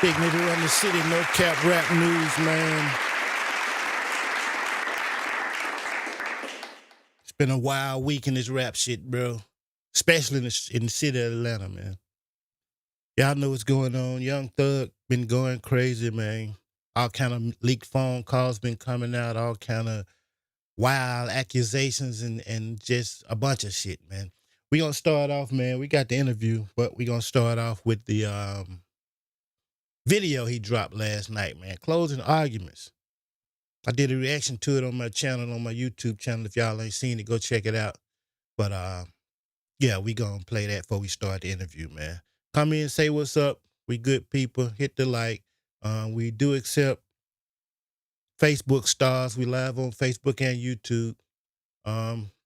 Tig Knight around the city, no cap rap news, man. It's been a wild week in this rap shit, bro. Especially in the city of Atlanta, man. Y'all know what's going on. Young Thug been going crazy, man. All kind of leaked phone calls been coming out, all kind of wild accusations and just a bunch of shit, man. We gonna start off, man. We got the interview, but we gonna start off with the video he dropped last night, man. Closing arguments. I did a reaction to it on my channel, on my YouTube channel. If y'all ain't seen it, go check it out. But yeah, we gonna play that before we start the interview, man. Come in, say what's up. We good people. Hit the like. We do accept Facebook stars. We live on Facebook and YouTube.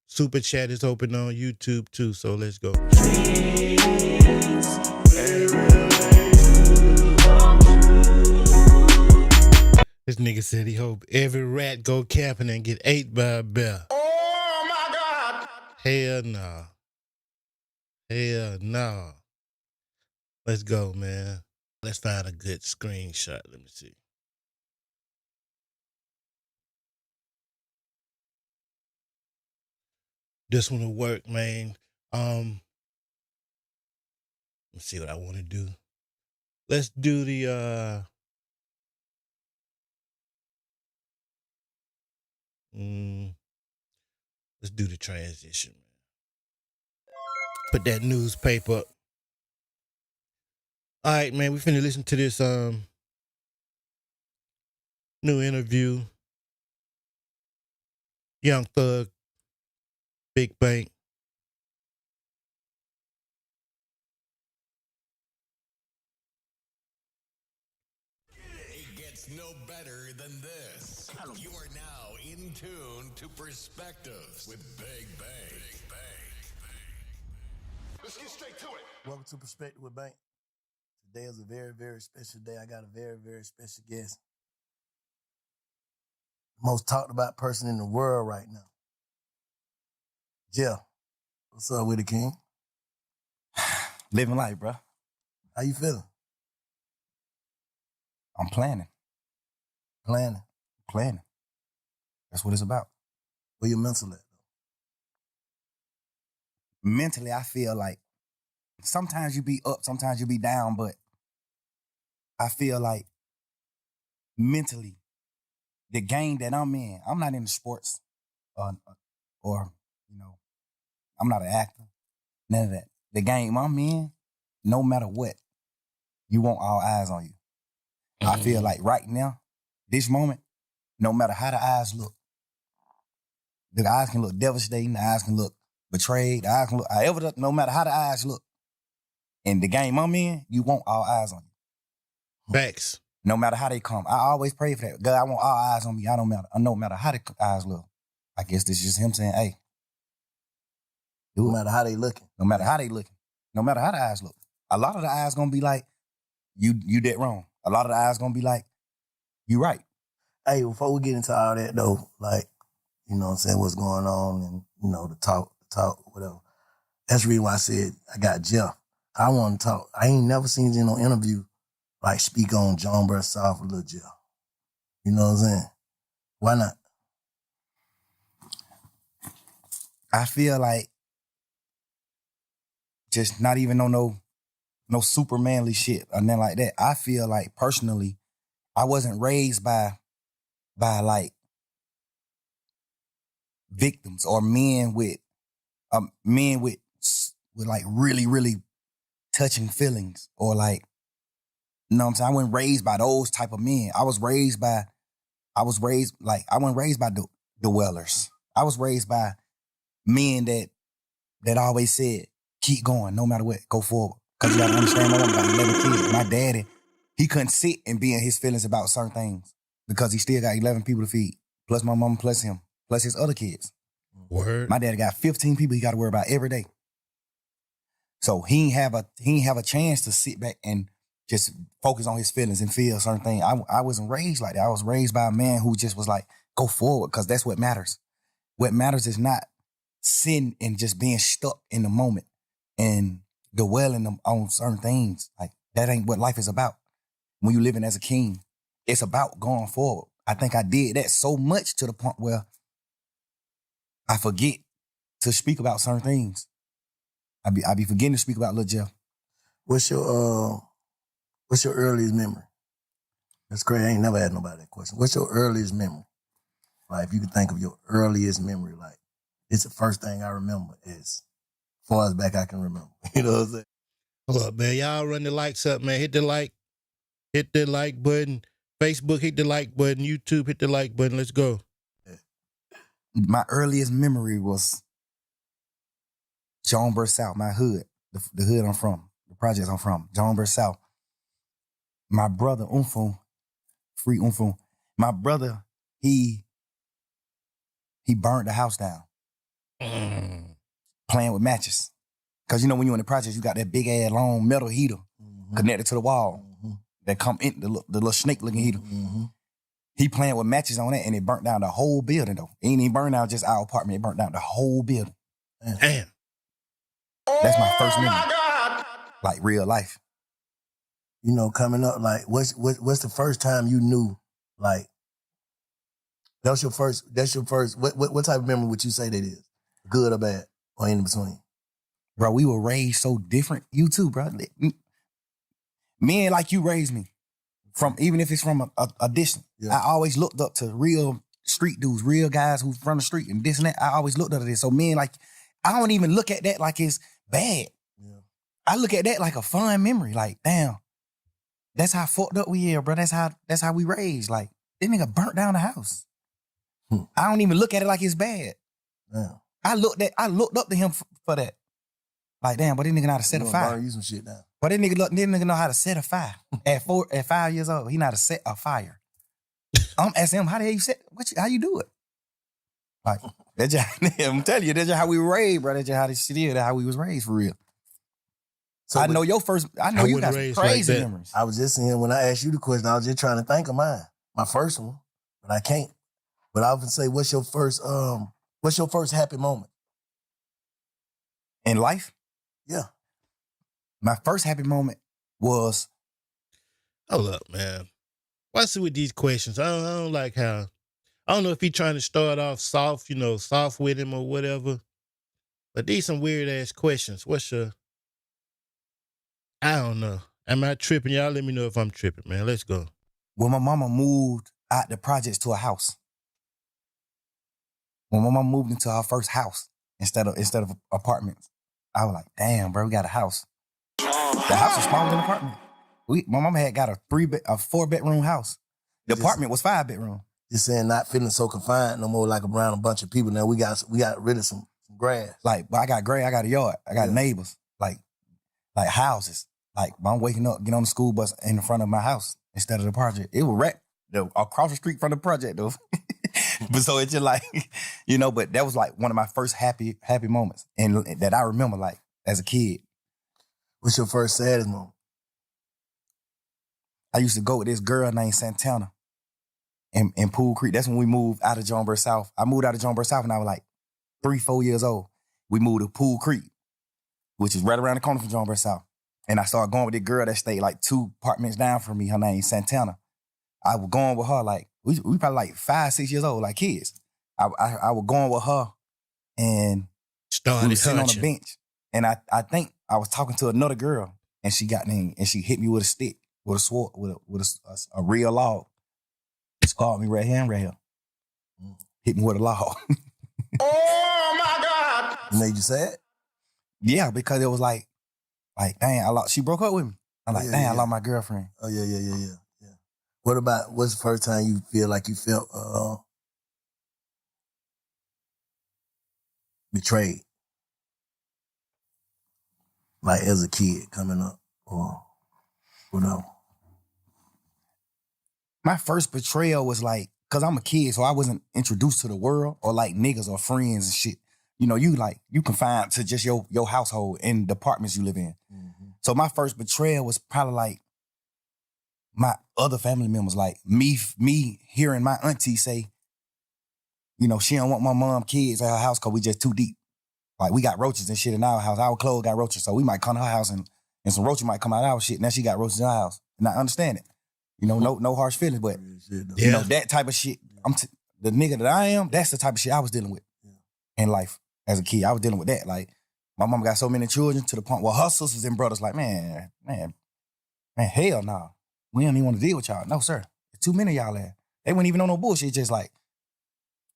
Super chat is open on YouTube too. So let's go. This nigga said he hope every rat go camping and get ate by a bear. Oh my God! Hell no. Hell no. Let's go, man. Let's find a good screenshot. Let me see. This one will work, man. Let's see what I want to do. Let's do the let's do the transition, man. Put that newspaper up. All right, man, we finna listen to this new interview. Young Thug, Big Bank. It gets no better than this. You are now in tune to Perspectives with Big Bang. Let's get straight to it. Welcome to Perspective with Bank. Today is a very, very special day. I got a very, very special guest. The most talked about person in the world right now. Jeff. What's up with it, King? Living life, bro. How you feeling? I'm planning. Planning. That's what it's about. Where your mental at? Mentally, I feel like sometimes you be up, sometimes you be down, but I feel like mentally, the game that I'm in, I'm not into sports or you know, I'm not an actor, none of that. The game I'm in, no matter what, you want all eyes on you. I feel like right now, this moment, no matter how the eyes look, the eyes can look devastating, the eyes can look betrayed, the eyes can look, however, no matter how the eyes look, in the game I'm in, you want all eyes on you. Facts. No matter how they come. I always pray for that. God, I want all eyes on me. No matter how the eyes look. I guess this is just him saying, hey, No matter how they looking. no matter how they looking, no matter how the eyes look. A lot of the eyes gonna be like, you did wrong. A lot of the eyes gonna be like, you right. Hey, before we get into all that though, like, you know what I'm saying, what's going on and, you know, the talk, whatever. That's the reason why I said I got Jeff. I want to talk. I ain't never seen you in no interview like speak on John Bursaw for Lil Jeff. You know what I'm saying? Why not? I feel like just not even no super manly shit or nothing like that. I feel like personally, I wasn't raised by like victims or men with like really, really touching feelings or like, you know what I'm saying? I wasn't raised by those type of men. I wasn't raised by the dwellers. I was raised by men that always said, keep going, no matter what, go forward. Because you got to understand, my mom got 11 kids. My daddy, he couldn't sit and be in his feelings about certain things because he still got 11 people to feed, plus my mom, plus him, plus his other kids. Word. My daddy got 15 people he got to worry about every day. So he ain't have a chance to sit back and just focus on his feelings and feel certain things. I wasn't raised like that. I was raised by a man who just was like, go forward, because that's what matters. What matters is not sitting and just being stuck in the moment and dwelling on certain things. Like, that ain't what life is about. when you living as a king, it's about going forward. I think I did that so much to the point where I forget to speak about certain things. I be forgetting to speak about Lil Jeff. What's your earliest memory? That's crazy. I ain't never had nobody that question. What's your earliest memory? Like, if you could think of your earliest memory, like, it's the first thing I remember as far as back I can remember. You know what I'm saying? Hold up, man. Y'all run the likes up, man. Hit the like button. Facebook, hit the like button. YouTube, hit the like button. Let's go. My earliest memory was Jonesboro South, my hood, the hood I'm from, the projects I'm from, Jonesboro South. My brother, Free Umfu, my brother, he burned the house down. Playing with matches. Because you know when you're in the projects, you got that big ass long metal heater connected to the wall that come in, the little snake looking heater. He playing with matches on that and it burnt down the whole building though. It ain't even burned down just our apartment, it burnt down the whole building. Damn. That's my first memory. Like real life. You know, coming up, like, what's the first time you knew, like, that's your first, what type of memory would you say that is? Good or bad? Or in between? Bro, we were raised so different. You too, bro. Men like you raised me. From even if it's from a distance. Yeah. I always looked up to real street dudes, real guys who from the street and this and that. I always looked up to this. So men like, I don't even look at that like it's bad. Yeah. I look at that like a fun memory. Like, damn, that's how fucked up we are, bro. That's how we raised. Like, this nigga burnt down the house. I don't even look at it like it's bad. Damn. I looked up to him for that. Like, damn, but this nigga know how to set a fire. Burn you some shit down. But this nigga know how to set a fire. At 5 years old, he know how to set a fire. I'm asking him, how the hell you set? How you do it? Like, that's just, I'm telling you, that's just how we were raised, bro. That's just how this shit is. That's how we was raised for real. So I know you got some crazy like memories. I was just saying, when I asked you the question, I was just trying to think of mine. My first one, but I can't. But I often say, what's your first happy moment? In life? Yeah. My first happy moment was... Hold up, man. What's it with these questions? I don't like how... I don't know if he's trying to start off soft, soft with him or whatever. But these some weird-ass questions. What's your... I don't know. Am I tripping? Y'all let me know if I'm tripping, man. Let's go. When my mama moved out the projects to a house. When my mama moved into her first house instead of apartments, I was like, damn, bro, we got a house. The house was smaller than the apartment. My mama had got a 4-bedroom house. The apartment was 5-bedroom. Just saying, not feeling so confined no more, like around a bunch of people. Now we got rid of some grass. Like, but I got grass, I got a yard, I got neighbors, like houses. Like, I'm waking up, get on the school bus in the front of my house instead of the project. It was wrecked across the street from the project though. But so it's just like, but that was like one of my first happy moments, and that I remember like as a kid. What's your first saddest moment? I used to go with this girl named Santana in Pool Creek. That's when we moved out of Jonesboro South. I moved out of Jonesboro South when I was like 3-4 years old. We moved to Pool Creek, which is right around the corner from Jonesboro South. And I started going with this girl that stayed like 2 apartments down from me. Her name is Santana. I was going with her like, we probably like 5-6 years old, like kids. I was going with her and we were sitting on a bench. And I think I was talking to another girl and she got in and she hit me with a stick, with a sword, with a real log. Scarred me right here and right here. Hit me with a log. Oh my God! It made you sad? Yeah, because it was like, dang, she broke up with me. I'm like, I lost my girlfriend. Oh, yeah. What's the first time you feel like you felt betrayed? Like as a kid coming up or whatever? My first betrayal was like, because I'm a kid, so I wasn't introduced to the world or like niggas or friends and shit. You confined to just your household and the apartments you live in. Mm-hmm. So my first betrayal was probably like my other family members, like me hearing my auntie say, she don't want my mom kids at her house because we just too deep. Like we got roaches and shit in our house. Our clothes got roaches. So we might come to her house and some roaches might come out of our shit. Now she got roaches in our house. And I understand it. You know, no harsh feelings, but Shit, though. you know, that type of shit. The nigga that I am, that's the type of shit I was dealing with in life as a kid. I was dealing with that. Like, my mom got so many children to the point where her sisters and brothers like, man, hell no. We don't even want to deal with y'all. No, sir. There's too many of y'all there. They wouldn't even know no bullshit. Just like,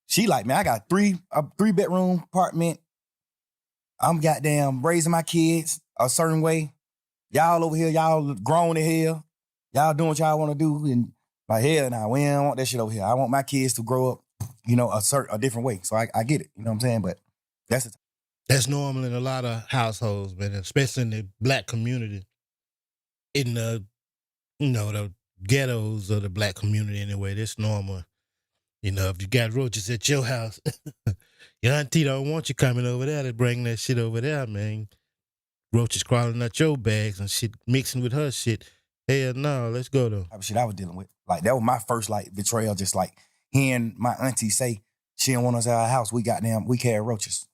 she like, man, I got a 3-bedroom apartment. I'm goddamn raising my kids a certain way. Y'all over here, y'all grown as hell. Y'all doing what y'all want to do. And like, hell nah, we don't want that shit over here. I want my kids to grow up, you know, a different way. So I get it. You know what I'm saying? But That's normal in a lot of households, man, especially in the black community. In the, you know, the ghettos of the black community anyway, that's normal. You know, if you got roaches at your house, your auntie don't want you coming over there to bring that shit over there, man. Roaches crawling out your bags and shit, mixing with her shit. Hell no, let's go though. type of shit I was dealing with. Like, that was my first, like, betrayal. Just like hearing my auntie say she didn't want us at our house. We carry roaches.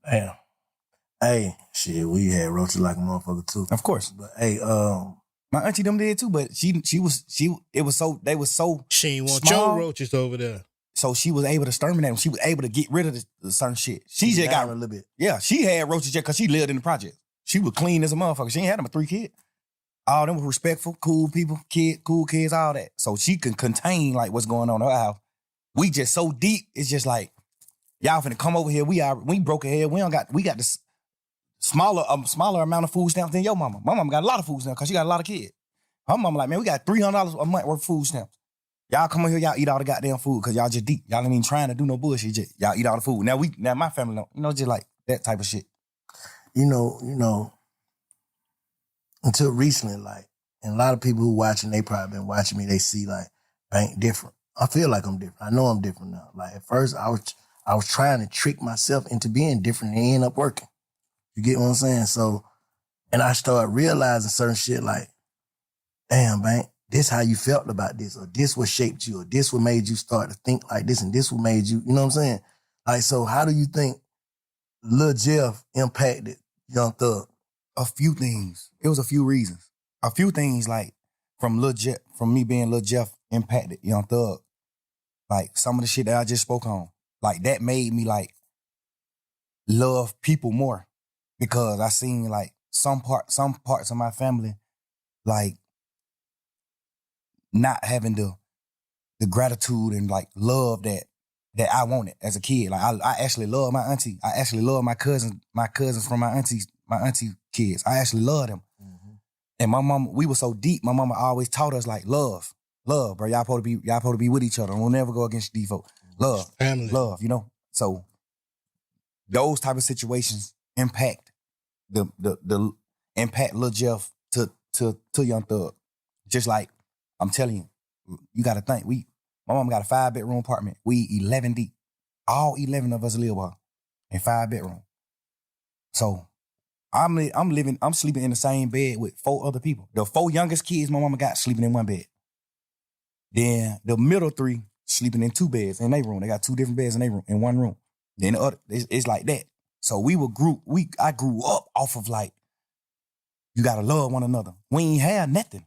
Damn. Hey, shit, we had roaches like a motherfucker too. Of course. But hey, my auntie them did too, but they was so She ain't want small, your roaches over there. so she was able to exterminate them. She was able to get rid of the certain shit. She just got a little bit. Yeah, she had roaches just because she lived in the project. She was clean as a motherfucker. She ain't had them 3 kids. All them were respectful, cool people, cool kids, all that. So she can contain like what's going on in her house. We just so deep, it's just like, y'all finna come over here. We broke ahead. We got this smaller amount of food stamps than your mama. My mama got a lot of food stamps because she got a lot of kids. Her mama like, man, we got $300 a month worth of food stamps. Y'all come over here, y'all eat all the goddamn food because y'all just deep. Y'all ain't even trying to do no bullshit. Just, y'all eat all the food. Now my family don't, you know, just like that type of shit. You know, until recently, like, and a lot of people who watching, they probably been watching me, they see like, I ain't different. I feel like I'm different. I know I'm different now. Like, at first, I was trying to trick myself into being different and it ended up working. You get what I'm saying? So, and I started realizing certain shit like, damn, man, this how you felt about this, or this what shaped you, or this what made you start to think like this, and this what made you, you know what I'm saying? Like, so how do you think Lil Jeff impacted Young Thug? A few things. It was a few reasons. A few things like from me being Lil Jeff impacted Young Thug. Like some of the shit that I just spoke on. Like that made me like love people more because I seen like some parts of my family like not having the gratitude and like love that I wanted as a kid. Like I actually love my auntie. I actually love my cousins from my auntie kids. I actually love them. Mm-hmm. And my mama, we were so deep. My mama always taught us like love, bro. Y'all supposed to be with each other. We'll never go against these folks. Love, Family. love. You know. So those type of situations impact the impact Lil Jeff to Young Thug. Just like I'm telling you got to think. My mama got a 5-bedroom apartment. We 11 deep. All 11 of us live in 5 bedrooms. So I'm sleeping in the same bed with 4 other people. The 4 youngest kids my mama got sleeping in one bed. Then the middle 3 sleeping in 2 beds in their room. They got 2 different beds in one room. Then the other, it's like that. So I grew up off of like, you gotta love one another. We ain't had nothing.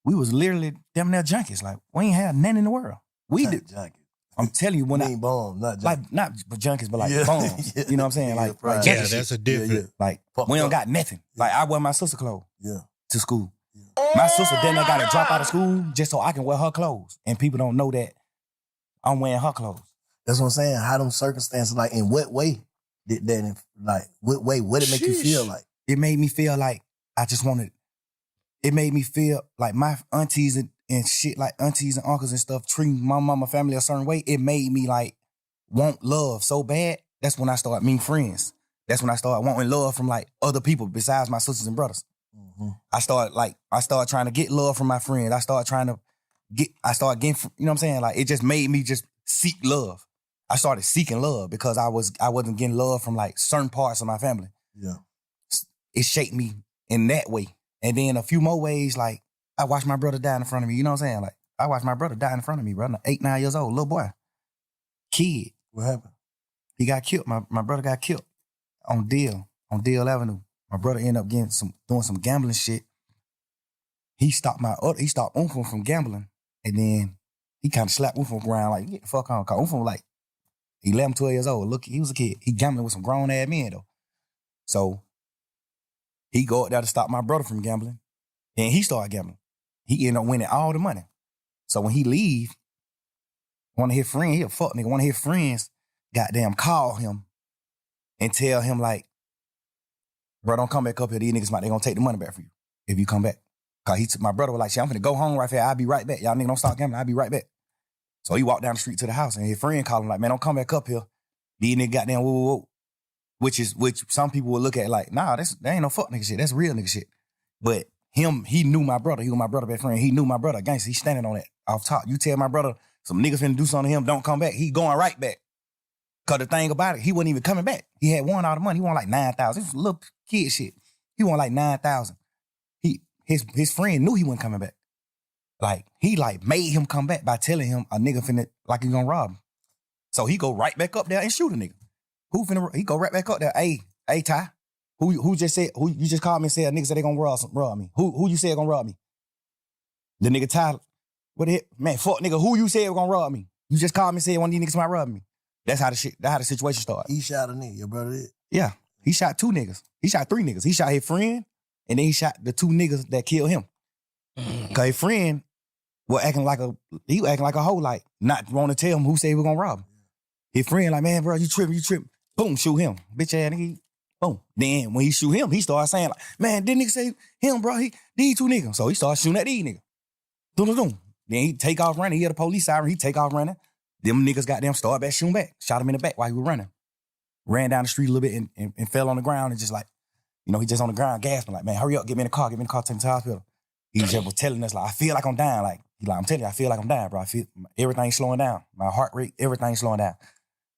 We was literally damn near junkies. Like, we ain't had nothing in the world. We did. Junkies. I'm telling you, when I mean, bomb, not junkies. like not but junkies, but like Yeah. bombs. You know what I'm saying? Yeah, like right. Yeah, junkie that's shit. a different. Like Fucked we don't up. got nothing. Like I wear my sister clothes Yeah. to school. My sister then I gotta drop out of school just so I can wear her clothes. And people don't know that I'm wearing her clothes. That's what I'm saying. How them circumstances, like, in what way did that, like, what way, what did it make you feel like? It made me feel like it made me feel like my aunties and shit, like aunties and uncles and stuff treating my mama family a certain way. It made me like want love so bad. That's when I started meeting friends. That's when I started wanting love from like other people besides my sisters and brothers. Mm-hmm. I started trying to get love from my friends. I started getting, you know what I'm saying? Like it just made me just seek love. I started seeking love because I wasn't getting love from like certain parts of my family. Yeah. It shaped me in that way. And then a few more ways, like I watched my brother die in front of me. You know what I'm saying? Like I watched my brother die in front of me, bro. 8, 9 years old, little boy. Kid. What happened? He got killed. My brother got killed on Deal Avenue. My brother ended up doing some gambling shit. he stopped Umfum from gambling, and then he kind of slapped Umfum around like, get the fuck on. Cause Umfum was like 11, 12 years old. Look, he was a kid. He gambling with some grown ass men though. So he go up there to stop my brother from gambling. Then he started gambling. He ended up winning all the money. So when he leave, one of his friends, he a fuck nigga, one of his friends goddamn call him and tell him like, bro, don't come back up here. These niggas might, they gonna take the money back for you if you come back. Cause my brother was like, shit, I'm finna go home right here. I'll be right back. Y'all niggas don't stop gambling. I'll be right back. So he walked down the street to the house and his friend called him like, man, don't come back up here. These niggas goddamn whoa, whoa, whoa. Which some people will look at like, nah, that ain't no fuck nigga shit. That's real nigga shit. But him, he knew my brother. He was my brother best friend. He knew my brother. Gangsta, he standing on that off top. You tell my brother some niggas finna do something to him, don't come back. He going right back. Cause the thing about it, he wasn't even coming back. He had won all the money. He won like 9,000. This was little kid shit. He won like 9,000. His friend knew he wasn't coming back. Like, he like made him come back by telling him a nigga finna, like he gonna rob him. So he go right back up there and shoot a nigga. He go right back up there. Hey, Ty, who you just called me and said niggas said they gonna rob me. Who you said gonna rob me? The nigga Ty, what the heck? Man, fuck nigga, who you said gonna rob me? You just called me and said one of these niggas might rob me. That's how the situation started. He shot a nigga, your brother did? Yeah, he shot 2 niggas. He shot 3 niggas. He shot his friend, and then he shot the 2 niggas that killed him. Cause his friend was acting like a hoe, like not want to tell him who said he was gonna rob him. His friend like, man, bro, you tripping. Boom, shoot him. Bitch ass nigga. Boom. Then when he shoot him, he started saying like, man, this nigga say him, bro, these 2 niggas. So he started shooting at these niggas. Boom. Then he take off running. He hear the police siren. He take off running. Them niggas goddamn started back shooting back. Shot him in the back while he was running. Ran down the street a little bit and fell on the ground and just like, he just on the ground gasping like, man, hurry up, get me in the car, take me to the hospital. He just was telling us like, I feel like I'm dying. Like, I'm telling you, I feel like I'm dying, bro. I feel everything's slowing down. My heart rate, everything's slowing down.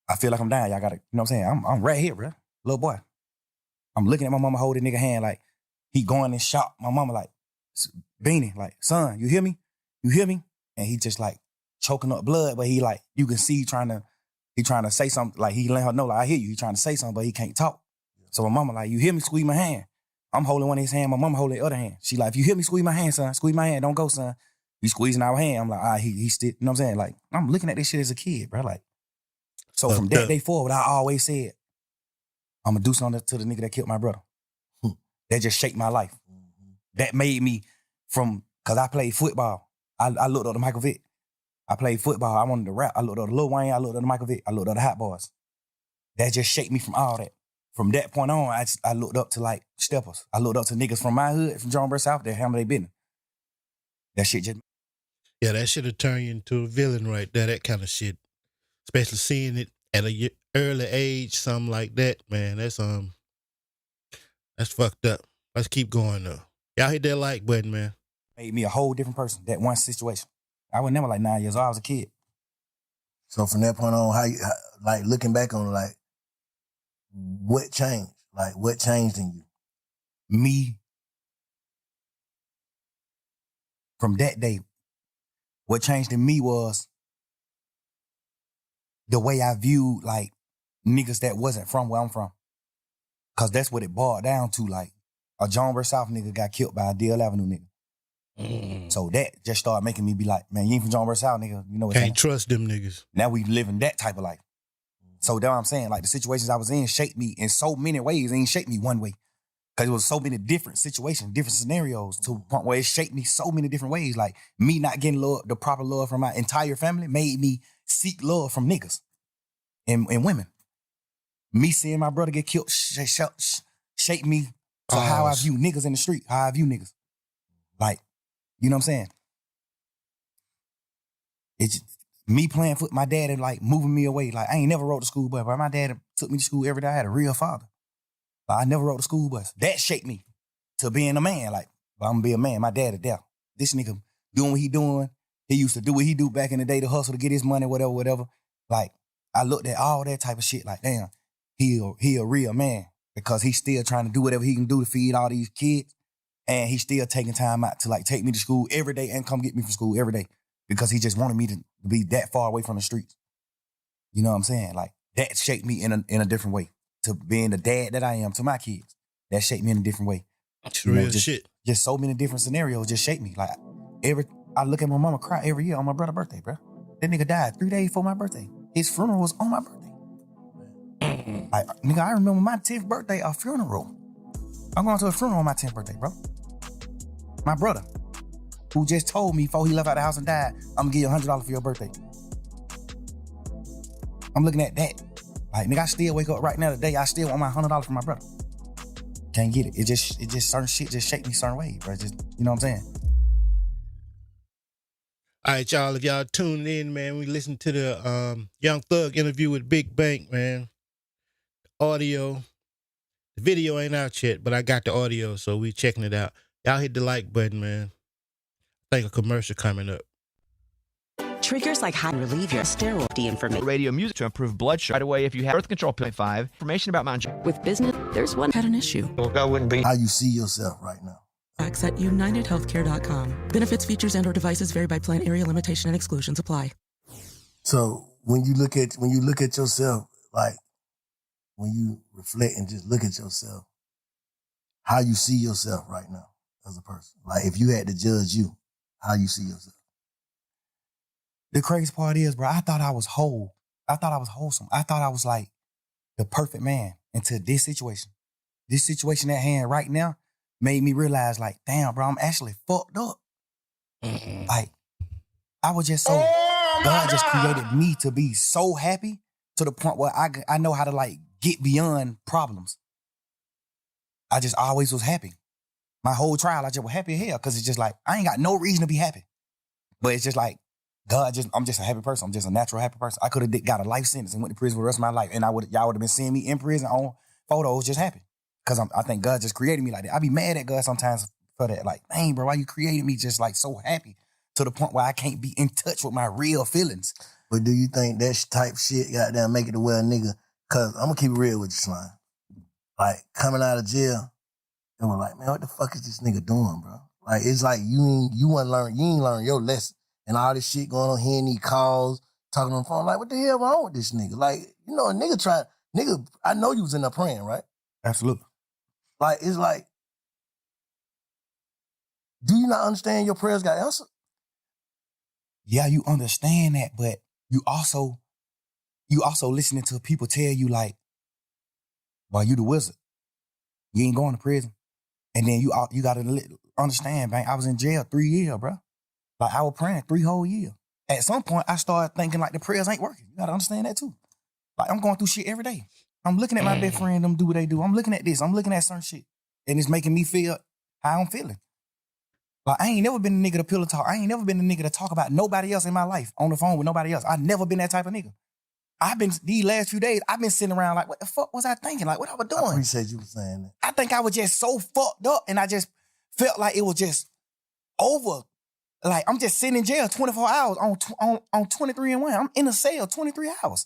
I feel like I'm dying. Y'all gotta, you know what I'm saying? I'm right here, bro. Little boy. I'm looking at my mama holding nigga hand like, he going in shock. My mama like, Beanie, like, son, you hear me? You hear me? And he just like choking up blood, but he like, you can see he trying to say something, like he let her know, like, I hear you. He trying to say something, but he can't talk. So my mama like, you hear me? Squeeze my hand. I'm holding one of his hand. My mama holding the other hand. She like, if you hear me, squeeze my hand, son. Squeeze my hand. Don't go, son. You squeezing our hand. I'm like, he still, you know what I'm saying? Like, I'm looking at this shit as a kid, bro. Like, so from that day forward, I always said, I'm gonna do something to the nigga that killed my brother. That just shaped my life. That made me cause I played football. I looked up to Michael Vick. I played football. I wanted to rap. I looked up to Lil Wayne. I looked up to Michael Vick. I looked up to Hot Boys. That just shaped me from all that. From that point on, I looked up to like steppers. I looked up to niggas from my hood, from Jonesboro South, that handle their business. That shit just... Yeah, that should have turned you into a villain right there, that kind of shit. Especially seeing it at a early age, something like that, man. That's fucked up. Let's keep going though. Y'all hit that like button, man. Made me a whole different person, that one situation. I was never like 9 years old. I was a kid. So from that point on, how like looking back on it, like, what changed? Like, what changed in you? Me, from that day, what changed in me was the way I viewed, like, niggas that wasn't from where I'm from. Because that's what it boiled down to. Like, a Jonesboro South nigga got killed by a Deal Avenue nigga. So that just started making me be like, man, you ain't from Jonesboro South, nigga. You know what I'm saying? Can't trust them niggas. Now we living that type of life. So that's what I'm saying. Like, the situations I was in shaped me in so many ways. It ain't shaped me one way. Because it was so many different situations, different scenarios, to a point where it shaped me so many different ways. Like, me not getting love, the proper love from my entire family made me seek love from niggas and women. Me seeing my brother get killed shaped me to how I view niggas in the street, how I view niggas. Like, you know what I'm saying? It's me playing foot, my dad like moving me away. Like, I ain't never rode the school bus, but my dad took me to school every day. I had a real father. Like, I never rode the school bus. That shaped me to being a man. Like, I'm gonna be a man. My dad is there. This nigga doing what he doing. He used to do what he do back in the day to hustle to get his money, whatever. Like, I looked at all that type of shit like, damn, he a real man because he's still trying to do whatever he can do to feed all these kids. And he's still taking time out to like take me to school every day and come get me from school every day because he just wanted me to be that far away from the streets. You know what I'm saying? Like, that shaped me in a different way to being the dad that I am to my kids. That shaped me in a different way. It's real shit. just so many different scenarios just shape me. Like I look at my mama cry every year on my brother's birthday, bro. That nigga died 3 days before my birthday. His funeral was on my birthday. Like, nigga, I remember my 10th birthday, a funeral. I'm going to a funeral on my 10th birthday, bro. My brother, who just told me before he left out the house and died, I'm gonna give you $100 for your birthday. I'm looking at that. Like, nigga, I still wake up right now today, I still want my $100 for my brother. Can't get it. It just certain shit just shake me certain way, bro. Just, you know what I'm saying? All right, y'all. If y'all tuned in, man, we listened to the Young Thug interview with Big Bank, man. Audio. The video ain't out yet, but I got the audio, so we checking it out. Y'all hit the like button, man. I think a commercial coming up. Triggers like high relieve your steroid information. Radio music to improve blood sugar. Right away, if you have birth control pill 5, information about Mount. With business, there's one had an issue. That wouldn't be How you see yourself right now. Facts at UnitedHealthcare.com. Benefits, features, and/or devices vary by plan, area, limitation, and exclusions apply. So when you look at yourself, like when you reflect and just look at yourself, how you see yourself right now as a person. Like if you had to judge you, how you see yourself. The crazy part is, bro, I thought I was whole. I thought I was wholesome. I thought I was like the perfect man until this situation. This situation at hand right now made me realize, like, damn, bro, I'm actually fucked up. Like, I was just so, God just created me to be so happy to the point where I know how to, like, get beyond problems. I just always was happy. My whole trial, I just was happy as hell because it's just like, I ain't got no reason to be happy. But it's just like, I'm just a happy person. I'm just a natural happy person. I could have got a life sentence and went to prison for the rest of my life, and y'all would have been seeing me in prison on photos just happy. Because I think God just created me like that. I be mad at God sometimes for that. Like, dang, bro, why you created me just like so happy to the point where I can't be in touch with my real feelings? But do you think that type shit goddamn make it to where a nigga, cause I'm gonna keep it real with you, Slime. Like coming out of jail, and we're like, man, what the fuck is this nigga doing, bro? Like it's like you ain't learn your lesson. And all this shit going on, hearing these calls, talking on the phone, like, what the hell wrong with this nigga? Like, you know, a nigga, I know you was in there praying, right? Absolutely. Like, it's like, do you not understand your prayers got answered? Yeah, you understand that, but you also listening to people tell you like, well, you the wizard. You ain't going to prison. And then you gotta understand, man, I was in jail 3 years, bro. Like, I was praying 3 whole years. At some point, I started thinking, like, the prayers ain't working. You got to understand that, too. Like, I'm going through shit every day. I'm looking at my best friend, them do what they do. I'm looking at this. I'm looking at certain shit. And it's making me feel how I'm feeling. Like, I ain't never been the nigga to pillow talk. I ain't never been the nigga to talk about nobody else in my life on the phone with nobody else. I've never been that type of nigga. These last few days, I've been sitting around like, what the fuck was I thinking? Like, what I was doing? I appreciate you saying that. I think I was just so fucked up, and I just felt like it was just over. Like, I'm just sitting in jail 24 hours on 23 and 1. I'm in a cell 23 hours.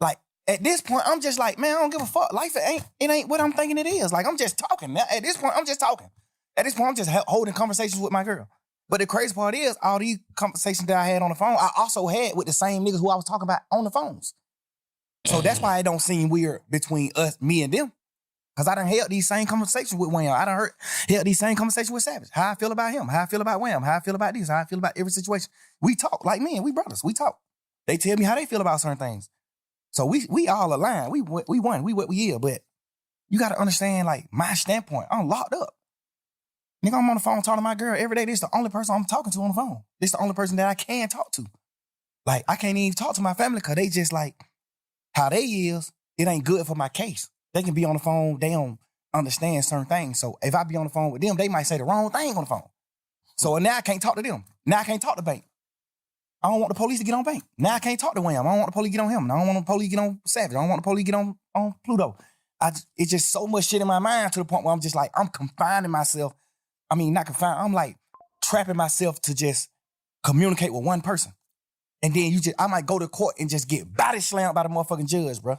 Like, at this point, I'm just like, man, I don't give a fuck. Life, it ain't what I'm thinking it is. Like, I'm just talking. At this point, I'm just talking. At this point, I'm just holding conversations with my girl. But the crazy part is, all these conversations that I had on the phone, I also had with the same niggas who I was talking about on the phones. So that's why it don't seem weird between me and them. Because I done held these same conversations with Wham. I done held these same conversations with Savage. How I feel about him. How I feel about Wham. How I feel about this. How I feel about every situation. We talk like men. We brothers. We talk. They tell me how they feel about certain things. So we all align. We won. We what we is. But you got to understand, like, my standpoint. I'm locked up. Nigga, I'm on the phone talking to my girl every day. This is the only person I'm talking to on the phone. This is the only person that I can talk to. Like, I can't even talk to my family because they just like, how they is, it ain't good for my case. They can be on the phone, they don't understand certain things. So if I be on the phone with them, they might say the wrong thing on the phone. So now I can't talk to them. Now I can't talk to Bank. I don't want the police to get on Bank. Now I can't talk to Wham. I don't want the police to get on him. I don't want the police to get on Savage. I don't want the police to get on Pluto. It's just so much shit in my mind to the point where I'm just like, I'm confining myself. I mean, not confined. I'm like trapping myself to just communicate with one person. And then I might go to court and just get body slammed by the motherfucking judge, bro.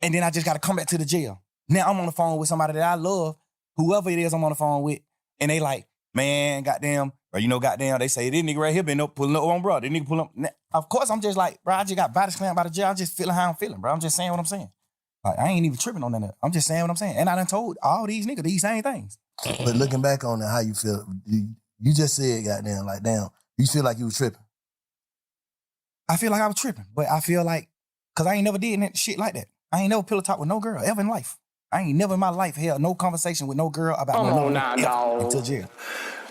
And then I just got to come back to the jail. Now I'm on the phone with somebody that I love, whoever it is I'm on the phone with, and they like, man, goddamn, or goddamn, they say, this nigga right here been up pulling up on bro. This nigga pull up. Now, of course, I'm just like, bro, I just got body slammed by the jail. I'm just feeling how I'm feeling, bro. I'm just saying what I'm saying. Like, I ain't even tripping on that. I'm just saying what I'm saying. And I done told all these niggas these same things. But looking back on it, how you feel? You just said, goddamn, like, damn, you feel like you was tripping. I feel like I was tripping, but I feel like, because I ain't never did shit like that. I ain't never pillow talk with no girl ever in life. I ain't never in my life held no conversation with no girl about no nigga until jail.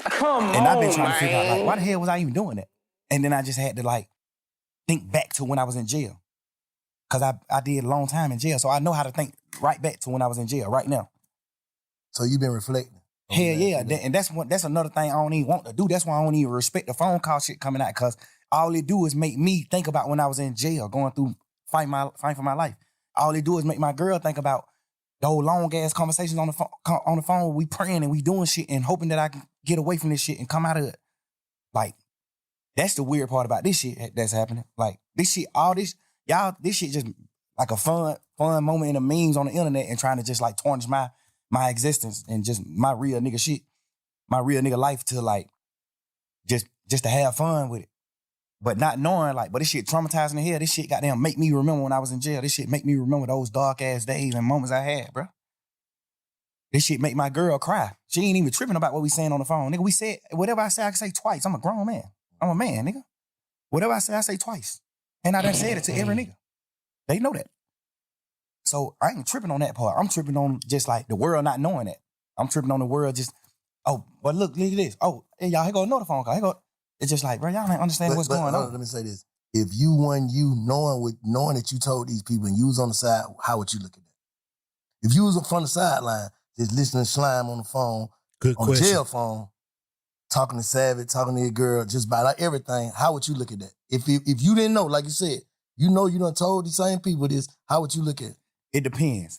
And I've been trying to figure out, like, why the hell was I even doing that? And then I just had to, like, think back to when I was in jail. Because I did a long time in jail, so I know how to think right back to when I was in jail right now. So you've been reflecting? Hell yeah. And that's another thing I don't even want to do. That's why I don't even respect the phone call shit coming out, because all it do is make me think about when I was in jail, going through fighting for my life. All it do is make my girl think about those long ass conversations on the phone. We praying and we doing shit and hoping that I can get away from this shit and come out of it. Like, that's the weird part about this shit that's happening. Like, this shit, all this, y'all, this shit just like a fun moment in the memes on the internet and trying to just like tarnish my existence and just my real nigga shit, my real nigga life to like just to have fun with it. But not knowing, like, but this shit traumatizing the hell. This shit goddamn make me remember when I was in jail. This shit make me remember those dark ass days and moments I had, bro. This shit make my girl cry. She ain't even tripping about what we saying on the phone. Nigga, we said, whatever I say, I can say twice. I'm a grown man. I'm a man, nigga. Whatever I say twice. And I done said it to every nigga. They know that. So I ain't tripping on that part. I'm tripping on just like the world not knowing that. I'm tripping on the world just, oh, but look at this. Oh, hey, y'all, here go another phone call. Here go. It's just like, bro, y'all ain't understanding what's going on. Let me say this. If you knowing that you told these people and you was on the side, how would you look at that? If you was from the sideline, just listening to Slime on the phone, Good on question. the jail phone, talking to Savage, talking to your girl, just about like everything, how would you look at that? If you didn't know, like you said, you done told these same people this, how would you look at it? It depends.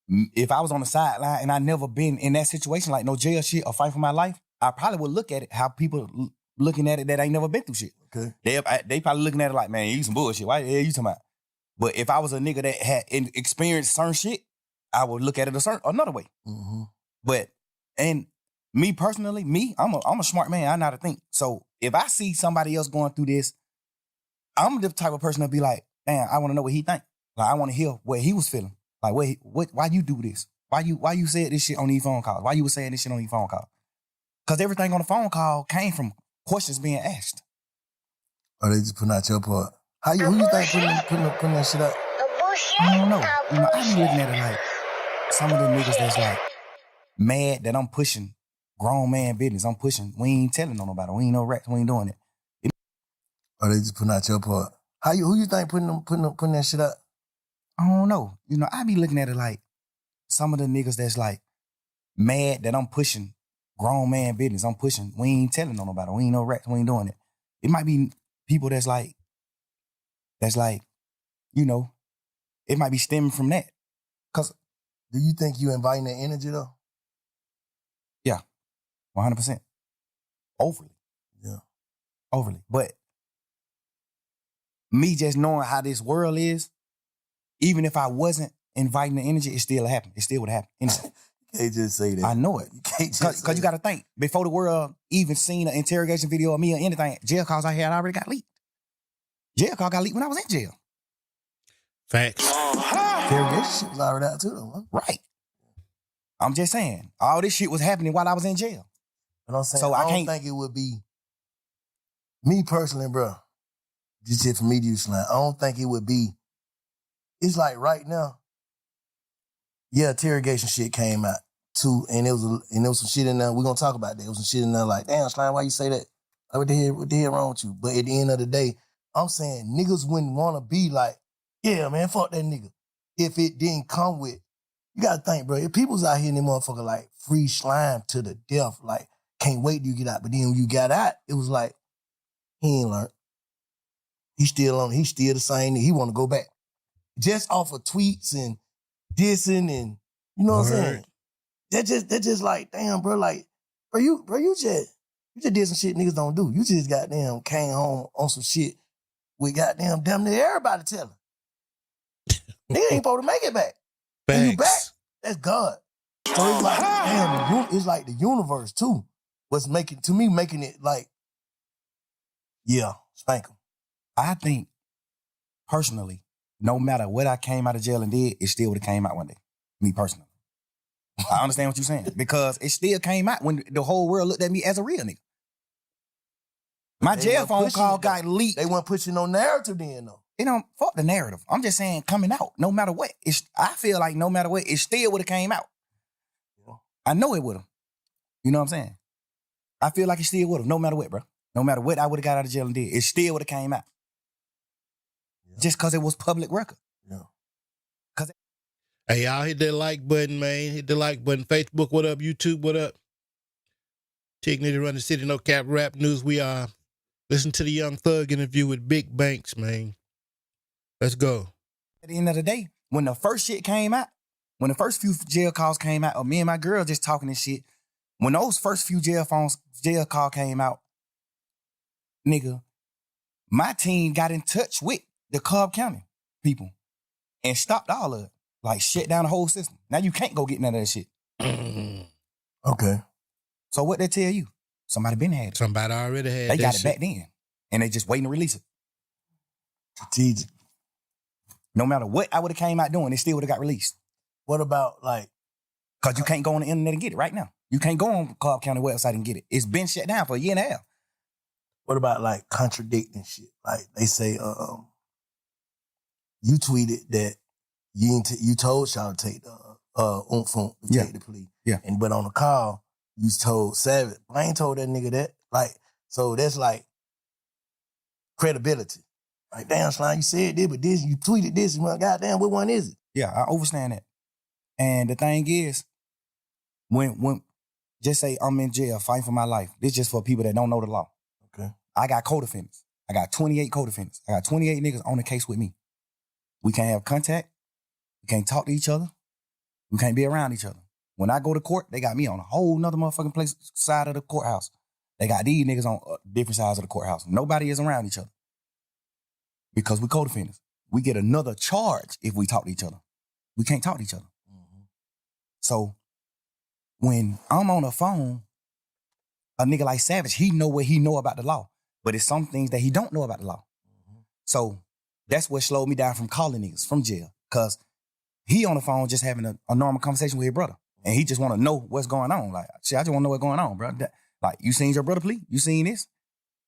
If I was on the sideline and I never been in that situation, like no jail shit or fight for my life, I probably would look at it how people looking at it that ain't never been through shit. Okay. They probably looking at it like, man, you some bullshit. Why the hell you talking about? But if I was a nigga that had experienced certain shit, I would look at it another way. Mm-hmm. But, and me personally, I'm a smart man. I know how to think. So if I see somebody else going through this, I'm the type of person to be like, man, I want to know what he think. Like, I want to hear what he was feeling. Like, why you do this? Why you said this shit on these phone calls? Why you was saying this shit on these phone calls? Because everything on the phone call came from questions being asked. Or they just putting out your part. Who you think putting that shit out? I don't know. I be looking at it like some of the niggas that's like mad that I'm pushing grown man business. I'm pushing. We ain't telling on nobody. We ain't no rats. We ain't doing it. Or they just putting out your part. Who you think putting that shit out? I don't know. I be looking at it like some of the niggas that's like mad that I'm pushing grown man business. I'm pushing. We ain't telling on nobody. We ain't no rats. We ain't doing it. It might be people that's like, it might be stemming from that. Cause do you think you inviting that energy though? Yeah, 100%. Overly. Yeah. Overly. But me just knowing how this world is, even if I wasn't inviting the energy, it still happened. It still would happen. Anyway. You can't just say that. I know it. You can't just Because you got to think, before the world even seen an interrogation video of me or anything, jail calls I had already got leaked. Jail call got leaked when I was in jail. Facts. Interrogation shit was already out too though, huh? Right. I'm just saying, all this shit was happening while I was in jail. But I'm saying, So I don't think it would be, me personally, bro, this shit for me to use slang, I don't think it would be, it's like right now, yeah, interrogation shit came out too, and there was some shit in there, we're gonna talk about that, there was some shit in there like, damn, Slime, why you say that? Like, what the hell wrong with you? But at the end of the day, I'm saying niggas wouldn't wanna be like, yeah, man, fuck that nigga. If it didn't come with, you gotta think, bro, if people's out here in them motherfucker like free Slime to the death, like, can't wait till you get out. But then when you got out, it was like, he ain't learned. He's still the same. He want to go back. Just off of tweets and dissing and, you know what I'm saying? That just like, damn, bro, like, you just did some shit niggas don't do. You just goddamn came home on some shit with goddamn damn near everybody telling. Nigga ain't supposed to make it back. When you back, that's God. So it's like, damn, it's like the universe too. What's making it like, yeah, spank him. I think, personally, no matter what I came out of jail and did, it still would have came out one day. Me personally. I understand what you're saying. Because it still came out when the whole world looked at me as a real nigga. My jail phone call got leaked. They weren't pushing no narrative then, though. You know, fuck the narrative. I'm just saying coming out, no matter what. I feel like no matter what, it still would have came out. Yeah. I know it would have. You know what I'm saying? I feel like it still would have, no matter what, bro. No matter what I would have got out of jail and did, it still would have came out. Yeah. Just because it was public record. Yeah. Hey, y'all hit that like button, man. Hit the like button. Facebook, what up? YouTube, what up? Tig Knight Run the City, No Cap Rap News. We are listen to the Young Thug interview with Big Banks, man. Let's go. At the end of the day, when the first shit came out, when the first few jail calls came out, or me and my girl just talking this shit, when those first few jail call came out, nigga, my team got in touch with the Cobb County people and stopped all of it. Like, shut down the whole system. Now you can't go get none of that shit. Okay. So what they tell you? Somebody been had it. Somebody already had They that got shit. it back then. And they just waiting to release it. Strategic. No matter what I would have came out doing, it still would have got released. What about, like... Because you can't go on the internet and get it right now. You can't go on Cobb County website and get it. It's been shut down for a year and a half. What about, like, contradicting shit? Like, they say, you tweeted that you told y'all to take the take the plea. Yeah. But on the call, you told Savage. I ain't told that nigga that. Like, so that's like credibility. Like, damn, Slime, you said this, but this, you tweeted this, and well, goddamn, what one is it? Yeah, I understand that. And the thing is, when just say I'm in jail fighting for my life, this just for people that don't know the law. Okay. I got co-defendants. I got 28 co-defendants. I got 28 niggas on the case with me. We can't have contact. We can't talk to each other. We can't be around each other. When I go to court, they got me on a whole nother motherfucking side of the courthouse. They got these niggas on different sides of the courthouse. Nobody is around each other. Because we co-defendants. We get another charge if we talk to each other. We can't talk to each other. Mm-hmm. So when I'm on the phone, a nigga like Savage, he know what he know about the law. But it's some things that he don't know about the law. Mm-hmm. So that's what slowed me down from calling niggas from jail. Because he on the phone just having a normal conversation with his brother. And he just want to know what's going on. Like, shit, I just want to know what's going on, bro. Like, you seen your brother plea? You seen this?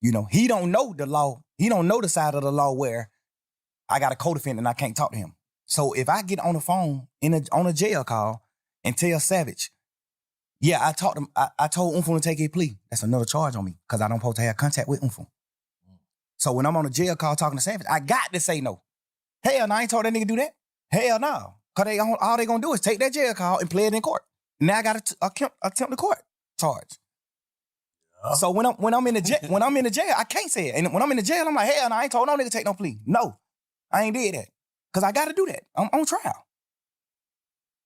You know, he don't know the law. He don't know the side of the law where I got a co-defendant and I can't talk to him. So if I get on the phone on a jail call and tell Savage, yeah, I told Umful to take his plea, that's another charge on me because I don't supposed to have contact with Umful. So when I'm on a jail call talking to Savage, I got to say no. Hell no, I ain't told that nigga do that. Hell no. Because all they gonna do is take that jail call and play it in court. Now I got to attempt the court charge. Yeah. So when I'm in the jail, I can't say it. And when I'm in the jail, I'm like, hell no, I ain't told no nigga to take no plea. No, I ain't did that. Because I got to do that. I'm on trial.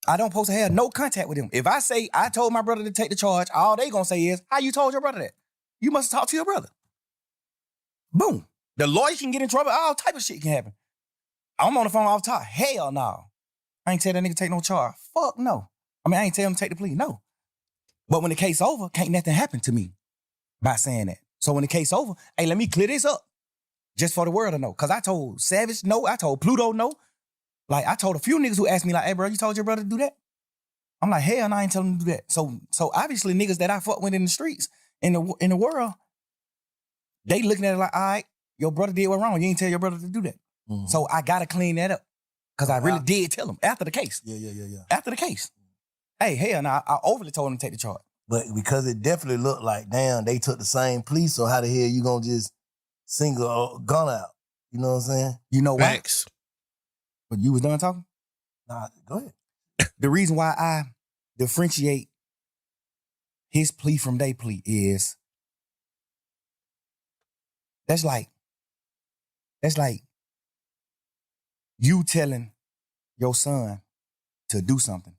I don't supposed to have no contact with him. If I say I told my brother to take the charge, all they gonna say is, how you told your brother that? You must have talked to your brother. Boom. The lawyer can get in trouble. All type of shit can happen. I'm on the phone all the time. Hell no. I ain't tell that nigga take no charge. Fuck no. I mean, I ain't tell him to take the plea. No. But when the case over, can't nothing happen to me by saying that. So when the case over, hey, let me clear this up. Just for the world to know. Because I told Savage no. I told Pluto no. Like, I told a few niggas who asked me, like, hey, bro, you told your brother to do that? I'm like, hell no, I ain't telling him to do that. So obviously niggas that I fuck with in the streets, in the world, they looking at it like, all right, your brother did what wrong. You ain't tell your brother to do that. Mm-hmm. So I got to clean that up. Because I really did tell him after the case. Yeah. After the case. Hey, hell no, I overly told him to take the charge. But because it definitely looked like, damn, they took the same plea, so how the hell you gonna just single Gunna out? You know what I'm saying? You know why? Facts. But you was done talking? Nah, go ahead. The reason why I differentiate his plea from their plea is that's like you telling your son to do something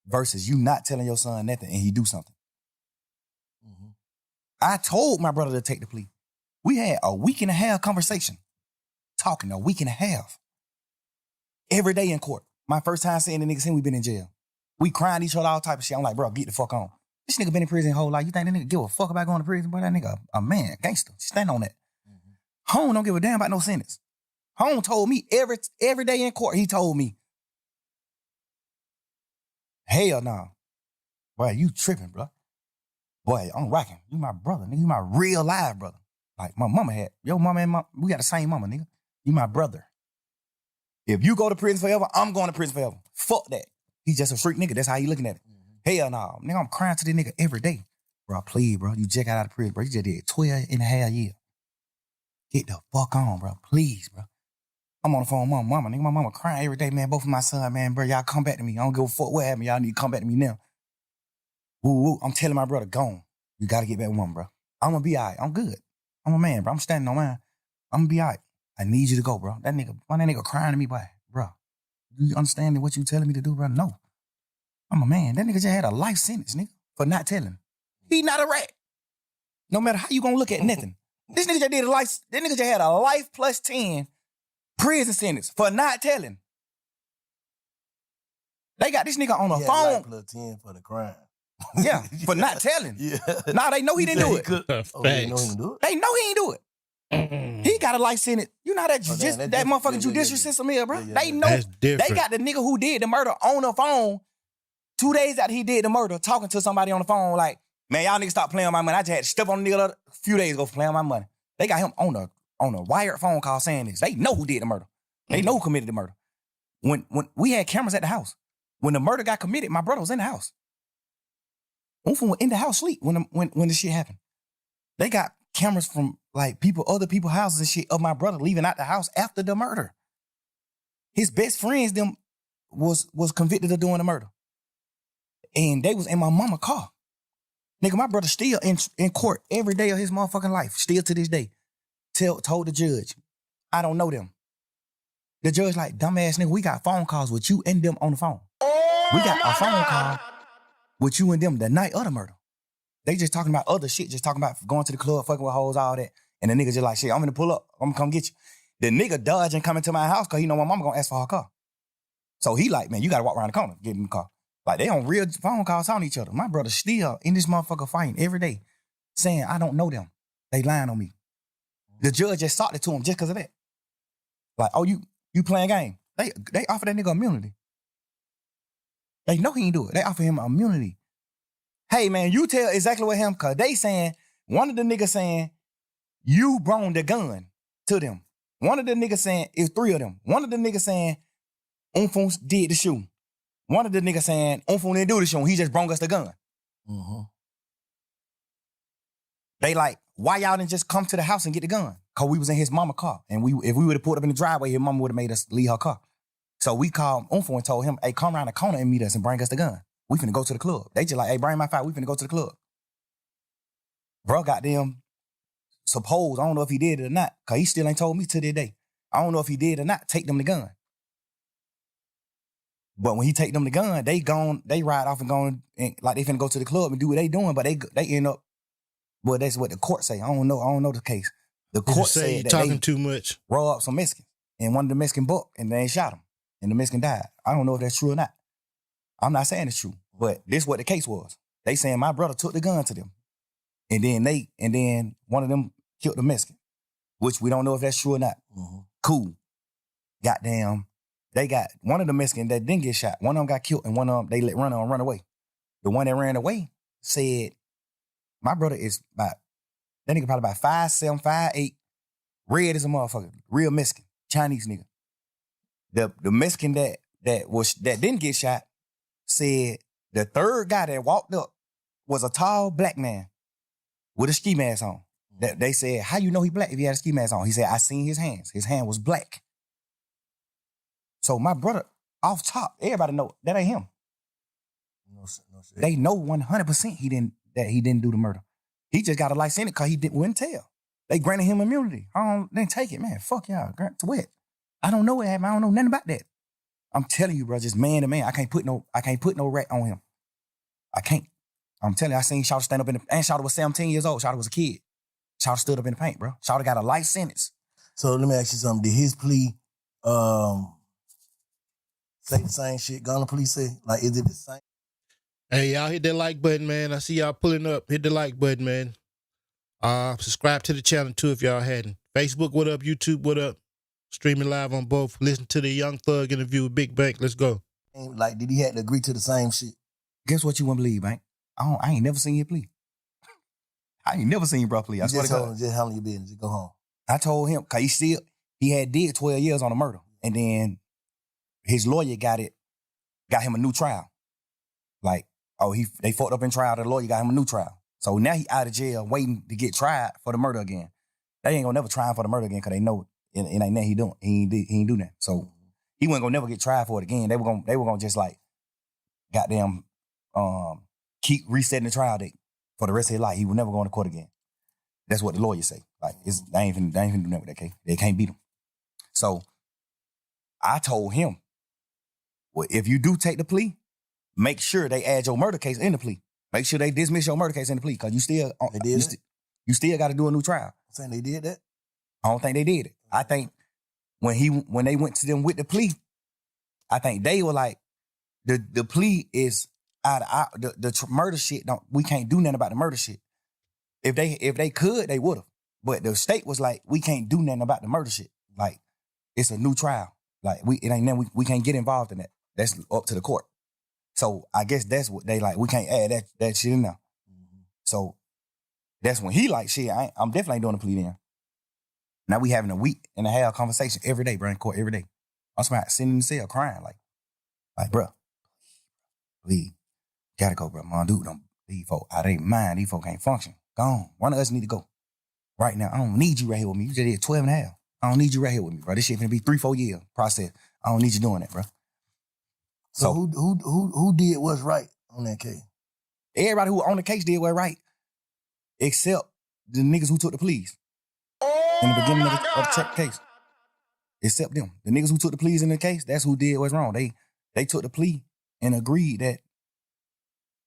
versus you not telling your son nothing and he do something. Mm-hmm. I told my brother to take the plea. We had a week and a half conversation, talking a week and a half. Every day in court. My first time seeing the nigga since we been in jail. We crying each other, all type of shit. I'm like, bro, get the fuck on. This nigga been in prison his whole life. You think that nigga give a fuck about going to prison? Boy, that nigga a man, gangster. Stand on that. Mm-hmm. Home don't give a damn about no sentence. Home told me every day in court, he told me, hell no. Boy, you tripping, bro. Boy, I'm rocking. You my brother, nigga. You my real live brother. Like my mama had. Your mama and we got the same mama, nigga. You my brother. If you go to prison forever, I'm going to prison forever. Fuck that. He just a freak nigga. That's how he looking at it. Hell no. Nigga, I'm crying to this nigga every day. Bro, please, bro. You just got out of prison, bro. You just did 12 and a half years. Get the fuck on, bro. Please, bro. I'm on the phone with my mama. Nigga, my mama crying every day, man. Both of my son, man, bro. Y'all come back to me. I don't give a fuck what happened. Y'all need to come back to me now. Woo, woo. I'm telling my brother, gone. You got to get back with mama, bro. I'm going to be all right. I'm good. I'm a man, bro. I'm standing on mine. I'm going to be all right. I need you to go, bro. That nigga crying to me, boy. Bro, do you understand what you telling me to do, bro? No. I'm a man. That nigga just had a life sentence, nigga, for not telling. He not a rat. No matter how you gonna look at nothing. This nigga just did a life, that nigga just had a life plus 10 prison sentence for not telling. They got this nigga on the phone. Life plus 10 for the crime. Yeah, for not telling. Yeah. Nah, they know he didn't do it. They know he didn't do it? They know he ain't do it. He got a life sentence. You know how that that motherfucking judicial system is, bro. They know. They got the nigga who did the murder on the phone 2 days after he did the murder, talking to somebody on the phone like, man, y'all niggas stop playing on my money. I just had to step on the nigga a few days ago for playing on my money. They got him on a wired phone call saying this. They know who did the murder. They know who committed the murder. When we had cameras at the house, when the murder got committed, my brother was in the house. Unfun was in the house sleep when the shit happened. They got cameras from like other people's houses and shit of my brother leaving out the house after the murder. His best friends them was convicted of doing the murder. And they was in my mama's car. Nigga, my brother still in court every day of his motherfucking life, still to this day. Told the judge, I don't know them. The judge like, dumbass nigga, we got phone calls with you and them on the phone. We got a phone call with you and them the night of the murder. They just talking about other shit, just talking about going to the club, fucking with hoes, all that. And the nigga just like, shit, I'm gonna pull up. I'm gonna come get you. The nigga dodging coming to my house because he know my mama gonna ask for her car. So he like, man, you gotta walk around the corner, get in the car. Like they on real phone calls on each other. My brother still in this motherfucker fighting every day saying, I don't know them. They lying on me. The judge just sought it to him just because of that. Like, oh, you playing game. They offer that nigga immunity. They know he ain't do it. They offer him immunity. Hey, man, you tell exactly what him, because they saying, one of the niggas saying, you brought the gun to them. One of the niggas saying, it's 3 of them. One of the niggas saying, Unfun did the shooting. One of the niggas saying, Unfun didn't do the shooting. He just brought us the gun. Mm-hmm. They like, why y'all didn't just come to the house and get the gun? Because we was in his mama's car. And if we would have pulled up in the driveway, his mama would have made us leave her car. So we called Unfun and told him, hey, come around the corner and meet us and bring us the gun. We finna go to the club. They just like, hey, bring my file. We finna go to the club. Bro, goddamn, suppose, I don't know if he did it or not, because he still ain't told me to this day. I don't know if he did or not, take them the gun. But when he take them the gun, they ride off and go, and like they finna go to the club and do what they doing, but they end up, well, that's what the court say. I don't know the case. The court say said that talking they too much. robbed some Mexicans, and one of the Mexican bucked, and they shot him, and the Mexican died. I don't know if that's true or not. I'm not saying it's true, but this is what the case was. They saying my brother took the gun to them, and then one of them killed the Mexican, which we don't know if that's true or not. Mm-hmm. Cool. Goddamn, they got one of the Mexicans that didn't get shot. One of them got killed, and one of them they let run away. The one that ran away said, my brother is that nigga probably about 5'7", 5'8", red as a motherfucker, real Mexican, Chinese nigga. The Mexican that didn't get shot said the third guy that walked up was a tall black man with a ski mask on. That they said, how you know he black if he had a ski mask on? He said, I seen his hands. His hand was black. So my brother, off top, everybody know that ain't him. No shit. They know 100% he didn't do the murder. He just got a life sentence because he wouldn't tell. They granted him immunity. Then take it, man. Fuck y'all. Grant to what? I don't know what happened. I don't know nothing about that. I'm telling you, bro, just man to man. I can't put no rat on him. I can't. I'm telling you, I seen Shawty stand up and Shawty was 17 years old. Shawty was a kid. Shawty stood up in the paint, bro. Shawty got a life sentence. So let me ask you something. Did his plea say the same shit Gunna plea say? Like, is it the same? Hey, y'all hit that like button, man. I see y'all pulling up. Hit the like button, man. Subscribe to the channel, too, if y'all hadn't. Facebook, what up? YouTube, what up? Streaming live on both. Listen to the Young Thug interview with Big Bank. Let's go. Like, did he have to agree to the same shit? Guess what you wouldn't believe, man? I ain't never seen you plea. I ain't never seen you bro plea. I You swear just to told God. him, just handle your business. Just go home. I told him, cause he had did 12 years on a murder. And then his lawyer got him a new trial. Like, they fucked up in trial, the lawyer got him a new trial. So now he out of jail waiting to get tried for the murder again. They ain't gonna never try him for the murder again because they know it ain't nothing he doing. He ain't do that. So he wasn't gonna never get tried for it again. They were gonna just like goddamn keep resetting the trial date for the rest of his life. He would never go to court again. That's what the lawyers say. Like they ain't finna do nothing with that case. They can't beat him. So I told him, well, if you do take the plea, make sure they add your murder case in the plea. Make sure they dismiss your murder case in the plea because you still got to do a new trial. I'm saying they did that. I don't think they did it. I think when they went to them with the plea, I think they were like, the plea is out of the murder shit. We can't do nothing about the murder shit. If they could, they would have. But the state was like, we can't do nothing about the murder shit. Like, it's a new trial. Like, it ain't nothing, we can't get involved in that. That's up to the court. So I guess that's what they like. We can't add that shit in there. Mm-hmm. So that's when he like, shit, I'm definitely doing a plea then. Now we having a week and a half conversation every day, bro, in court every day. I'm sitting in the cell crying like, bro, please, gotta go, bro. Mom, dude, these folk out of their mind. These folk can't function. Go on. One of us need to go. Right now, I don't need you right here with me. You just did 12 and a half. I don't need you right here with me, bro. This shit finna be 3-4 years process. I don't need you doing that, bro. So who did what's right on that case? Everybody who on the case did what's right, except the niggas who took the pleas in the beginning of the case. Except them. The niggas who took the pleas in the case, that's who did what's wrong. They took the plea and agreed that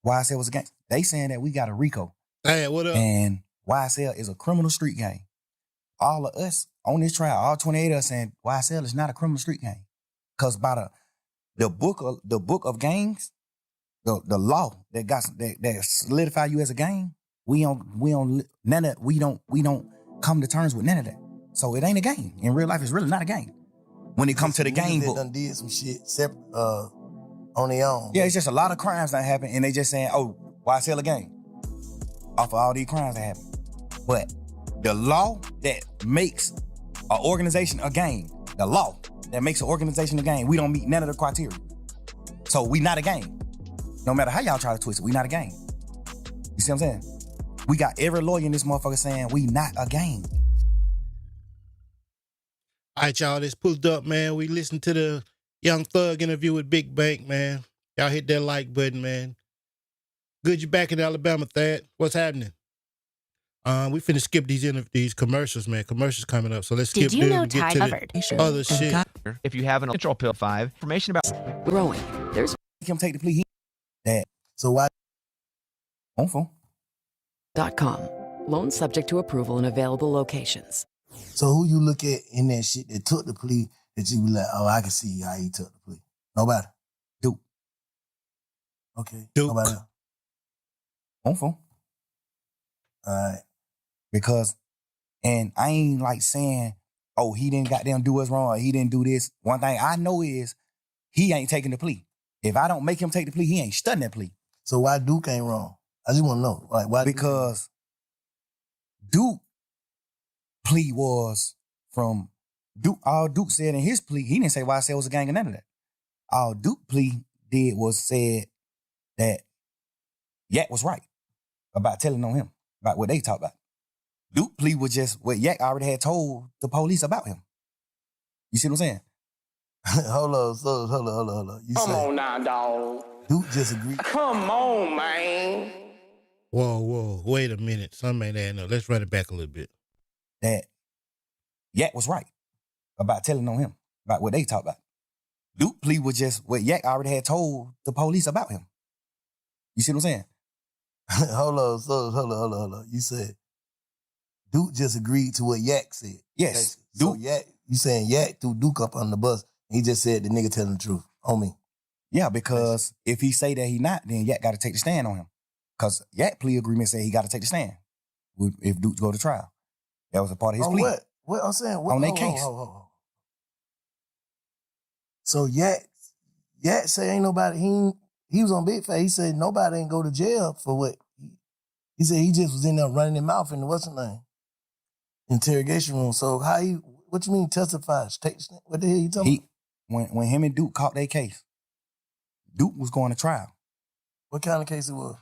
YSL was a gang. They saying that we got a RICO. Hey, what up? And YSL is a criminal street gang. All of us on this trial, all 28 of us saying YSL is not a criminal street gang. Because by the book of gangs, the law that solidify you as a gang, we don't come to terms with none of that. So it ain't a gang. In real life, it's really not a gang. When it comes to the gang book. They done did some shit separate on their own. Yeah, it's just a lot of crimes that happen, and they just saying, oh, YSL a gang. Off of all these crimes that happen. But the law that makes an organization a gang, the law that makes an organization a gang, we don't meet none of the criteria. So we not a gang. No matter how y'all try to twist it, we not a gang. You see what I'm saying? We got every lawyer in this motherfucker saying we not a gang. All right, y'all, this pulled up, man. We listened to the Young Thug interview with Big Bank, man. Y'all hit that like button, man. Good you back in Alabama, Thad. What's happening? We finna skip these commercials, man. Commercials coming up, so let's skip Did you know and get to the other shit. If you have an control pill 5, information about Growing. There's Him take the plea. So why? On phone. .com. Loan subject to approval in available locations. So who you look at in that shit that took the plea that you be like, oh, I can see how he took the plea? Nobody. Duke. Okay. Duke. Nobody else. On phone. All right. Because, and I ain't like saying, oh, he didn't goddamn do us wrong or he didn't do this. One thing I know is he ain't taking the plea. If I don't make him take the plea, he ain't studying that plea. So why Duke ain't wrong? I just want to know. Like, why? Because Duke plea was from Duke. All Duke said in his plea, he didn't say YSL was a gang or none of that. All Duke plea did was said that Yak was right about telling on him, about what they talked about. Duke plea was just what Yak already had told the police about him. You see what I'm saying? hold on. Come on now, dog. Duke just agreed. Come on, man. Whoa. Wait a minute. Something ain't adding up. Let's run it back a little bit. That Yak was right about telling on him, about what they talked about. Duke plea was just what Yak already had told the police about him. You see what I'm saying? hold on. You said Duke just agreed to what Yak said. Yes. So Duke. Yak, you saying Yak threw Duke up on the bus. He just said the nigga telling the truth on me. Yeah, because if he say that he not, then Yak got to take the stand on him. Because Yak plea agreement said he got to take the stand if Duke go to trial. That was a part of his plea. What? What I'm saying? What, on their case. So Yak say ain't nobody, he was on Big Fat. He said nobody ain't go to jail for what. He said he just was in there running his mouth in the what's the name? Interrogation room. So how he, what you mean testify? What the hell you talking about? When him and Duke caught their case, Duke was going to trial. What kind of case it was?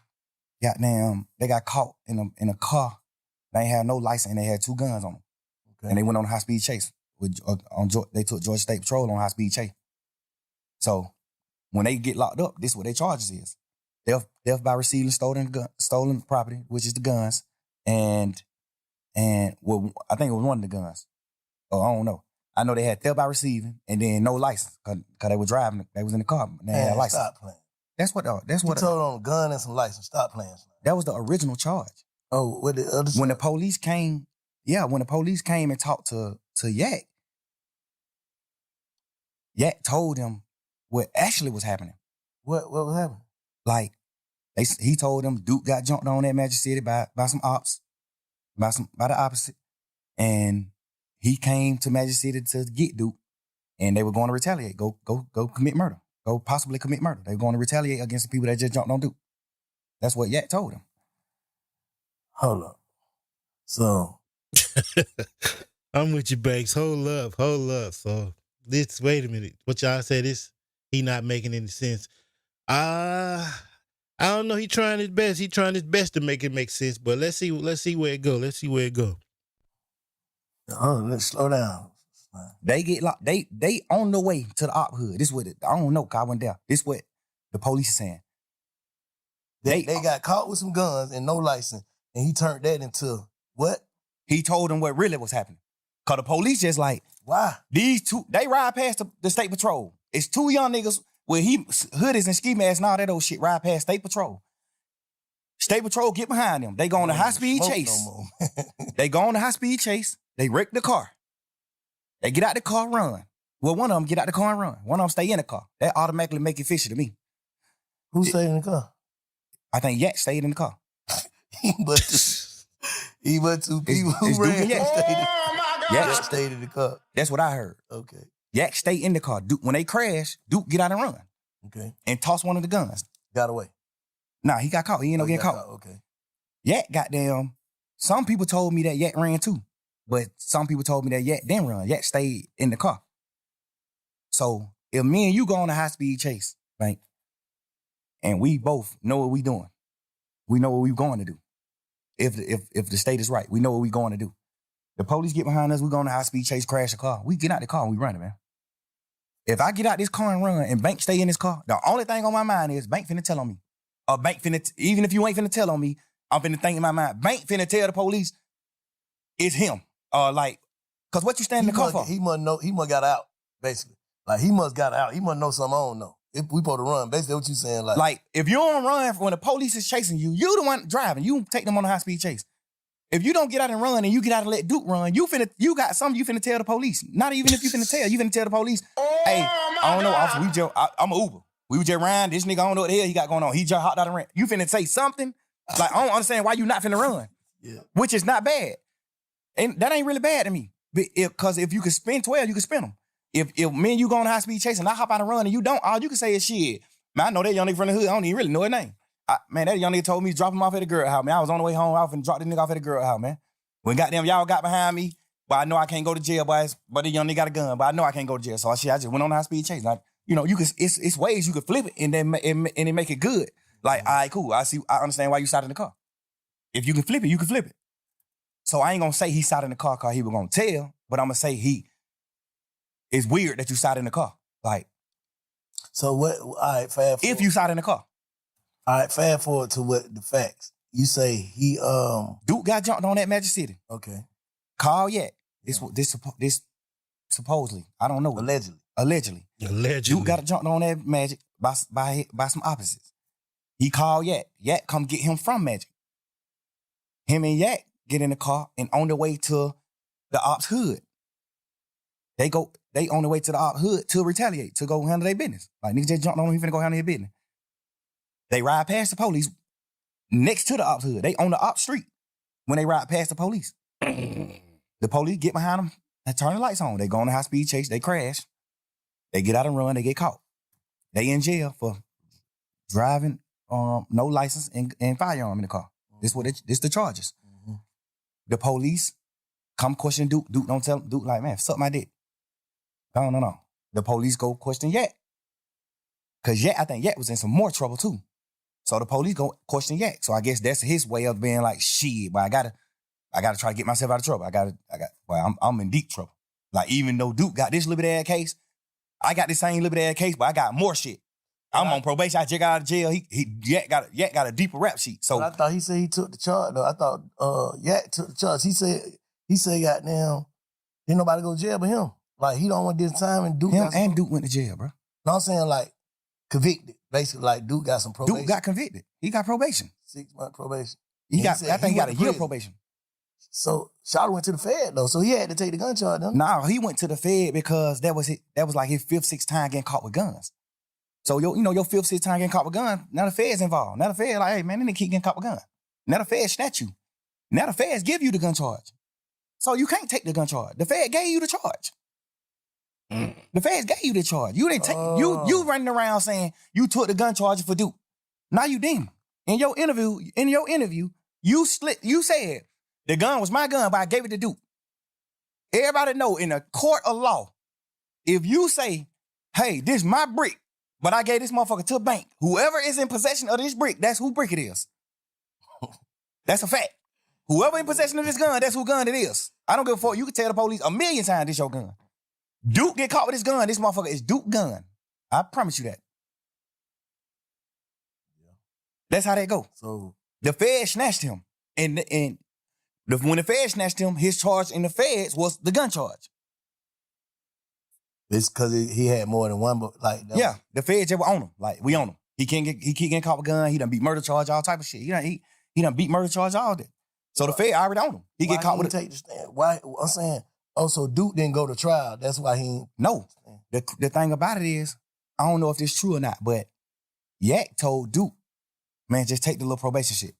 Goddamn, they got caught in a car. They ain't had no license and they had 2 guns on them. Okay. And they went on a high-speed chase. They took Georgia State Patrol on a high-speed chase. So when they get locked up, this is what their charges is. Theft by receiving stolen property, which is the guns, and well, I think it was one of the guns. Oh, I don't know. I know they had theft by receiving and then no license because they were driving. They was in the car. They had a license. Stop playing. That's what. You told on a gun and some license. Stop playing. That was the original charge. Oh, what the other? When the police came, when the police came and talked to Yak, Yak told him what actually was happening. What was happening? Like, he told them Duke got jumped on at Magic City by some ops, by the opposite, and he came to Magic City to get Duke, and they were going to retaliate, go commit murder, go possibly commit murder. They were going to retaliate against the people that just jumped on Duke. That's what Yak told him. Hold up. So I'm with you, Banks. Hold up. So this, wait a minute. What y'all say this? He not making any sense. I don't know. He trying his best. He trying his best to make it make sense. But let's see where it go. Oh, let's slow down. They get locked. They on the way to the op hood. This what I don't know. 'Cause I went there. This what the police is saying. They got caught with some guns and no license, and he turned that into what? He told them what really was happening. 'Cause the police just like, why? These 2, they ride past the state patrol. It's 2 young niggas with hoodies and ski masks and all that old shit ride past state patrol. State patrol get behind them. They go on a high-speed chase. They go on a high-speed chase. They wreck the car. They get out the car, run. Well, one of them get out the car and run. One of them stay in the car. That automatically make it fishy to me. Who stayed in the car? I think Yak stayed in the car. He but 2 people who ran. Yak stayed in the car. That's what I heard. Okay. Yak stayed in the car. Duke, when they crash, Duke get out and run. Okay. And toss one of the guns. Got away. Nah, he got caught. He ended up getting caught. Okay. Yak goddamn. Some people told me that Yak ran too. But some people told me that Yak didn't run. Yak stayed in the car. So if me and you go on a high-speed chase, right, and we both know what we doing, we know what we going to do. If the state is right, we know what we going to do. The police get behind us, we go on a high-speed chase, crash the car. We get out the car and we run it, man. If I get out this car and run and Bank stay in this car, the only thing on my mind is Bank finna tell on me. Or Bank finna, even if you ain't finna tell on me, I'm finna think in my mind, Bank finna tell the police it's him. Cause what you stand in the car for? He must got out, basically. Like, he must got out. He must know something I don't know. If we supposed to run, basically what you saying, like if you don't run when the police is chasing you, you the one driving. You take them on a high-speed chase. If you don't get out and run and you get out and let Duke run, you got something you finna tell the police. Not even if you finna tell. You finna tell the police, hey, I don't know, officer, I'm an Uber. We were just riding. This nigga, I don't know what the hell he got going on. He just hopped out and ran. You finna say something? Like, I don't understand why you not finna run. Yeah. Which is not bad. And that ain't really bad to me. Because if you could spin 12, you can spin them. If me and you go on a high-speed chase and I hop out and run and you don't, all you can say is shit. Man, I know that young nigga from the hood. I don't even really know his name. Man, that young nigga told me to drop him off at the girl house, man. I was on the way home. I was finna drop this nigga off at the girl house, man. When goddamn y'all got behind me, but I know I can't go to jail, but the young nigga got a gun, but I know I can't go to jail. So I just went on a high-speed chase. Like, you know, you can, it's ways you could flip it and then and make it good. Like, all right, cool. I understand why you sat in the car. If you can flip it, you can flip it. So I ain't gonna say he sat in the car because he was gonna tell, but I'm gonna say it's weird that you sat in the car. Like, so what? All right, fast forward. If you sat in the car. All right, fast forward to what the facts. You say he Duke got jumped on at Magic City. Okay. Call yet. This supposedly. I don't know. Allegedly. Duke got jumped on at Magic by some opposites. He called Yak. Yak come get him from Magic. Him and Yak get in the car and on the way to the ops hood. They on the way to the ops hood to retaliate, to go handle their business. Like, niggas just jumped on him, he finna go handle their business. They ride past the police next to the ops hood. They on the ops street when they ride past the police. The police get behind them and turn the lights on. They go on a high-speed chase. They crash. They get out and run. They get caught. They in jail for driving, no license and firearm in the car. This the charges. Mm-hmm. The police come question Duke. Duke don't tell him. Duke like, man, suck my dick. No. The police go question Yak. Cause Yak, I think Yak was in some more trouble too. So the police go question Yak. So I guess that's his way of being like, shit, but I gotta try to get myself out of trouble. I'm in deep trouble. Like, even though Duke got this little bit ass case, I got the same little bit ass case, but I got more shit. I'm on probation. I just got out of jail. Yak got a deeper rap sheet. So but I thought he said he took the charge though. I thought Yak took the charge. He said goddamn, didn't nobody go to jail but him. Like, he don't want this time, and Duke Duke went to jail, bro. No, I'm saying like convicted. Basically, like Duke got some probation. Duke got convicted. He got probation. 6-month probation. I think he got a year probation. So Shawty went to the Fed though, so he had to take the gun charge. No, he went to the Fed because that was like his 5th, 6th time getting caught with guns. So your 5th, 6th time getting caught with guns. Now the Fed's involved. Now the Fed like, hey man, they keep getting caught with guns. Now the Fed snatch you. Now the Feds give you the gun charge. So you can't take the gun charge. The Fed gave you the charge. The Feds gave you the charge. You didn't take you running around saying you took the gun charge for Duke. Now you didn't. In your interview, you said the gun was my gun, but I gave it to Duke. Everybody know in a court of law, if you say, hey, this is my brick, but I gave this motherfucker to a bank, whoever is in possession of this brick, that's who brick it is. That's a fact. Whoever in possession of this gun, that's who gun it is. I don't give a fuck. You can tell the police 1,000,000 times this your gun. Duke get caught with his gun. This motherfucker is Duke gun. I promise you that. Yeah. That's how that go. So the Fed snatched him. When the Fed snatched him, his charge in the Feds was the gun charge. it's because he had more than one, but like Yeah, the Feds just were on him. Like, we on him. He keep getting caught with a gun. He done beat murder charge, all type of shit. He done beat murder charge, all that. So the Fed already on him. He get caught with take the stand. Why? I'm saying, so Duke didn't go to trial. That's why he ain't. No. The thing about it is, I don't know if this true or not, but Yak told Duke, man, just take the little probation shit.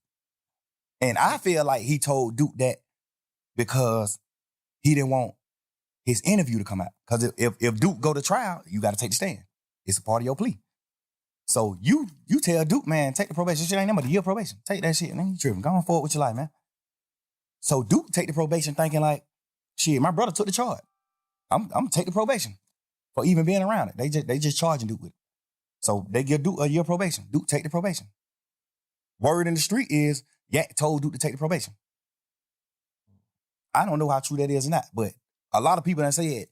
And I feel like he told Duke that because he didn't want his interview to come out. Because if Duke go to trial, you got to take the stand. It's a part of your plea. So you tell Duke, man, take the probation. Shit ain't nothing but a year probation. Take that shit, man. You tripping. Go on forward with your life, man. So Duke take the probation thinking like, shit, my brother took the charge. I'm gonna take the probation for even being around it. They just charging Duke with it. So they give Duke a year probation. Duke take the probation. Word in the street is Yak told Duke to take the probation. I don't know how true that is or not, but a lot of people that said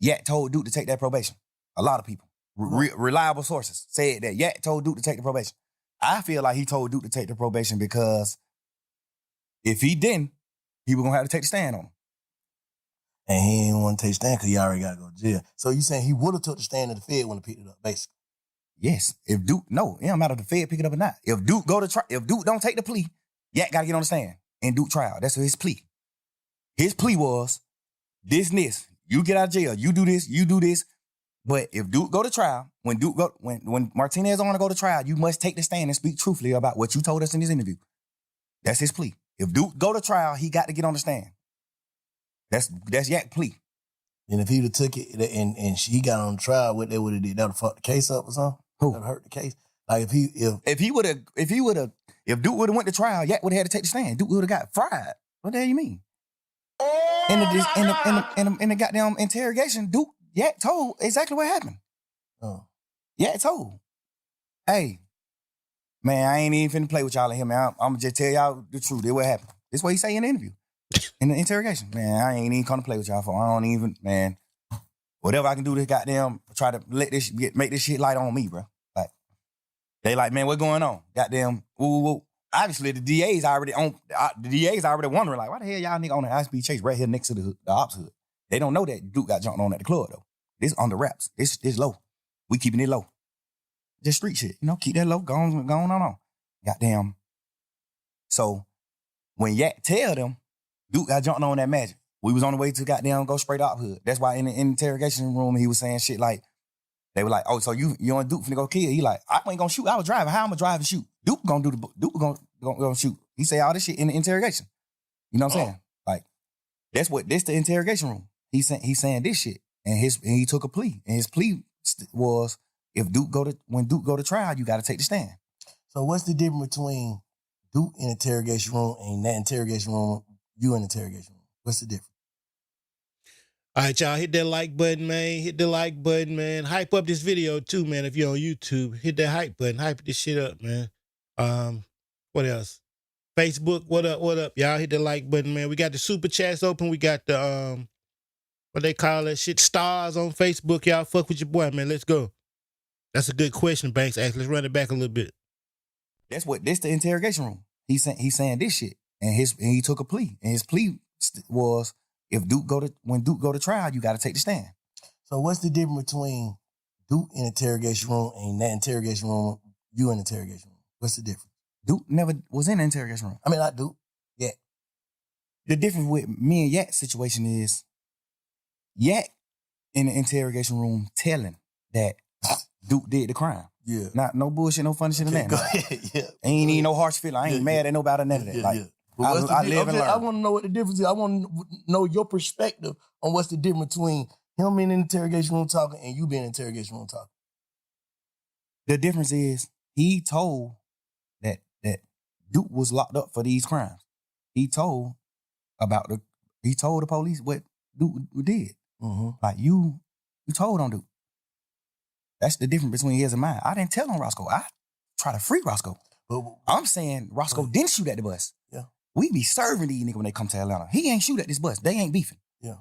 Yak told Duke to take that probation. A lot of people. Reliable sources said that Yak told Duke to take the probation. I feel like he told Duke to take the probation because if he didn't, he was going to have to take the stand on him. And he didn't want to take the stand because he already got to go to jail. So you saying he would have took the stand and the Fed wouldn't have picked it up, basically? Yes. If Duke, no, it don't matter if the Fed pick it up or not. If Duke if Duke don't take the plea, Yak got to get on the stand and Duke trial. That's his plea. His plea was this. You get out of jail. You do this. But if Duke go to trial, when Martinez want to go to trial, you must take the stand and speak truthfully about what you told us in this interview. That's his plea. If Duke go to trial, he got to get on the stand. That's Yak plea. And if he would have took it and she got on trial, what they would have did? That would have fucked the case up or something? Who? That would hurt the case. Like if Duke would have went to trial, Yak would have had to take the stand. Duke would have got fried. What the hell you mean? In the goddamn interrogation, Yak told exactly what happened. Oh. Yak told. Hey, man, I ain't even finna play with y'all in here, man. I'm gonna just tell y'all the truth. This what happened. This what he say in the interview. In the interrogation. Man, I ain't even come to play with y'all for. I don't even, man. Whatever I can do to goddamn try to make this shit light on me, bro. Like, they like, man, what's going on? Goddamn, woo. Obviously, the DA's already wondering, like, why the hell y'all nigga on the high-speed chase right here next to the ops hood? They don't know that Duke got jumped on at the club, though. This under wraps. This low. We keeping it low. Just street shit, keep that low, going on. Goddamn. So, when Yak tell them, Duke got jumped on that magic. We was on the way to goddamn go straight up hood. That's why in the interrogation room, he was saying shit like, they were like, oh, so you and Duke finna go kill? He like, I ain't gonna shoot. I was driving. How I'm gonna drive and shoot? Duke gonna shoot. He say all this shit in the interrogation. You know what I'm saying? Like, this the interrogation room. He's saying this shit. And he took a plea. And his plea was when Duke go to trial, you got to take the stand. So what's the difference between Duke in interrogation room and that interrogation room, you in interrogation room? What's the difference? All right, y'all, hit that like button, man. Hit the like button, man. Hype up this video too, man. If you're on YouTube, hit that hype button. Hype this shit up, man. What else? Facebook, what up, what up? Y'all hit the like button, man. We got the super chats open. We got the what they call that shit, stars on Facebook. Y'all fuck with your boy, man. Let's go. That's a good question, Banks asked. Let's run it back a little bit. This the interrogation room. He's saying this shit, and he took a plea, and his plea was when Duke go to trial, you got to take the stand. So what's the difference between Duke in interrogation room and that interrogation room, you in interrogation room? What's the difference? Duke never was in the interrogation room. I mean, not Duke. Yeah. The difference with me and Yak's situation is Yak in the interrogation room telling that Duke did the crime. Yeah. Not no bullshit, no funny shit in that. Go ahead. Yeah. Ain't even no harsh feeling. I ain't mad at nobody or none of that. I live and learn. I want to know what the difference is. I want to know your perspective on what's the difference between him being in the interrogation room talking and you being in the interrogation room talking. The difference is he told that Duke was locked up for these crimes. He told the police what Duke did. Mm-hmm. Like you told on Duke. That's the difference between his and mine. I didn't tell on Roscoe. I try to free Roscoe. I'm saying Roscoe didn't shoot at the bus. Yeah. We be serving these niggas when they come to Atlanta. He ain't shoot at this bus. They ain't beefing. Yeah.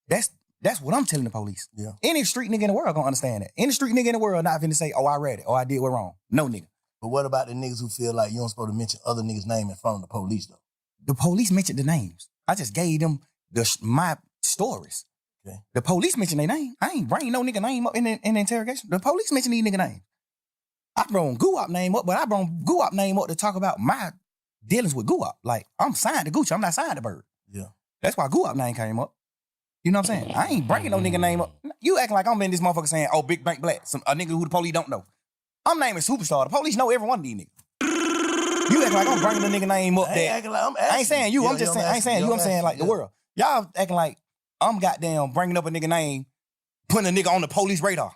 That's what I'm telling the police. Yeah. Any street nigga in the world gonna understand that. Any street nigga in the world not finna say, oh, I read it, or I did what wrong. No nigga. But what about the niggas who feel like you don't supposed to mention other niggas' name in front of the police though? The police mentioned the names. I just gave them my stories. Okay. The police mentioned their name. I ain't bring no nigga name up in the interrogation. The police mentioned these nigga names. I brought Guwap name up, but I brought Guwap name up to talk about my dealings with Guwap. Like, I'm signed to Gucci. I'm not signed to Bird. Yeah. That's why Guwap name came up. You know what I'm saying? I ain't bringing no nigga name up. You acting like I'm in this motherfucker saying, oh, Big Bank Black, a nigga who the police don't know. I'm naming Superstar. The police know every one of these niggas. You acting like I'm bringing the nigga name up there. I ain't saying you. I'm just saying, I ain't saying you. I'm saying like the world. Y'all acting like I'm goddamn bringing up a nigga name, putting a nigga on the police radar.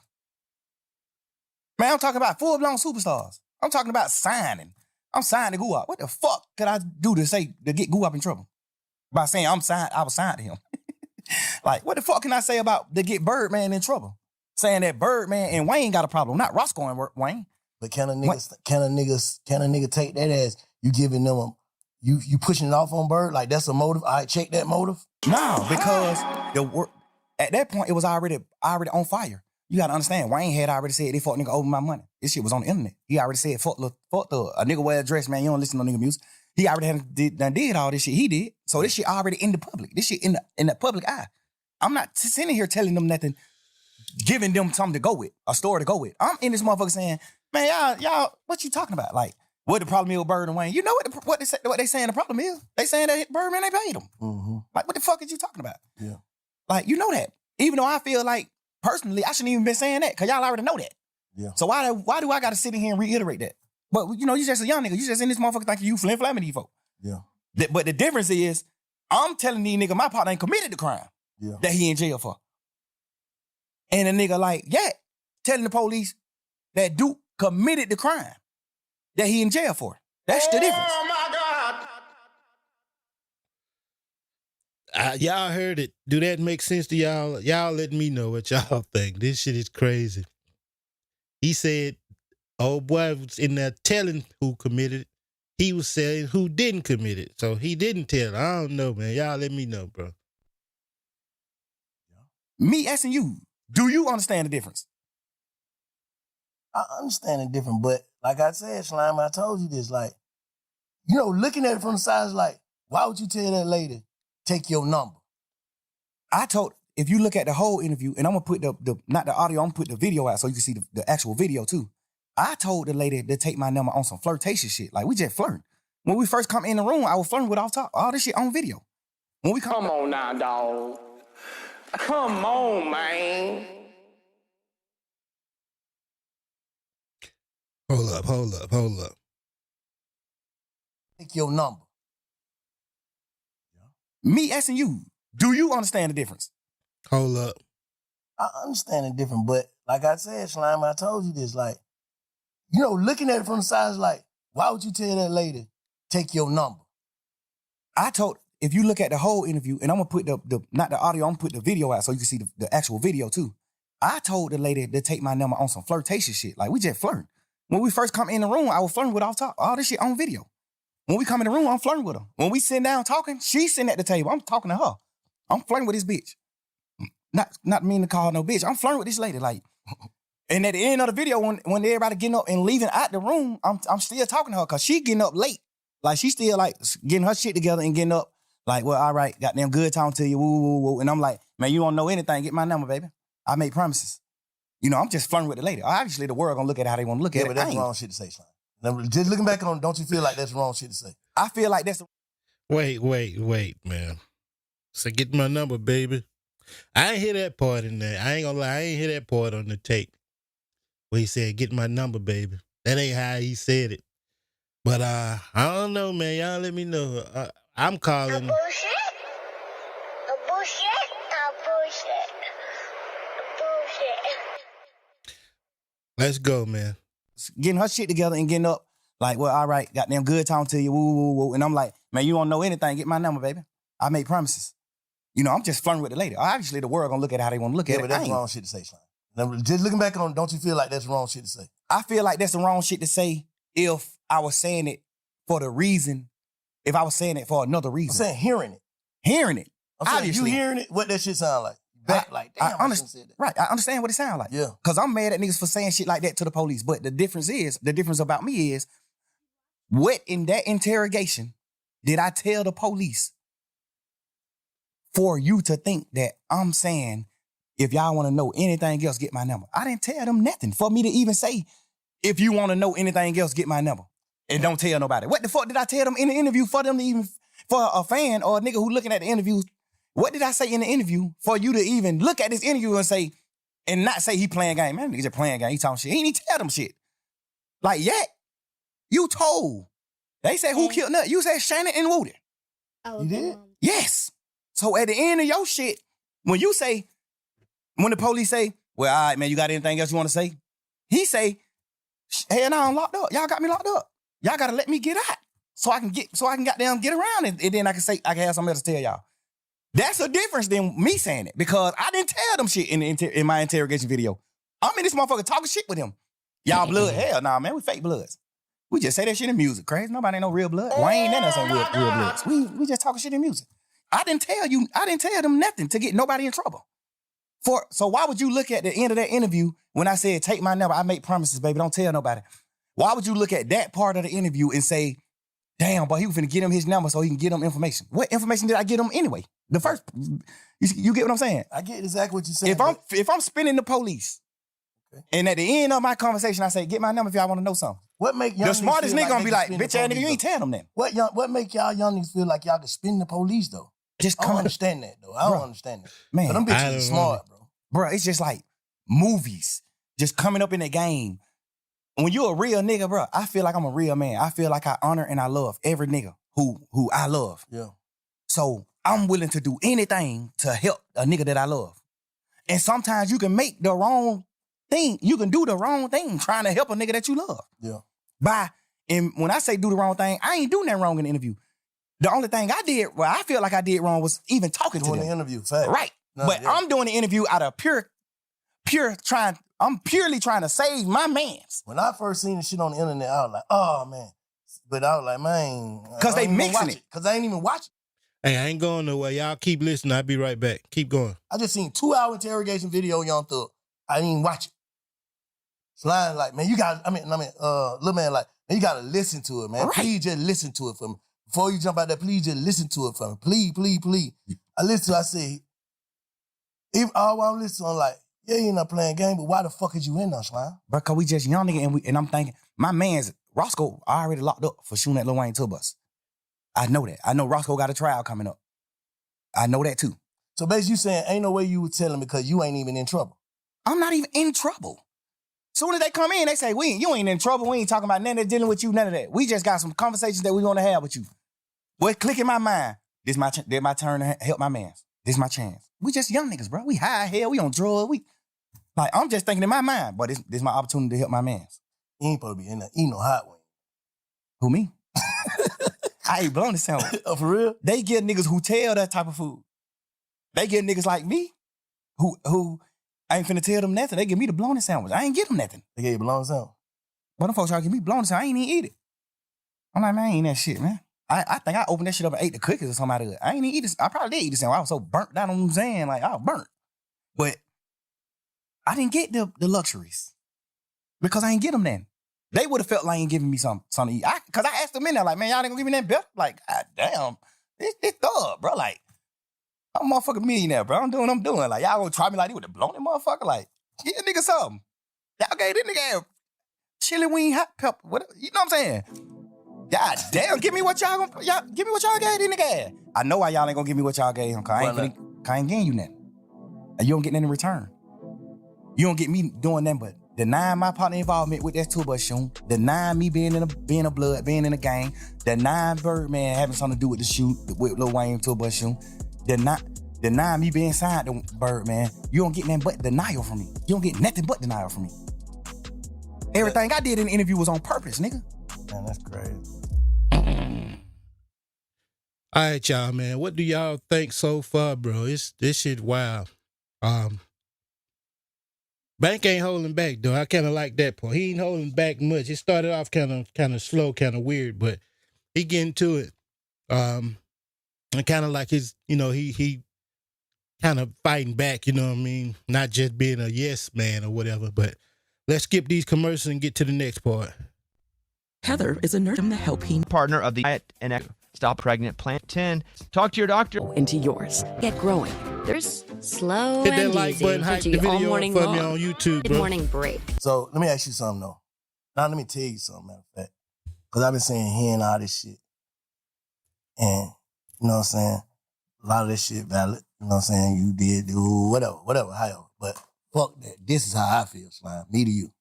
Man, I'm talking about full-blown superstars. I'm talking about signing. I'm signed to Guwap. What the fuck could I do to get Guwap in trouble? By saying I was signed to him. Like, what the fuck can I say about to get Birdman in trouble? Saying that Birdman and Wayne got a problem, not Roscoe and Wayne. But can a nigga take that as you giving them you pushing it off on Bird? Like that's a motive? I check that motive? No, because at that point it was already on fire. You gotta understand, Wayne had already said they fuck nigga over my money. This shit was on the internet. He already said fuck the a nigga wear a dress, man. You don't listen to nigga music. He already did all this shit he did. So this shit already in the public. This shit in the public eye. I'm not sitting here telling them nothing, giving them something to go with, a story to go with. I'm in this motherfucker saying, man, y'all, what you talking about? Like, what the problem is with Bird and Wayne? You know what they saying the problem is? They saying that Birdman, they paid him. Mm-hmm. Like, what the fuck is you talking about? Yeah. Like, you know that. Even though I feel like, personally, I shouldn't even been saying that, because y'all already know that. Yeah. So why do I got to sit in here and reiterate that? But, you know, you just a young nigga. You just in this motherfucker thinking you flim-flamming these folk. Yeah. But the difference is, I'm telling these niggas my partner ain't committed the crime that he in jail for. And a nigga like, telling the police that Duke committed the crime that he in jail for. That's the difference. Oh my God. Y'all heard it. Do that make sense to y'all? Y'all let me know what y'all think. This shit is crazy. He said, old boy was in there telling who committed it. He was saying who didn't commit it. So he didn't tell. I don't know, man. Y'all let me know, bro. Me asking you, do you understand the difference? I understand the difference, but like I said, Slime, I told you this, like, you know, looking at it from the side is like, why would you tell that lady, take your number? If you look at the whole interview, and I'm gonna put not the audio, I'm gonna put the video out so you can see the actual video too. I told the lady to take my number on some flirtation shit. Like, we just flirting. When we first come in the room, I was flirting with off top. All this shit on video. When we Come on now, dog. Come on, man. Hold up. Take your number. Me asking you, do you understand the difference? Hold up. I understand the difference, but like I said, Slime, I told you this, like, you know, looking at it from the side is like, why would you tell that lady, take your number? If you look at the whole interview, and I'm gonna put the not the audio, I'm gonna put the video out so you can see the actual video too. I told the lady to take my number on some flirtation shit. Like, we just flirting. When we first come in the room, I was flirting with her off top. All this shit on video. When we come in the room, I'm flirting with her. When we sit down talking, she's sitting at the table. I'm talking to her. I'm flirting with this bitch. Not mean to call her no bitch. I'm flirting with this lady. Like, and at the end of the video, when everybody getting up and leaving out the room, I'm still talking to her because she getting up late. Like, she still like getting her shit together and getting up. Like, well, all right, goddamn good talking to you, woo, woo, woo. And I'm like, man, you don't know anything. Get my number, baby. I make promises. You know, I'm just flirting with the lady. Obviously, the world gonna look at it how they want to look at it. But that's wrong shit to say, Slime. Just looking back on, don't you feel like that's wrong shit to say? I feel like that's... Wait, man. So get my number, baby. I ain't hear that part in there. I ain't gonna lie, I ain't hear that part on the tape where he said, get my number, baby. That ain't how he said it. But I don't know, man. Y'all let me know. I'm calling. A bullshit. Let's go, man. Getting her shit together and getting up. Like, well, all right, goddamn good talking to you, woo, woo, woo. And I'm like, man, you don't know anything. Get my number, baby. I make promises. You know, I'm just flirting with the lady. Obviously, the world gonna look at it how they want to look at it. But that's wrong shit to say, Slime. Just looking back on, don't you feel like that's wrong shit to say? I feel like that's the wrong shit to say if I was saying it for the reason, if I was saying it for another reason. I'm saying hearing it. Hearing it. I'm saying Obviously. You hearing it, what that shit sound like? Like, damn, I understand that. Right, I understand what it sounds like. Yeah. Because I'm mad at niggas for saying shit like that to the police. But the difference about me is, what in that interrogation did I tell the police for you to think that I'm saying, if y'all want to know anything else, get my number? I didn't tell them nothing for me to even say, if you want to know anything else, get my number. And don't tell nobody. What the fuck did I tell them in the interview for them to even, for a fan or a nigga who looking at the interview? What did I say in the interview for you to even look at this interview and say, and not say he playing game? Man, nigga just playing game. He talking shit. He ain't even tell them shit. Like, yeah, you told. They said, who killed Nut? You said Shannon and Woody. You did? Yes. So at the end of your shit, when the police say, well, all right, man, you got anything else you want to say? He say, hell no, I'm locked up. Y'all got me locked up. Y'all got to let me get out so I can goddamn get around and then I can have something else to tell y'all. That's a difference than me saying it, because I didn't tell them shit in my interrogation video. I'm in this motherfucker talking shit with him. Y'all blood? Hell nah, man, we fake bloods. We just say that shit in music, crazy. Nobody ain't no real blood. Wayne and us ain't real bloods. We just talking shit in music. I didn't tell them nothing to get nobody in trouble. So why would you look at the end of that interview when I said, take my number, I make promises, baby, don't tell nobody? Why would you look at that part of the interview and say, damn, boy, he was finna get him his number so he can get him information? What information did I get him anyway? The first, you get what I'm saying? I get exactly what you're saying. If I'm spinning the police, okay, and at the end of my conversation, I say, get my number if y'all want to know something. What make y'all the smartest nigga gonna be like, bitch ass nigga, you ain't telling them that. What make y'all young niggas feel like y'all can spin the police though? I don't understand that though. I don't understand that. Man, but them bitches are smart, bro. Bro, it's just like movies just coming up in the game. When you're a real nigga, bro, I feel like I'm a real man. I feel like I honor and I love every nigga who I love. Yeah. So I'm willing to do anything to help a nigga that I love. And sometimes you can make the wrong thing. You can do the wrong thing trying to help a nigga that you love. Yeah. And when I say do the wrong thing, I ain't doing that wrong in the interview. The only thing I did, well, I feel like I did wrong was even talking to them. Doing the interview, fact. Right. But yeah, I'm doing the interview out of I'm purely trying to save my mans. When I first seen the shit on the internet, I was like, oh, man. But I was like, man. Because they mixing it. Because I ain't even watch it. Hey, I ain't going nowhere. Y'all keep listening. I'll be right back. Keep going. I just seen 2-hour interrogation video, Young Thug. I didn't even watch it. Slime like, man, little man like, man, you got to listen to it, man. Right. Please just listen to it for me. Before you jump out there, please just listen to it for me. Please, please, please. I listened to it, I said, even all while I'm listening, I'm like, yeah, you not playing game, but why the fuck is you in there, Slime? Bro, cause we just young nigga and I'm thinking, my man's Roscoe already locked up for shooting at Lil Wayne tour bus. I know that. I know Roscoe got a trial coming up. I know that too. So basically you saying ain't no way you would tell him because you ain't even in trouble. I'm not even in trouble. Soon as they come in, they say, you ain't in trouble. We ain't talking about nothing that's dealing with you, none of that. We just got some conversations that we want to have with you. What click in my mind, this my turn to help my mans. This my chance. We just young niggas, bro. We high hell, we on drugs. Like, I'm just thinking in my mind, but this is my opportunity to help my mans. You ain't supposed to be in there eating no hot wing. Who, me? I ain't blown the sandwich. Oh, for real? They get niggas who tell that type of food. They get niggas like me who I ain't finna tell them nothing. They give me the bologna sandwich. I ain't give them nothing. They gave you bologna sandwich? But them folks try to give me bologna sandwich. I ain't even eat it. I'm like, man, I ain't eat that shit, man. I think I opened that shit up and ate the cookies or something out of it. I ain't even eat this. I probably did eat the sandwich. I was so burnt down on them saying, like, I was burnt. But I didn't get the luxuries because I ain't get them then. They would have felt like ain't giving me something to eat. Because I asked them in there, like, man, y'all ain't gonna give me that better? Like, God damn, this thug, bro. Like, I'm a motherfucking millionaire, bro. I'm doing what I'm doing. Like, y'all gonna try me like this with the bologna motherfucker? Like, give a nigga something. Y'all gave this nigga chili wing, hot pepper, whatever. You know what I'm saying? God damn, give me what y'all gave this nigga. I know why y'all ain't gonna give me what y'all gave him, cause I ain't getting you nothing. And you don't get nothing in return. You don't get me doing nothing but denying my partner involvement with that tour bus shoot, denying me being in a gang, denying Birdman having something to do with the shoot, with Lil Wayne tour bus shoot, denying me being signed to Birdman. You don't get nothing but denial from me. You don't get nothing but denial from me. Everything I did in the interview was on purpose, nigga. Man, that's crazy. All right, y'all, man. What do y'all think so far, bro? This shit wild. Bank ain't holding back, though. I kind of like that part. He ain't holding back much. It started off kind of slow, kind of weird, but he getting to it. And kind of like his, he kind of fighting back, you know what I mean? Not just being a yes man or whatever, but let's skip these commercials and get to the next part. Heather is a nurse from the Help He Partner of the Diet and Stop Pregnant Plan 10. Talk to your doctor. Into yours. Get growing. There's slow Hit that and like easy button, hype the all video up morning for long. me on YouTube, Good bro. morning break. So let me ask you something, though. Now let me tell you something, matter of fact. Because I've been hearing all this shit. And, you know what I'm saying? A lot of this shit valid. You know what I'm saying? You did do whatever, however. But fuck that. This is how I feel, Slime. Me to you.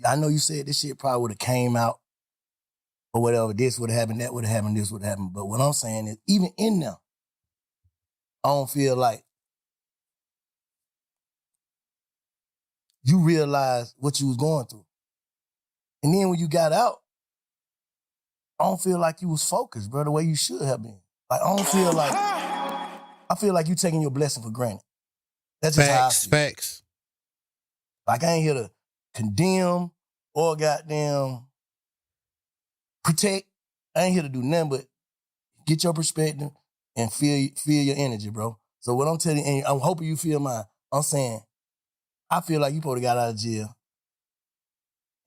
I know you said this shit probably would have came out or whatever. This would have happened, that would have happened, this would have happened. But what I'm saying is, even in there, I don't feel like you realized what you was going through. And then when you got out, I don't feel like you was focused, bro, the way you should have been. Like, I feel like you taking your blessing for granted. That's just how I feel. Facts. Like, I ain't here to condemn or goddamn protect. I ain't here to do nothing but get your perspective and feel your energy, bro. So what I'm telling you, and I'm hoping you feel mine, I'm saying, I feel like you probably got out of jail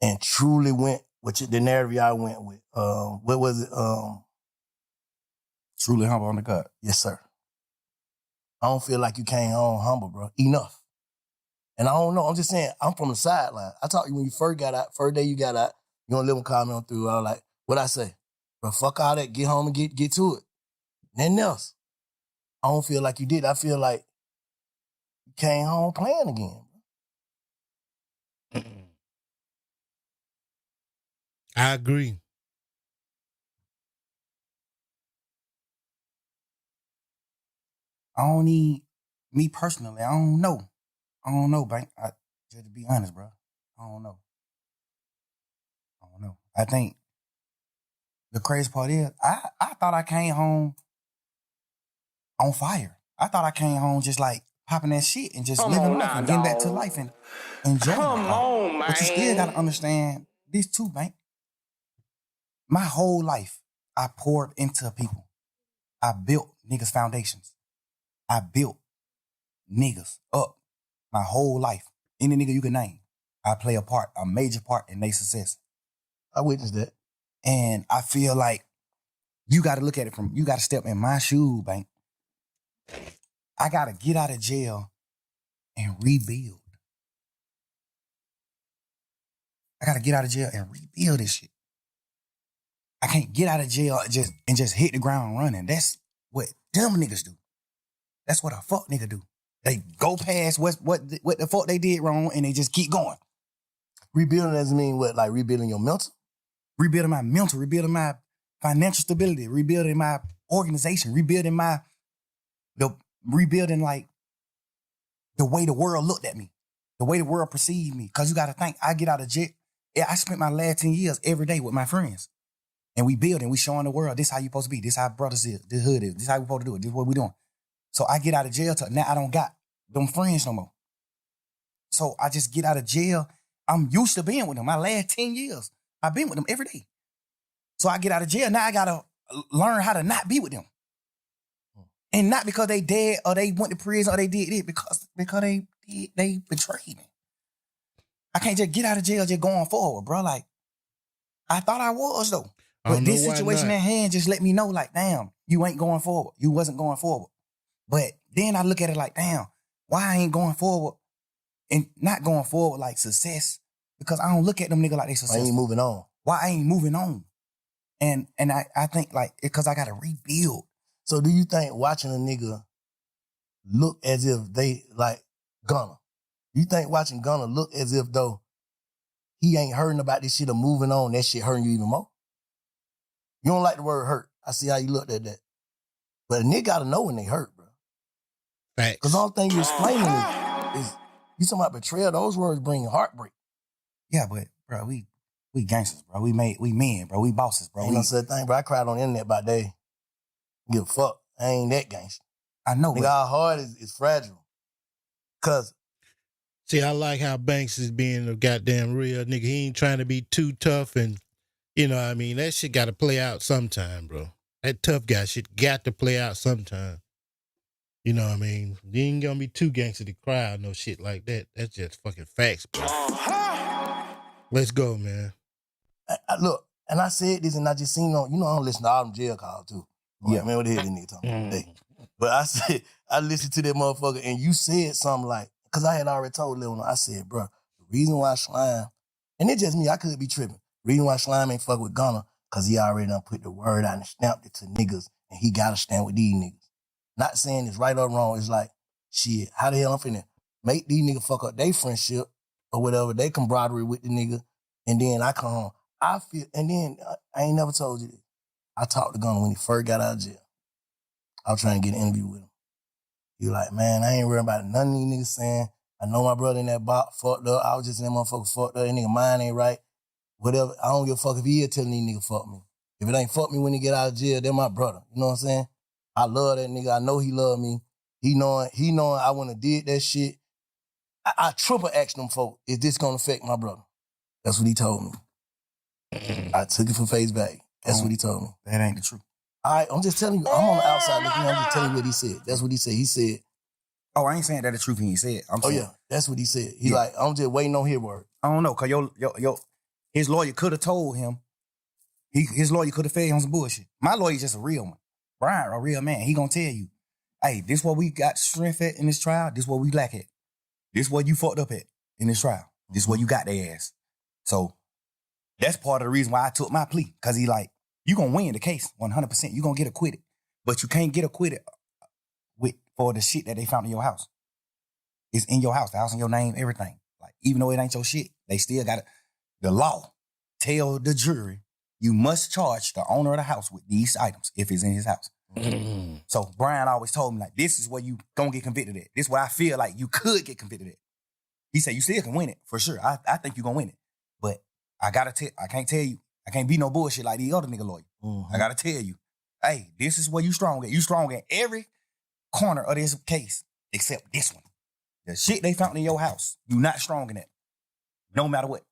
and truly went with the narrative y'all went with. What was it? Truly humble on the gut. Yes, sir. I don't feel like you came home humble, bro. Enough. And I don't know. I'm just saying, I'm from the sideline. I talked to you when you first got out, first day you got out, you gonna live and comment on through. I was like, what'd I say? Bro, fuck all that. Get home and get to it. Nothing else. I don't feel like you did. I feel like you came home playing again. I agree. I don't need, me personally, I don't know. Bank. Just to be honest, bro. I don't know. I think the crazy part is, I thought I came home on fire. I thought I came home just like popping that shit and just living life and getting back to life and enjoying Come life. on, man. But you still gotta understand this too, Bank. My whole life, I poured into people. I built niggas' foundations. I built niggas up my whole life. Any nigga you can name, I play a major part in their success. I witnessed that. And I feel like you got to look at it you got to step in my shoe, Bank. I got to get out of jail and rebuild. I got to get out of jail and rebuild this shit. I can't get out of jail and just hit the ground running. That's what dumb niggas do. That's what a fuck nigga do. They go past what the fuck they did wrong and they just keep going. Rebuilding doesn't mean what? Like rebuilding your mental? Rebuilding my mental, rebuilding my financial stability, rebuilding my organization, rebuilding like the way the world looked at me, the way the world perceived me. Because you got to think, I get out of jail. I spent my last 10 years every day with my friends. And we building, we showing the world, this how you supposed to be. This how brothers is, this hood is. This how we supposed to do it. This what we doing. So I get out of jail. Now I don't got them friends no more. So I just get out of jail. I'm used to being with them. My last 10 years, I've been with them every day. So I get out of jail. Now I got to learn how to not be with them. And not because they dead or they went to prison or they did it, because they betrayed me. I can't just get out of jail just going forward, bro. Like, I thought I was, though. But this situation at hand just let me know, like, damn, you ain't going forward. You wasn't going forward. But then I look at it like, damn, why I ain't going forward and not going forward like success? Because I don't look at them niggas like they successful. I ain't moving on. Why I ain't moving on? And I think, like, because I got to rebuild. So do you think watching a nigga look as if they, like, Gunna, you think watching Gunna look as if though he ain't hurting about this shit or moving on, that shit hurting you even more? You don't like the word hurt. I see how you looked at that. But a nigga gotta know when they hurt, bro. Facts. Because the only thing you explaining is you talking about betrayal, those words bring heartbreak. Yeah, but, bro, we gangsters, bro. We men, bro. We bosses, bro. Ain't no such thing, bro. I cried on the internet about that. Give a fuck. I ain't that gangster. I know, nigga, our heart is fragile. Cause see, I like how Banks is being a goddamn real nigga. He ain't trying to be too tough, and you know what I mean? That shit got to play out sometime, bro. That tough guy shit got to play out sometime. You know what I mean? You ain't gonna be too gangster to cry out no shit like that. That's just fucking facts, bro. Let's go, man. I look, and I said this, and I just seen on, you know, I don't listen to all them jail calls too. Yeah, man, what the hell this nigga talking about today? But I said, I listened to that motherfucker, and you said something like, because I had already told Lil, I said, bro, the reason why Slime, and it's just me, I could be tripping. The reason why Slime ain't fuck with Gunna, because he already done put the word out and stamped it to niggas, and he got to stand with these niggas. Not saying it's right or wrong, it's like, shit, how the hell I'm finna make these niggas fuck up their friendship or whatever, they camaraderie with the nigga, and then I come home. I feel, and then I ain't never told you this. I talked to Gunna when he first got out of jail. I was trying to get an interview with him. He was like, man, I ain't worried about none of these niggas saying, I know my brother in that box fucked up. I was just in that motherfucker fucked up. That nigga mind ain't right. Whatever. I don't give a fuck if he is telling these niggas fuck me. If it ain't fuck me when he get out of jail, they're my brother. You know what I'm saying? I love that nigga. I know he love me. He knowing I wouldn't have did that shit. I triple asked them folk, is this gonna affect my brother? That's what he told me. I took it for face value. That's what he told me. That ain't the truth. All right, I'm just telling you, I'm on the outside looking in, I'm just telling you what he said. That's what he said. He said, oh, I ain't saying that the truth he ain't said. I'm saying, yeah, that's what he said. He like, I'm just waiting on his word. I don't know, cause his lawyer could have told him, his lawyer could have fed him some bullshit. My lawyer's just a real one. Brian, a real man. He gonna tell you, hey, this what we got strength at in this trial, this what we lack at. This what you fucked up at in this trial. This what you got their ass. So that's part of the reason why I took my plea. Cause he like, you gonna win the case 100%. You gonna get acquitted. But you can't get acquitted for the shit that they found in your house. It's in your house, the house in your name, everything. Like, even though it ain't your shit, they still got it. The law tell the jury, you must charge the owner of the house with these items if it's in his house. So Brian always told me, like, this is where you gonna get convicted at. This is where I feel like you could get convicted at. He said, you still can win it, for sure. I think you're gonna win it. But I can't tell you, I can't be no bullshit like these other nigga lawyers. I gotta tell you, hey, this is where you strong at. You strong at every corner of this case except this one. The shit they found in your house, you not strong in it. No matter what.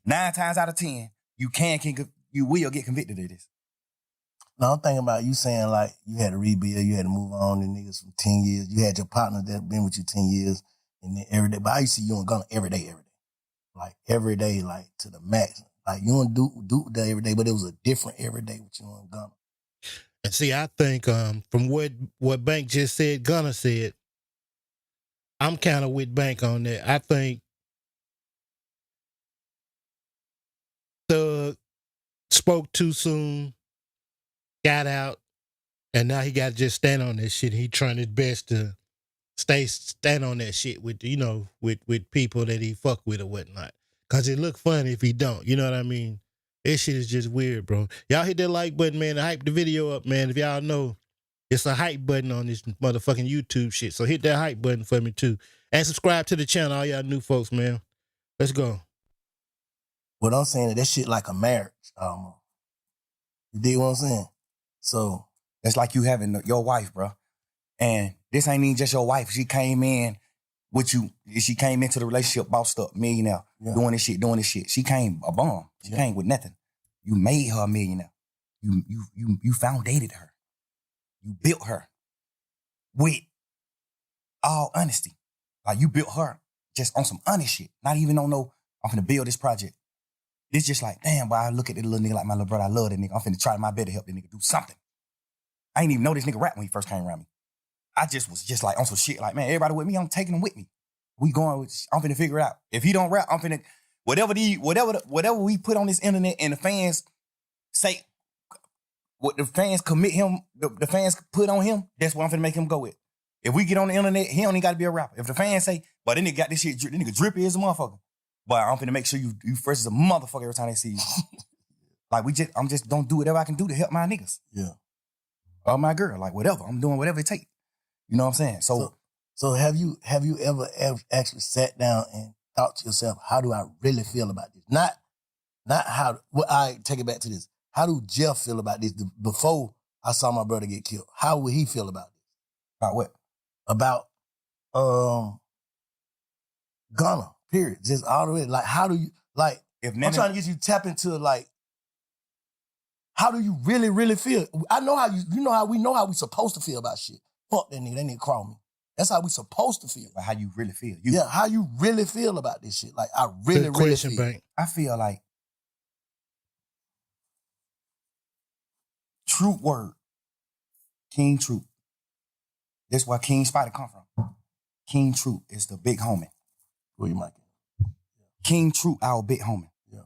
9 times out of 10, you will get convicted of this. No, I'm thinking about you saying like you had to rebuild, you had to move on to niggas from 10 years. You had your partner that been with you 10 years and then every day. But I used to see you and Gunna every day. Like every day, like to the max. Like you don't do that every day, but it was a different every day with you and Gunna. And see, I think from what Bank just said, Gunna said, I'm kind of with Bank on that. I think Thug spoke too soon, got out, and now he got to just stand on that shit. He trying his best to stand on that shit with, you know, with people that he fuck with or whatnot. Cause it look funny if he don't. You know what I mean? This shit is just weird, bro. Y'all hit that like button, man, to hype the video up, man. If y'all know, It's a hype button on this motherfucking YouTube shit. So hit that hype button for me too. And subscribe to the channel, all y'all new folks, man. Let's go. What I'm saying is that shit like a marriage. You dig what I'm saying? So it's like you having your wife, bro. And this ain't even just your wife. She came in with you. She came into the relationship bossed up, millionaire, doing this shit. She came a bum. She came with nothing. You made her a millionaire. You foundated her. You built her with all honesty. Like you built her just on some honest shit. Not even on no, I'm finna build this project. It's just like, damn, but I look at this little nigga like my little brother. I love that nigga. I'm finna try my best to help that nigga do something. I ain't even know this nigga rap when he first came around me. I just was just like on some shit like, man, everybody with me, I'm taking them with me. We going with, I'm finna figure it out. If he don't rap, I'm finna, whatever we put on this internet and the fans say, what the fans commit him, the fans put on him, that's what I'm finna make him go with. If we get on the internet, he don't even gotta be a rapper. If the fans say, but then nigga got this shit, the nigga drippy as a motherfucker. But I'm finna make sure you fresh as a motherfucker every time they see you. Like I'm just don't do whatever I can do to help my niggas. Yeah. Or my girl, like whatever. I'm doing whatever it takes. You know what I'm saying? So have you ever actually sat down and thought to yourself, how do I really feel about this? Not how, well, I take it back to this. How do Jeff feel about this before I saw my brother get killed? How would he feel about this? About what? About Gunna, period. Just all the way. Like, how do you, like, I'm trying to get you to tap into, like, how do you really, really feel? I know how we know how we supposed to feel about shit. Fuck that nigga crawl me. That's how we supposed to feel. But how you really feel. How you really feel about this shit. Like, I really feel. Bank. I feel like Troop word. King Troop. That's where King Spider come from. King Troop is the big homie. Where you might King Troop, our big homie. Yeah.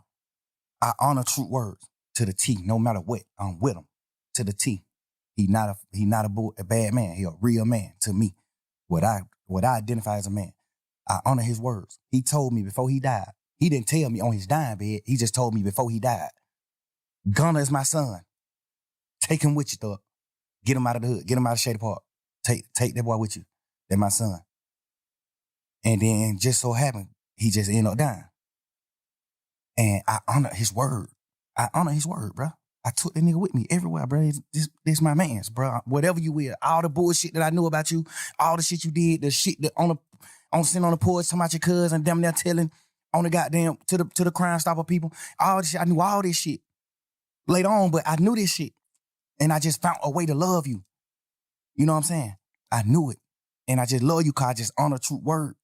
I honor Troop words to the T. No matter what, I'm with him to the T. He not a bad man. He a real man to me. What I identify as a man. I honor his words. He told me before he died. He didn't tell me on his dying bed. He just told me before he died. Gunna is my son. Take him with you, thug. Get him out of the hood. Get him out of Shady Park. Take that boy with you. That's my son. And then just so happened, he just ended up dying. And I honor his word. I honor his word, bro. I took that nigga with me everywhere, bro. This my man's, bro. Whatever you will, all the bullshit that I knew about you, all the shit you did, the shit that sitting on the porch talking about your cousin, them there telling on the goddamn to the Crime Stopper people, all this shit. I knew all this shit later on, but I knew this shit, and I just found a way to love you. You know what I'm saying? I knew it, and I just love you because I just honor Troop word,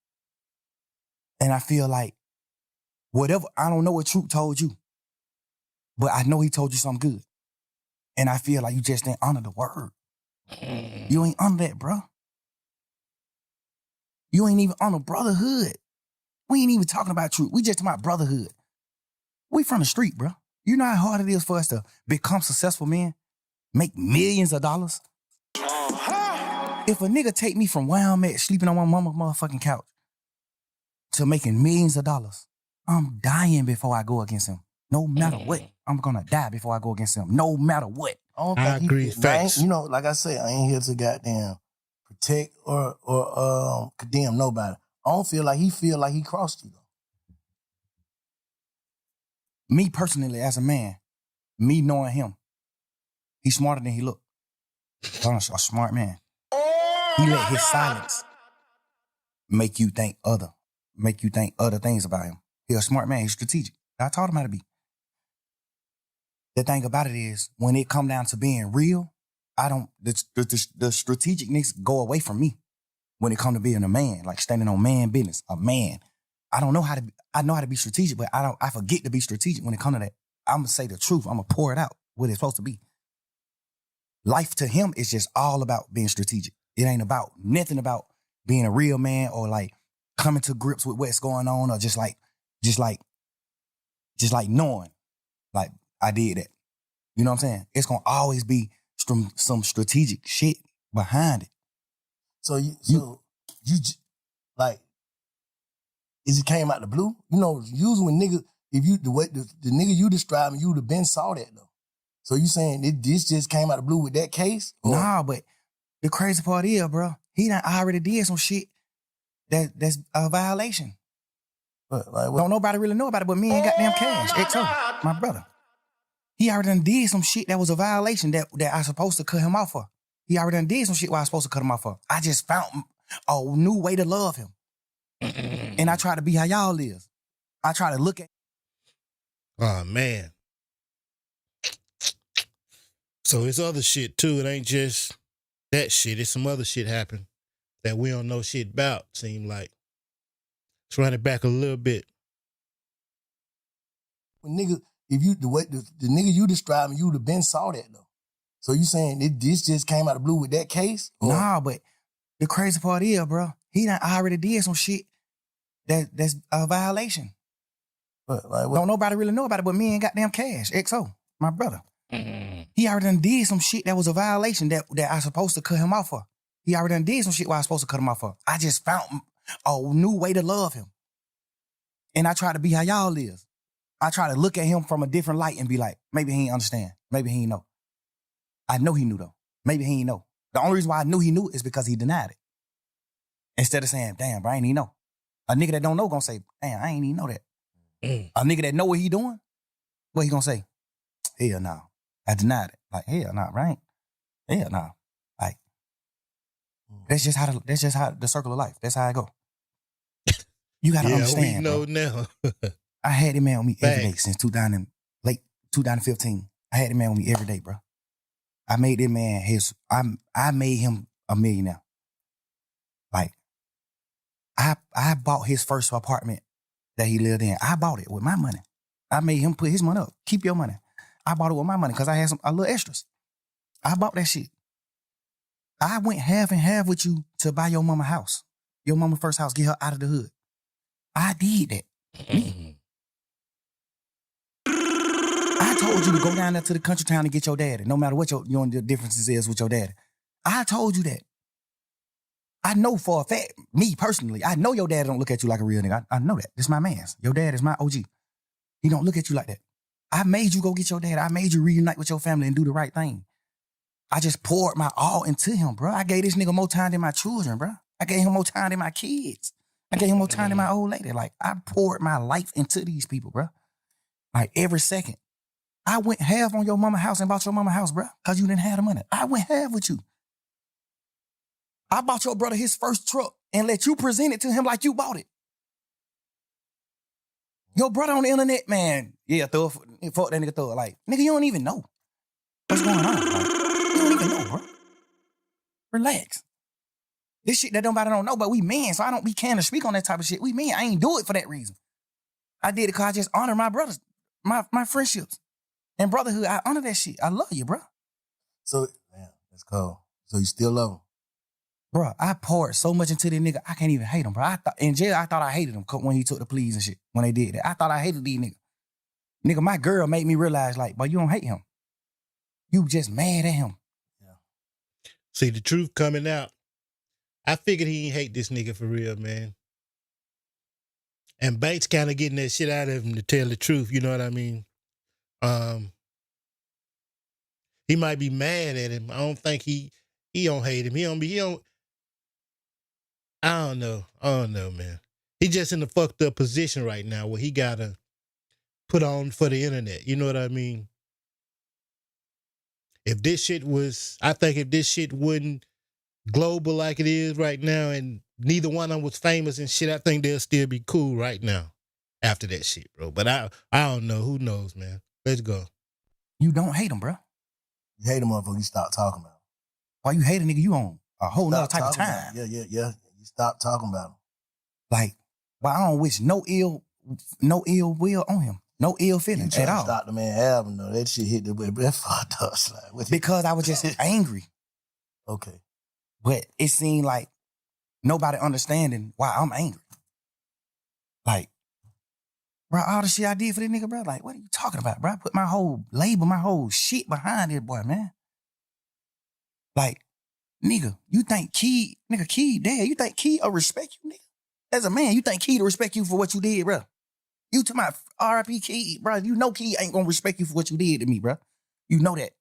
and I feel like whatever. I don't know what Troop told you. But I know he told you something good. And I feel like you just didn't honor the word. You ain't honor that, bro. You ain't even honor brotherhood. We ain't even talking about truth. We just talking about brotherhood. We from the street, bro. You know how hard it is for us to become successful men? Make millions of dollars? If a nigga take me from where I'm at, sleeping on my mama's motherfucking couch, to making millions of dollars, I'm dying before I go against him. No matter what, I'm gonna die before I go against him. No matter what. I agree. Facts. You know, like I say, I ain't here to goddamn protect or condemn nobody. I don't feel like he crossed you though. Me personally, as a man, me knowing him, he's smarter than he look. Gunna's a smart man. He let his silence make you think other things about him. He's a smart man. He's strategic. I taught him how to be. The thing about it is, when it come down to being real, the strategicness go away from me when it come to being a man, like standing on man business, a man. I know how to be strategic, but I forget to be strategic when it come to that. I'm gonna say the truth. I'm gonna pour it out, what it's supposed to be. Life to him is just all about being strategic. It ain't about nothing about being a real man or like coming to grips with what's going on or just like knowing, like, I did that. You know what I'm saying? It's gonna always be some strategic shit behind it. So you like, is it came out the blue? You know, usually when niggas, if you the nigga you describing, you would have been saw that though. So you saying this just came out the blue with that case? Or? Nah, but the crazy part is, bro, he done already did some shit that's a violation. But like, Don't nobody really know about it but me and goddamn Cash, XO, my brother. He already done did some shit that was a violation that I supposed to cut him off for. He already done did some shit where I was supposed to cut him off for. I just found a new way to love him. And I try to be how y'all is. I try to look at. Oh, man. So it's other shit, too. It ain't just that shit. It's some other shit happen that we don't know shit about, seem like. Let's run it back a little bit. when nigga, if you the way the nigga you describing, you would have been saw that though. So you saying this just came out of the blue with that case? Or? Nah, but the crazy part is, bro, he done already did some shit that's a violation. But like, don't nobody really know about it but me and goddamn Cash, XO, my brother. He already done did some shit that was a violation that I supposed to cut him off for. He already done did some shit where I was supposed to cut him off for. I just found a new way to love him. And I try to be how y'all is. I try to look at him from a different light and be like, maybe he ain't understand. Maybe he ain't know. I know he knew though. Maybe he ain't know. The only reason why I knew he knew is because he denied it. Instead of saying, damn, bro, I ain't even know. A nigga that don't know gonna say, damn, I ain't even know that. A nigga that know what he doing, what he gonna say? Hell no. I denied it. Like, hell no, right? Hell no. Like, that's just how the circle of life. That's how I go. You gotta understand. We know bro. now. I had this man with me every day since late 2015. I had this man with me every day, bro. I made this man I made him a millionaire. Like, I bought his first apartment that he lived in. I bought it with my money. I made him put his money up. Keep your money. I bought it with my money because I had a little extras. I bought that shit. I went half and half with you to buy your mama house. Your mama first house, get her out of the hood. I did that. I told you to go down there to the country town and get your daddy, no matter what your differences is with your daddy. I told you that. I know for a fact, me personally, I know your dad don't look at you like a real nigga. I know that. This my man's. Your dad is my OG. He don't look at you like that. I made you go get your dad. I made you reunite with your family and do the right thing. I just poured my all into him, bro. I gave this nigga more time than my children, bro. I gave him more time than my kids. I gave him more time than my old lady. Like, I poured my life into these people, bro. Like, every second. I went half on your mama house and bought your mama house, bro, because you didn't have the money. I went half with you. I bought your brother his first truck and let you present it to him like you bought it. Your brother on the internet, man, yeah, fuck that nigga, throw it. Like, nigga, you don't even know what's going on. Like, you don't even know, bro. Relax. This shit that nobody don't know, but we men, so I don't be can to speak on that type of shit. We men, I ain't do it for that reason. I did it because I just honor my brothers, my friendships and brotherhood. I honor that shit. I love you, bro. So, damn, that's cool. So you still love him? Bro, I poured so much into this nigga, I can't even hate him, bro. In jail, I thought I hated him when he took the pleas and shit, when they did that. I thought I hated these niggas. Nigga, my girl made me realize, like, but you don't hate him. You just mad at him. Yeah. See, the truth coming out. I figured he ain't hate this nigga for real, man. And Banks kind of getting that shit out of him to tell the truth, you know what I mean? He might be mad at him. I don't think he don't hate him. I don't know, man. He just in a fucked up position right now where he gotta put on for the internet. You know what I mean? I think if this shit wasn't global like it is right now and neither one of them was famous and shit, I think they'll still be cool right now after that shit, bro. But I don't know. Who knows, man? Let's go. You don't hate him, bro. You hate him, motherfucker. You stop talking about him. Why you hate a nigga? You on a whole nother type of time. Yeah. You stop talking about him. Like, well, I don't wish no ill will on him. No ill feelings at all. Stop the man album though. That shit hit the way. That fucked up. Like, because I was just angry. Okay. But it seemed like nobody understanding why I'm angry. Like, bro, all the shit I did for this nigga, bro, like, what are you talking about, bro? I put my whole label, my whole shit behind this boy, man. Like, nigga, you think Key, dad, you think Key will respect you, nigga? As a man, you think Key to respect you for what you did, bro? You to my R.I.P. Key, bro, you know Key ain't gonna respect you for what you did to me, bro. You know that.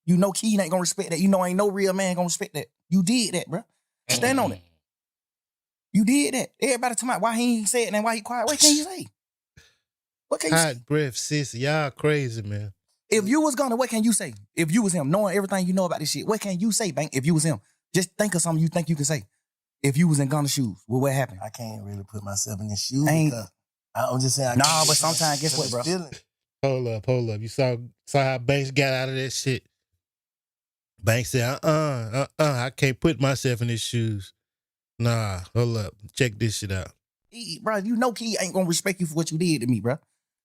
You know Key ain't gonna respect that. You know ain't no real man gonna respect that. You did that, bro. Stand on it. You did that. Everybody talking about why he ain't say it and why he quiet. What can you say? What can you say? Hot breath, sissy. Y'all crazy, man. If you was Gunna, what can you say? If you was him, knowing everything you know about this shit, what can you say, Bank? If you was him, just think of something you think you can say. If you was in Gunna's shoes, what happened? I can't really put myself in his shoes. Ain't- I'm just saying. But sometimes, guess what, bro? Hold up. You saw how Banks got out of that shit. Banks said, I can't put myself in his shoes. Nah, hold up. Check this shit out. Bro, you know Key ain't gonna respect you for what you did to me, bro.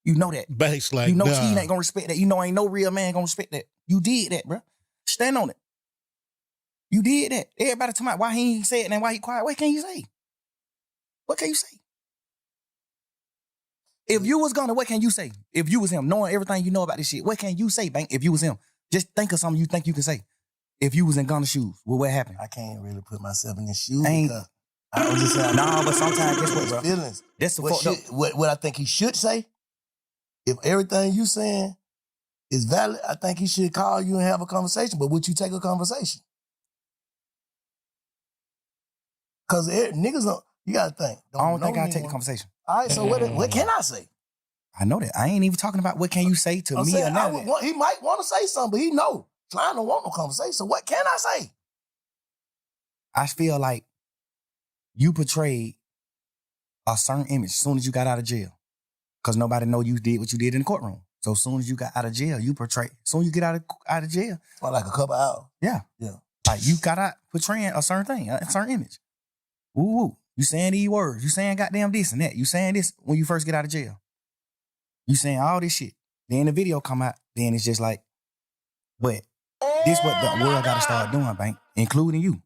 You know that. Banks like, you know nah. Key ain't gonna respect that. You know ain't no real man gonna respect that. You did that, bro. Stand on it. You did that. Everybody talking about why he ain't say it and why he quiet. What can you say? What can you say? If you was Gunna, what can you say? If you was him, knowing everything you know about this shit, what can you say, Bank? If you was him, just think of something you think you can say. If you was in Gunna's shoes, what happened? I can't really put myself in his shoes Ain't- because I'm just saying. But sometimes, guess what, bro? Feelings. That's the fucked up. What I think he should say, if everything you saying is valid, I think he should call you and have a conversation. But would you take a conversation? Because niggas don't, you got to think. I don't think I'll take the conversation. All right, so what can I say? I know that. I ain't even talking about what can you say to I'm me saying, or none of that. he might want to say something, but he know. Klein don't want no conversation. So what can I say? I feel like you portrayed a certain image as soon as you got out of jail. Because nobody know you did what you did in the courtroom. So as soon as you got out of jail, you portrayed. As soon as you get out of jail. For like a couple hours. Yeah. Yeah. Like you got out portraying a certain thing, a certain image. Woo woo. You saying these words. You saying goddamn this and that. You saying this when you first get out of jail. You saying all this shit. Then the video come out. Then it's just like, but this what the world got to start doing, Bank, including you.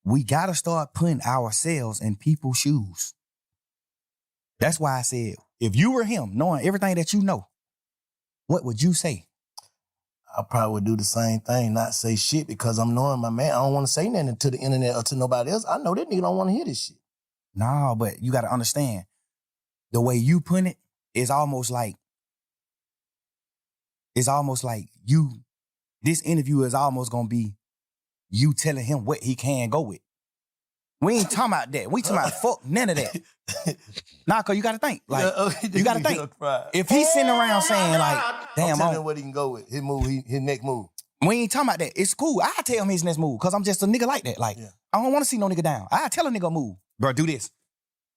We got to start putting ourselves in people's shoes. That's why I said, if you were him, knowing everything that you know, what would you say? I probably would do the same thing, not say shit, because I'm knowing my man. I don't want to say nothing to the internet or to nobody else. I know that nigga don't want to hear this shit. No, but you got to understand, the way you put it is almost like you, this interview is almost going to be you telling him what he can go with. We ain't talking about that. We talking about fuck none of that. Nah, cause you got to think. Like, you got to think. If he's sitting around saying like, damn, I'm telling him what he can go with. His move, his next move. We ain't talking about that. It's cool. I tell him his next move because I'm just a nigga like that. Like, I don't want to see no nigga down. I tell a nigga move. Bro, do this.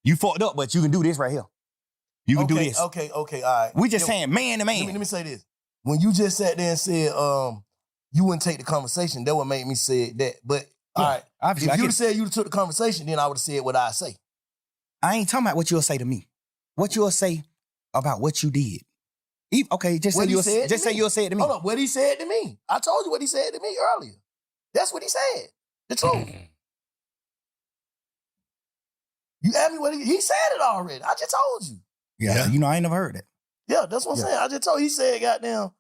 You fucked up, but you can do this right here. You can do this. Okay, all right. We just saying man to man. Let me say this. When you just sat there and said, you wouldn't take the conversation, that would make me say that. But all right, obviously, if you'd have said you'd have took the conversation, then I would have said what I say. I ain't talking about what you'll say to me. What you'll say about what you did. Okay, just say you'll say it to me. Hold on, what he said to me. I told you what he said to me earlier. That's what he said. The truth. You asked me what he said it already. I just told you. Yeah, you know, I ain't never heard that. Yeah, that's what I'm saying. I just told you. He said, goddamn,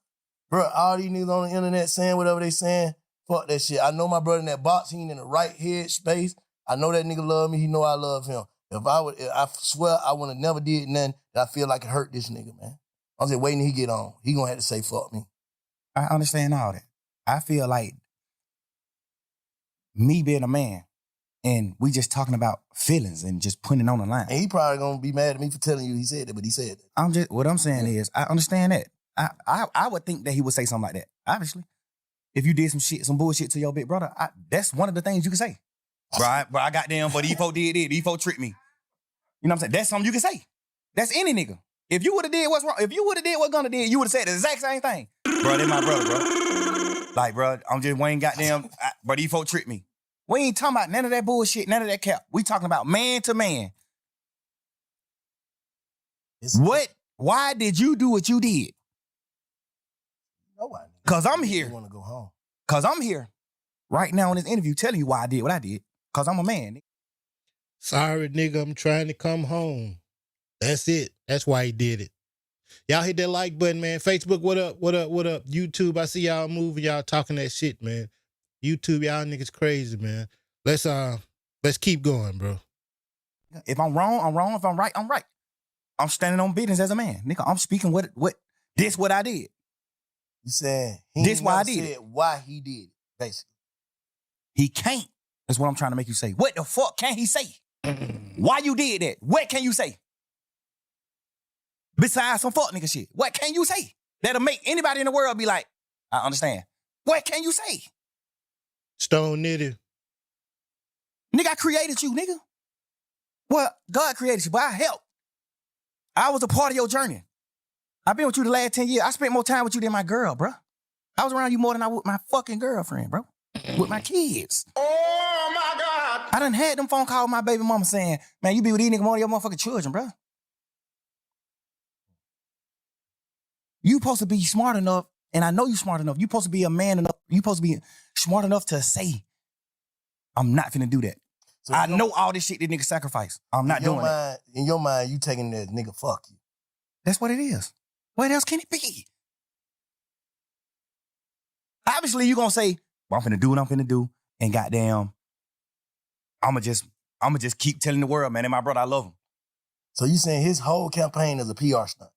bro, all these niggas on the internet saying whatever they saying, fuck that shit. I know my brother in that box, he ain't in the right head space. I know that nigga love me. He know I love him. I swear I would have never did nothing that I feel like it hurt this nigga, man. I'm just waiting till he get on. He gonna have to say fuck me. I understand all that. I feel like me being a man and we just talking about feelings and just putting it on the line. And he probably gonna be mad at me for telling you he said that, but he said it. What I'm saying is, I understand that. I would think that he would say something like that. Obviously, if you did some bullshit to your big brother, that's one of the things you can say. Bro, I got them, but these folk did it. These folk tricked me. You know what I'm saying? That's something you can say. That's any nigga. If you would have did what's wrong, if you would have did what Gunna did, you would have said the exact same thing. Bro, they my brother, bro. Like, bro, I'm just Wayne goddamn, but these folk tricked me. We ain't talking about none of that bullshit, none of that cap. We talking about man to man. Why did you do what you did? Nobody. Cause I'm here. Want to go home? Cause I'm here right now in this interview telling you why I did what I did. Cause I'm a man. Sorry, nigga, I'm trying to come home. That's it. That's why he did it. Y'all hit that like button, man. Facebook, what up, what up, what up? YouTube, I see y'all moving, y'all talking that shit, man. YouTube, y'all niggas crazy, man. Let's keep going, bro. If I'm wrong, I'm wrong. If I'm right, I'm right. I'm standing on business as a man. Nigga, I'm speaking what I did. You saying this why I did said why he did it, basically. He can't. That's what I'm trying to make you say. What the fuck can he say? Why you did that? What can you say? Besides some fuck nigga shit. What can you say? That'll make anybody in the world be like, I understand. What can you say? Stone Nitty. Nigga, I created you, nigga. Well, God created you, but I helped. I was a part of your journey. I've been with you the last 10 years. I spent more time with you than my girl, bro. I was around you more than I was with my fucking girlfriend, bro. With my kids. Oh my God. I done had them phone calls with my baby mama saying, man, you be with these niggas more than your motherfucking children, bro. You supposed to be smart enough, and I know you smart enough. You supposed to be a man enough. You supposed to be smart enough to say, I'm not finna do that. So I know all this shit that nigga sacrifice. I'm not doing it. In your mind, you taking that nigga fuck you. That's what it is. What else can it be? Obviously, you gonna say, well, I'm finna do what I'm finna do, and goddamn, I'ma just keep telling the world, man, and my brother, I love him. So you saying his whole campaign is a PR stunt?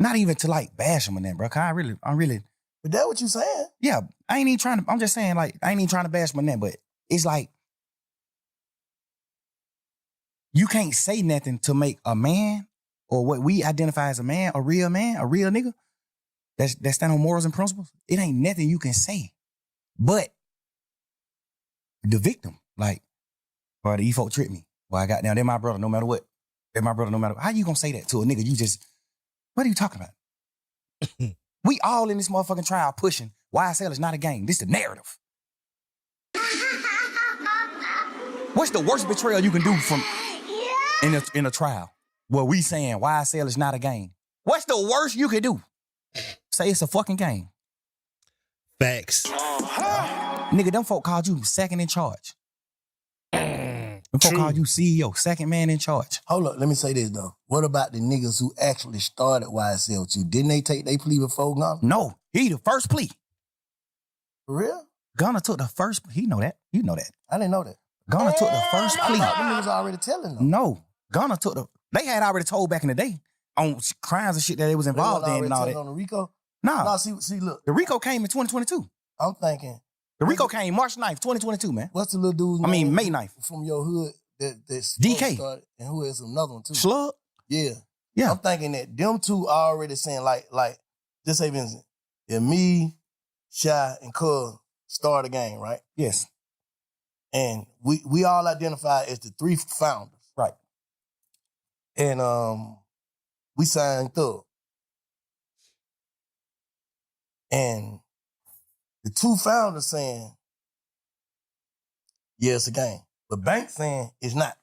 Not even to like bash him and that, bro. Cause I'm really. But that's what you saying. Yeah, I ain't even trying to. I'm just saying, like, I ain't even trying to bash him and that, but it's like you can't say nothing to make a man or what we identify as a man, a real nigga that stand on morals and principles. It ain't nothing you can say, but the victim, like, bro, these folk tricked me. Well, I got down. They're my brother, no matter what. They're my brother, no matter what. How you gonna say that to a nigga? You just. What are you talking about? We all in this motherfucking trial pushing YSL is not a game. This is the narrative. What's the worst betrayal you can do from in a trial? Well, we saying YSL is not a game. What's the worst you can do? Say it's a fucking game. Facts. Nigga, them folk called you second in charge. Them folk called you CEO, second man in charge. Hold up, let me say this though. What about the niggas who actually started YSL with you? Didn't they take their plea before Gunna? No, he the first plea. For real? Gunna took the first, he know that. You know that. I didn't know that. Gunna took the first plea. I thought them niggas already telling them. No, Gunna took they had already told back in the day on crimes and shit that they was involved in and all that. On the RICO? Nah. No, see, look. The RICO came in 2022. I'm thinking. The RICO came March 9th, 2022, man. What's the little dude's name? May 9th. From your hood that's DK. Started, and who is another one too? Slug? Yeah. Yeah. I'm thinking that them two are already saying like, just say Vincent, if me, Shy, and Cub start a game, right? Yes. And we all identify as the three founders. Right. And we signed Thug. And the two founders saying, yeah, it's a game. But Bank saying it's not.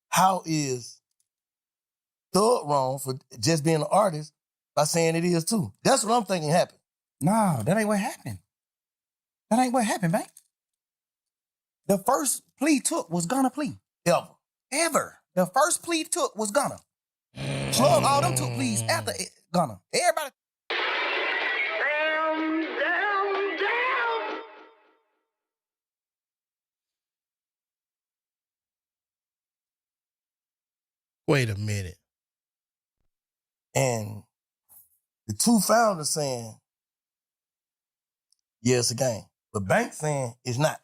How is Thug wrong for just being an artist by saying it is too? That's what I'm thinking happened. No, that ain't what happened. That ain't what happened, Bank. The first plea took was Gunna plea. Ever. The first plea took was Gunna. Slug, all them took pleas after Gunna. Everybody. Wait a minute. And the two founders saying, yeah, it's a game. But Bank saying it's not.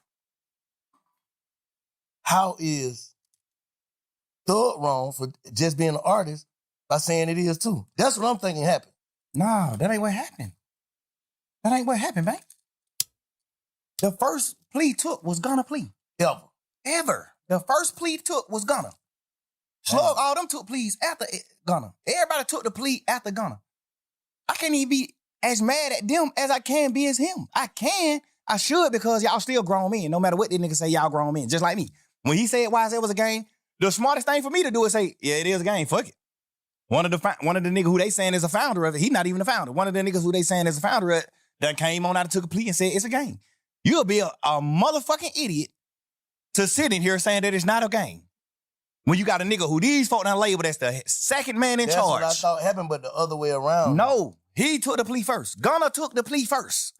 How is Thug wrong for just being an artist by saying it is too? That's what I'm thinking happened. No, that ain't what happened. That ain't what happened, Bank. The first plea took was Gunna plea. Ever. The first plea took was Gunna. Slug, all them took pleas after Gunna. Everybody took the plea after Gunna. I can't even be as mad at them as I can be as him. I should, because y'all still grown men. No matter what this nigga say, y'all grown men. Just like me. When he said YSL was a game, the smartest thing for me to do is say, yeah, it is a game. Fuck it. One of the niggas who they saying is a founder of it, he not even a founder. One of the niggas who they saying is a founder of it that came on out and took a plea and said it's a game. You'll be a motherfucking idiot to sit in here saying that it's not a game. When you got a nigga who these folk done labeled as the second man in charge. That's what I thought happened, but the other way around. No, he took the plea first. Gunna took the plea first.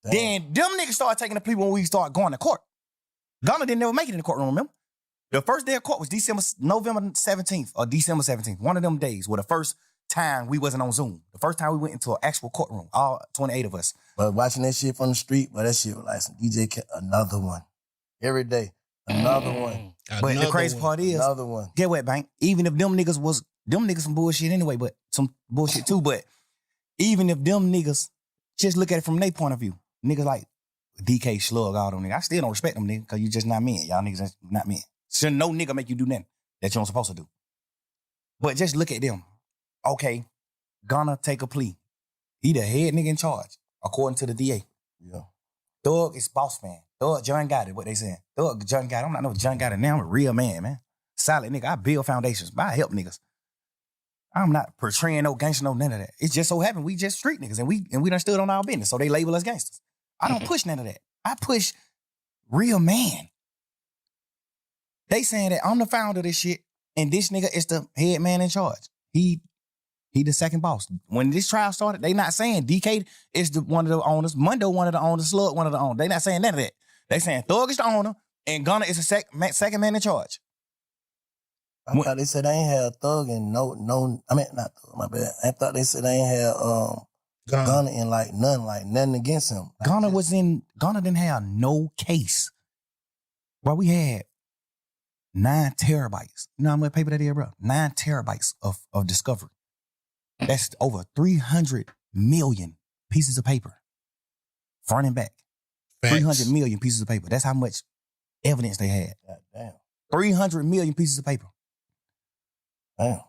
Damn. Then them niggas started taking the plea when we started going to court. Gunna didn't never make it in the courtroom, remember? The first day of court was November 17th or December 17th. One of them days were the first time we wasn't on Zoom. The first time we went into an actual courtroom, all 28 of us. But watching that shit from the street, but that shit was like some another one. Every day, another one. But the crazy part is, another one. Get what, Bank? Even if them niggas some bullshit anyway, but some bullshit too. But even if them niggas just look at it from their point of view, niggas like DK, Slug, all them niggas, I still don't respect them niggas because you just not men. Y'all niggas not men. So no nigga make you do nothing that you don't supposed to do. But just look at them. Okay, Gunna take a plea. He the head nigga in charge, according to the DA. Yeah. Thug is boss man. Thug John got it, what they saying. Thug John got it. I'm not no John got it now. I'm a real man. Solid nigga. I build foundations. I help niggas. I'm not portraying no gangster, no none of that. It just so happened we just street niggas and we done stood on our business. So they label us gangsters. I don't push none of that. I push real man. They saying that I'm the founder of this shit and this nigga is the head man in charge. He the second boss. When this trial started, they not saying DK is one of the owners, Mundo one of the owners, Slug one of the owners. They not saying none of that. They saying Thug is the owner and Gunna is the second man in charge. I thought they said they ain't had Thug and not Thug, my bad. I thought they said they ain't had Gunna and nothing against him. Gunna didn't have no case. Bro, we had 9 terabytes. You know how much paper that is, bro? 9 terabytes of discovery. That's over 300 million pieces of paper. Front and back. Facts. 300 million pieces of paper. That's how much evidence they had. God damn. 300 million pieces of paper. Damn.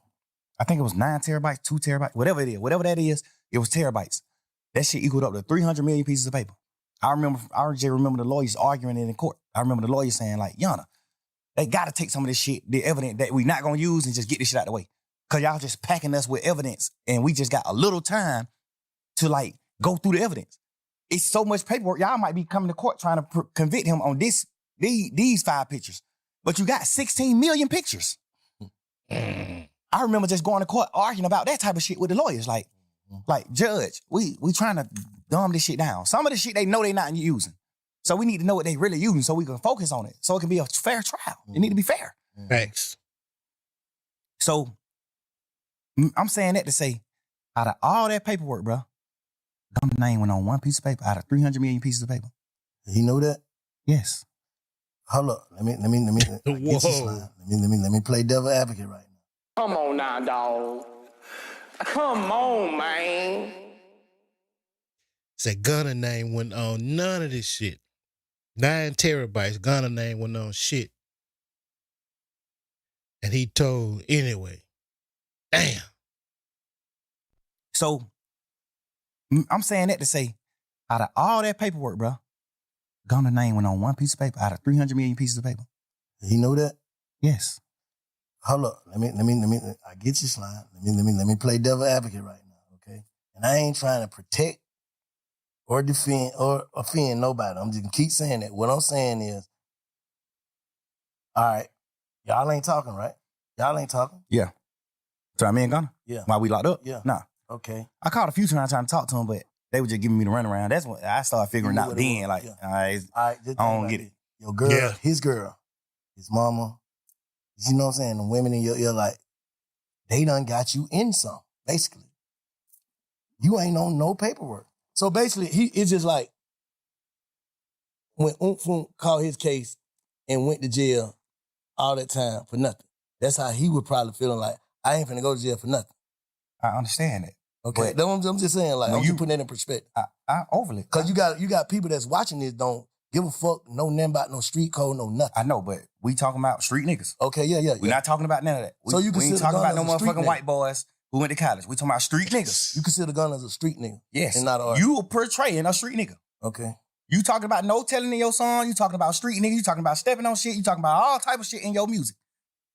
I think it was 9 terabytes, 2 terabytes, whatever it is. Whatever that is, it was terabytes. That shit equaled up to 300 million pieces of paper. I just remember the lawyers arguing it in court. I remember the lawyers saying like, Yana, they got to take some of this shit, the evidence that we not going to use and just get this shit out of the way. Because y'all just packing us with evidence and we just got a little time to like go through the evidence. It's so much paperwork. Y'all might be coming to court trying to convict him on these 5 pictures. But you got 16 million pictures. I remember just going to court arguing about that type of shit with the lawyers. Like judge, we trying to dumb this shit down. Some of the shit they know they not using. So we need to know what they really using so we can focus on it. So it can be a fair trial. It need to be fair. Thanks. So I'm saying that to say, out of all that paperwork, bro, Gunna's name went on one piece of paper out of 300 million pieces of paper. You know that? Yes. Hold up. Let me get you slime. Let me play devil advocate right now. Come on now, dog. Come on, man. Said Gunna name went on none of this shit. 9 terabytes, Gunna name went on shit. And he told anyway. Damn. So I'm saying that to say, out of all that paperwork, bro, Gunna's name went on one piece of paper out of 300 million pieces of paper. You know that? Yes. Hold up. Let me. I get you, slime. Let me play devil advocate right now, okay? And I ain't trying to protect or defend or offend nobody. I'm just gonna keep saying that. What I'm saying is, all right, y'all ain't talking, right? Y'all ain't talking? Yeah. So I mean Gunna? Yeah. While we locked up? Yeah. Nah. Okay. I called a few times trying to talk to him, but they were just giving me the runaround. That's when I started figuring out then, like, yeah. all right, just I don't get it. Your girl, Yeah. his girl, his mama, you know what I'm saying? The women in your ear, like, they done got you in some, basically. You ain't on no paperwork. So basically, it's just like when Umfum called his case and went to jail all that time for nothing. That's how he would probably feeling like, I ain't finna go to jail for nothing. I understand it. Okay, I'm just saying, like, I'm just putting that in perspective. I overly. Because you got people that's watching this don't give a fuck, know nothing about no street code, no nothing. I know, but we talking about street niggas. Okay, yeah. We're not talking about none of that. So you we ain't consider talking about no Gunna as a street motherfucking nigga? white boys who went to college. We talking about street niggas. You consider Gunna as a street nigga? Yes. And not an artist? You are portraying a street nigga. Okay. You talking about no telling in your song. You talking about street nigga. You talking about stepping on shit. You talking about all type of shit in your music.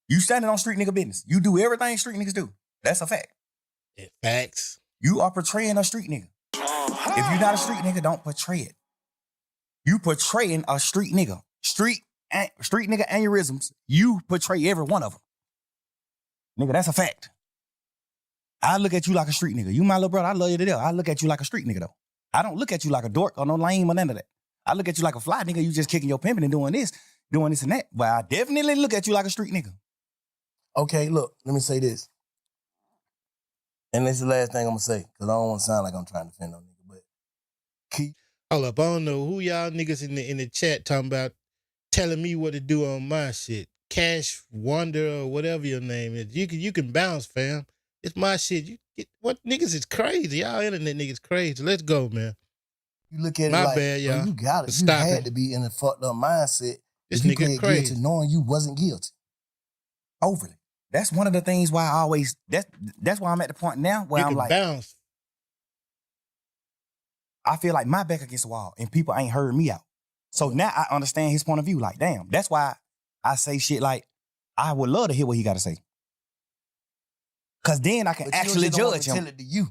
You standing on street nigga business. You do everything street niggas do. That's a fact. Facts. You are portraying a street nigga. If you're not a street nigga, don't portray it. You portraying a street nigga. Street nigga aneurysms. You portray every one of them. Nigga, that's a fact. I look at you like a street nigga. You my little brother. I love you to death. I look at you like a street nigga though. I don't look at you like a dork or no lame or none of that. I look at you like a fly nigga. You just kicking your pimping and doing this and that. But I definitely look at you like a street nigga. Okay, look, let me say this. And this is the last thing I'm gonna say, because I don't want to sound like I'm trying to defend no nigga, but keep. Hold up, I don't know who y'all niggas in the chat talking about telling me what to do on my shit. Cash Wonder or whatever your name is. You can bounce, fam. It's my shit. You get what niggas is crazy. Y'all internet niggas crazy. Let's go, man. You look at it My like, bad, y'all. bro, you got it. You Stop had him. to be in a fucked up mindset. This you nigga plead crazy. guilty knowing you wasn't guilty. Overly. That's one of the things why I always, that's why I'm at the point now where You I'm can like, bounce. I feel like my back against the wall and people ain't heard me out. So now I understand his point of view. Like, damn, that's why I say shit like, I would love to hear what he got to say. Because then I can But actually you just don't want judge to him. tell it to you.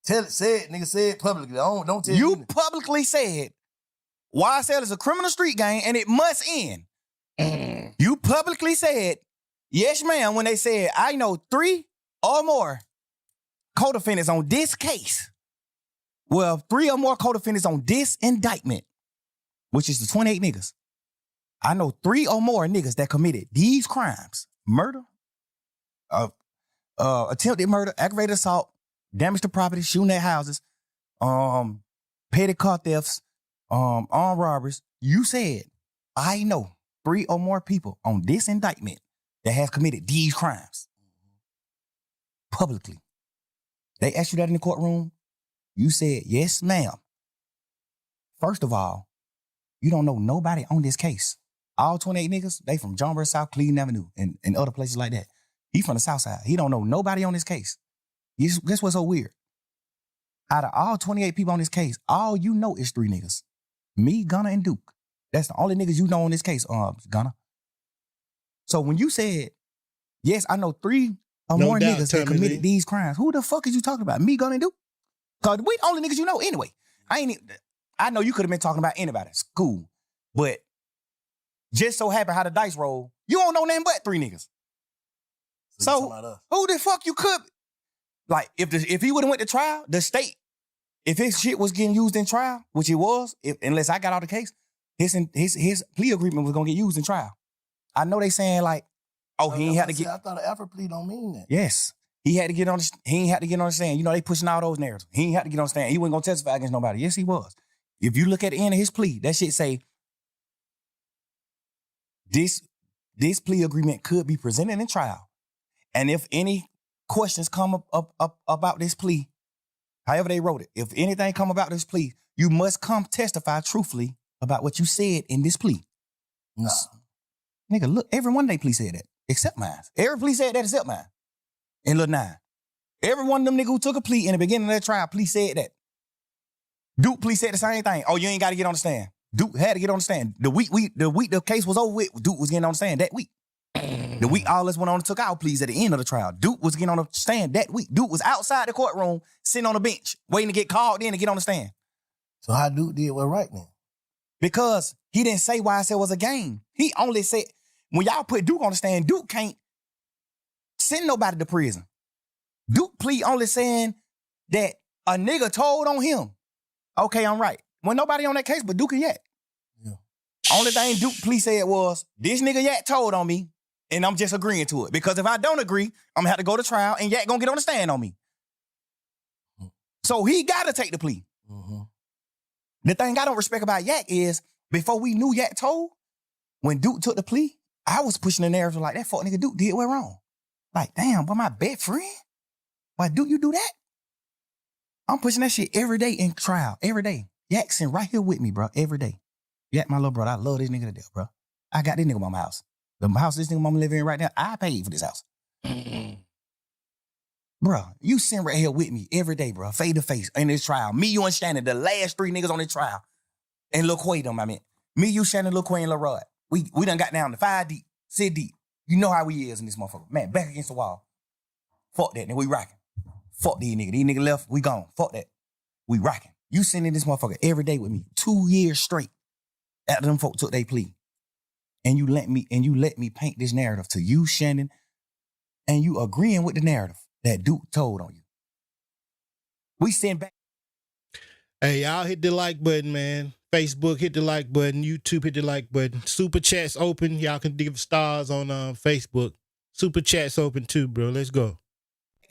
Tell it, say it, nigga, say it publicly. Don't tell You me. publicly said YSL is a criminal street gang and it must end. You publicly said, yes, ma'am, when they said, I know 3 or more co-defendants on this case. Well, 3 or more co-defendants on this indictment, which is the 28 niggas. I know 3 or more niggas that committed these crimes: murder, attempted murder, aggravated assault, damage to property, shooting at houses, petty car thefts, armed robberies. You said, I know 3 or more people on this indictment that has committed these crimes. Publicly. They asked you that in the courtroom. You said, yes, ma'am. First of all, you don't know nobody on this case. All 28 niggas, they from John Burr South, Cleveland Avenue, and other places like that. He from the South Side. He don't know nobody on this case. Guess what's so weird? Out of all 28 people on this case, all you know is 3 niggas. Me, Gunna, and Duke. That's the only niggas you know on this case, Gunna. So when you said, yes, I know 3 or No more doubt, niggas that committed Terminator. these crimes, who the fuck is you talking about? Me, Gunna, and Duke? Because we the only niggas you know anyway. I know you could have been talking about anybody. It's cool. But just so happen how the dice roll, you don't know nothing but 3 niggas. you So talking about us. who the fuck you could? Like, if he would have went to trial, the state, if his shit was getting used in trial, which it was, unless I got out the case, his plea agreement was gonna get used in trial. I know they saying like, oh, he ain't had to get. I thought an Alfred plea don't mean that. Yes, he had to get on. He ain't had to get on the stand. You know they pushing all those narratives. He ain't had to get on the stand. He wasn't gonna testify against nobody. Yes, he was. If you look at the end of his plea, that shit say this plea agreement could be presented in trial, and if any questions come up about this plea, however they wrote it, if anything come about this plea, you must come testify truthfully about what you said in this plea. Nah. Nigga, look, every one of they plea said that, except mine. Every plea said that except mine. In Lil 9. Every one of them niggas who took a plea in the beginning of that trial, plea said that. Duke plea said the same thing. Oh, you ain't got to get on the stand. Duke had to get on the stand. The week the case was over with, Duke was getting on the stand that week. The week all us went on and took our pleas at the end of the trial. Duke was getting on the stand that week. Duke was outside the courtroom, sitting on the bench, waiting to get called in to get on the stand. So how Duke did what right then? Because he didn't say YSL was a game. He only said, when y'all put Duke on the stand, Duke can't send nobody to prison. Duke plea only saying that a nigga told on him. Okay, I'm right. When nobody on that case but Duke and Yak. Yeah. Only thing Duke plea said was, this nigga Yak told on me, and I'm just agreeing to it. Because if I don't agree, I'm gonna have to go to trial, and Yak gonna get on the stand on me. So he gotta take the plea. Mm-hmm. The thing I don't respect about Yak is, before we knew Yak told, when Duke took the plea, I was pushing the narrative like, that fuck nigga Duke did what wrong. Like, damn, but my best friend? Why Duke you do that? I'm pushing that shit every day in trial, every day. Yak sitting right here with me, bro, every day. Yak, my little brother, I love this nigga to death, bro. I got this nigga mama house. The house this nigga mama living in right now, I paid for this house. Bro, you sitting right here with me every day, bro, face to face in this trial. Me, you, and Shannon, the last 3 niggas on this trial. And Lil Quay them, I mean. Me, you, Shannon, Lil Quay, and Lil Rod. We done got down to 5 deep, 6 deep. You know how we is in this motherfucker. Man, back against the wall. Fuck that, nigga, we rocking. Fuck these niggas. These niggas left, we gone. Fuck that. We rocking. You sitting in this motherfucker every day with me, 2 years straight after them folk took their plea. And you let me paint this narrative to you, Shannon, and you agreeing with the narrative that Duke told on you. We send back. Hey, y'all hit the like button, man. Facebook, hit the like button. YouTube, hit the like button. Super Chat's open. Y'all can give stars on Facebook. Super Chat's open too, bro. Let's go.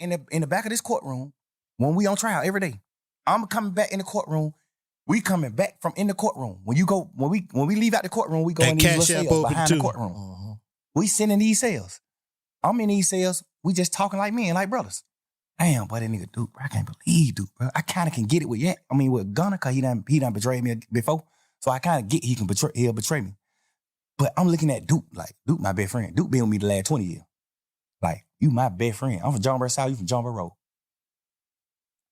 in the back of this courtroom when we on trial every day. I'm coming back in the courtroom. We coming back from in the courtroom. When we leave out the courtroom, we go in these little cells behind the courtroom. Mm-hmm. We sit in these cells. I'm in these cells. We just talking like men, like brothers. Damn, boy, that nigga Duke, bro. I can't believe Duke, bro. I kind of can get it with with Gunna, cause he done betrayed me before. So I kind of get he'll betray me. But I'm looking at Duke, like, Duke my best friend. Duke been with me the last 20 years. Like, you my best friend. I'm from John Burr South, you from John Burr Road.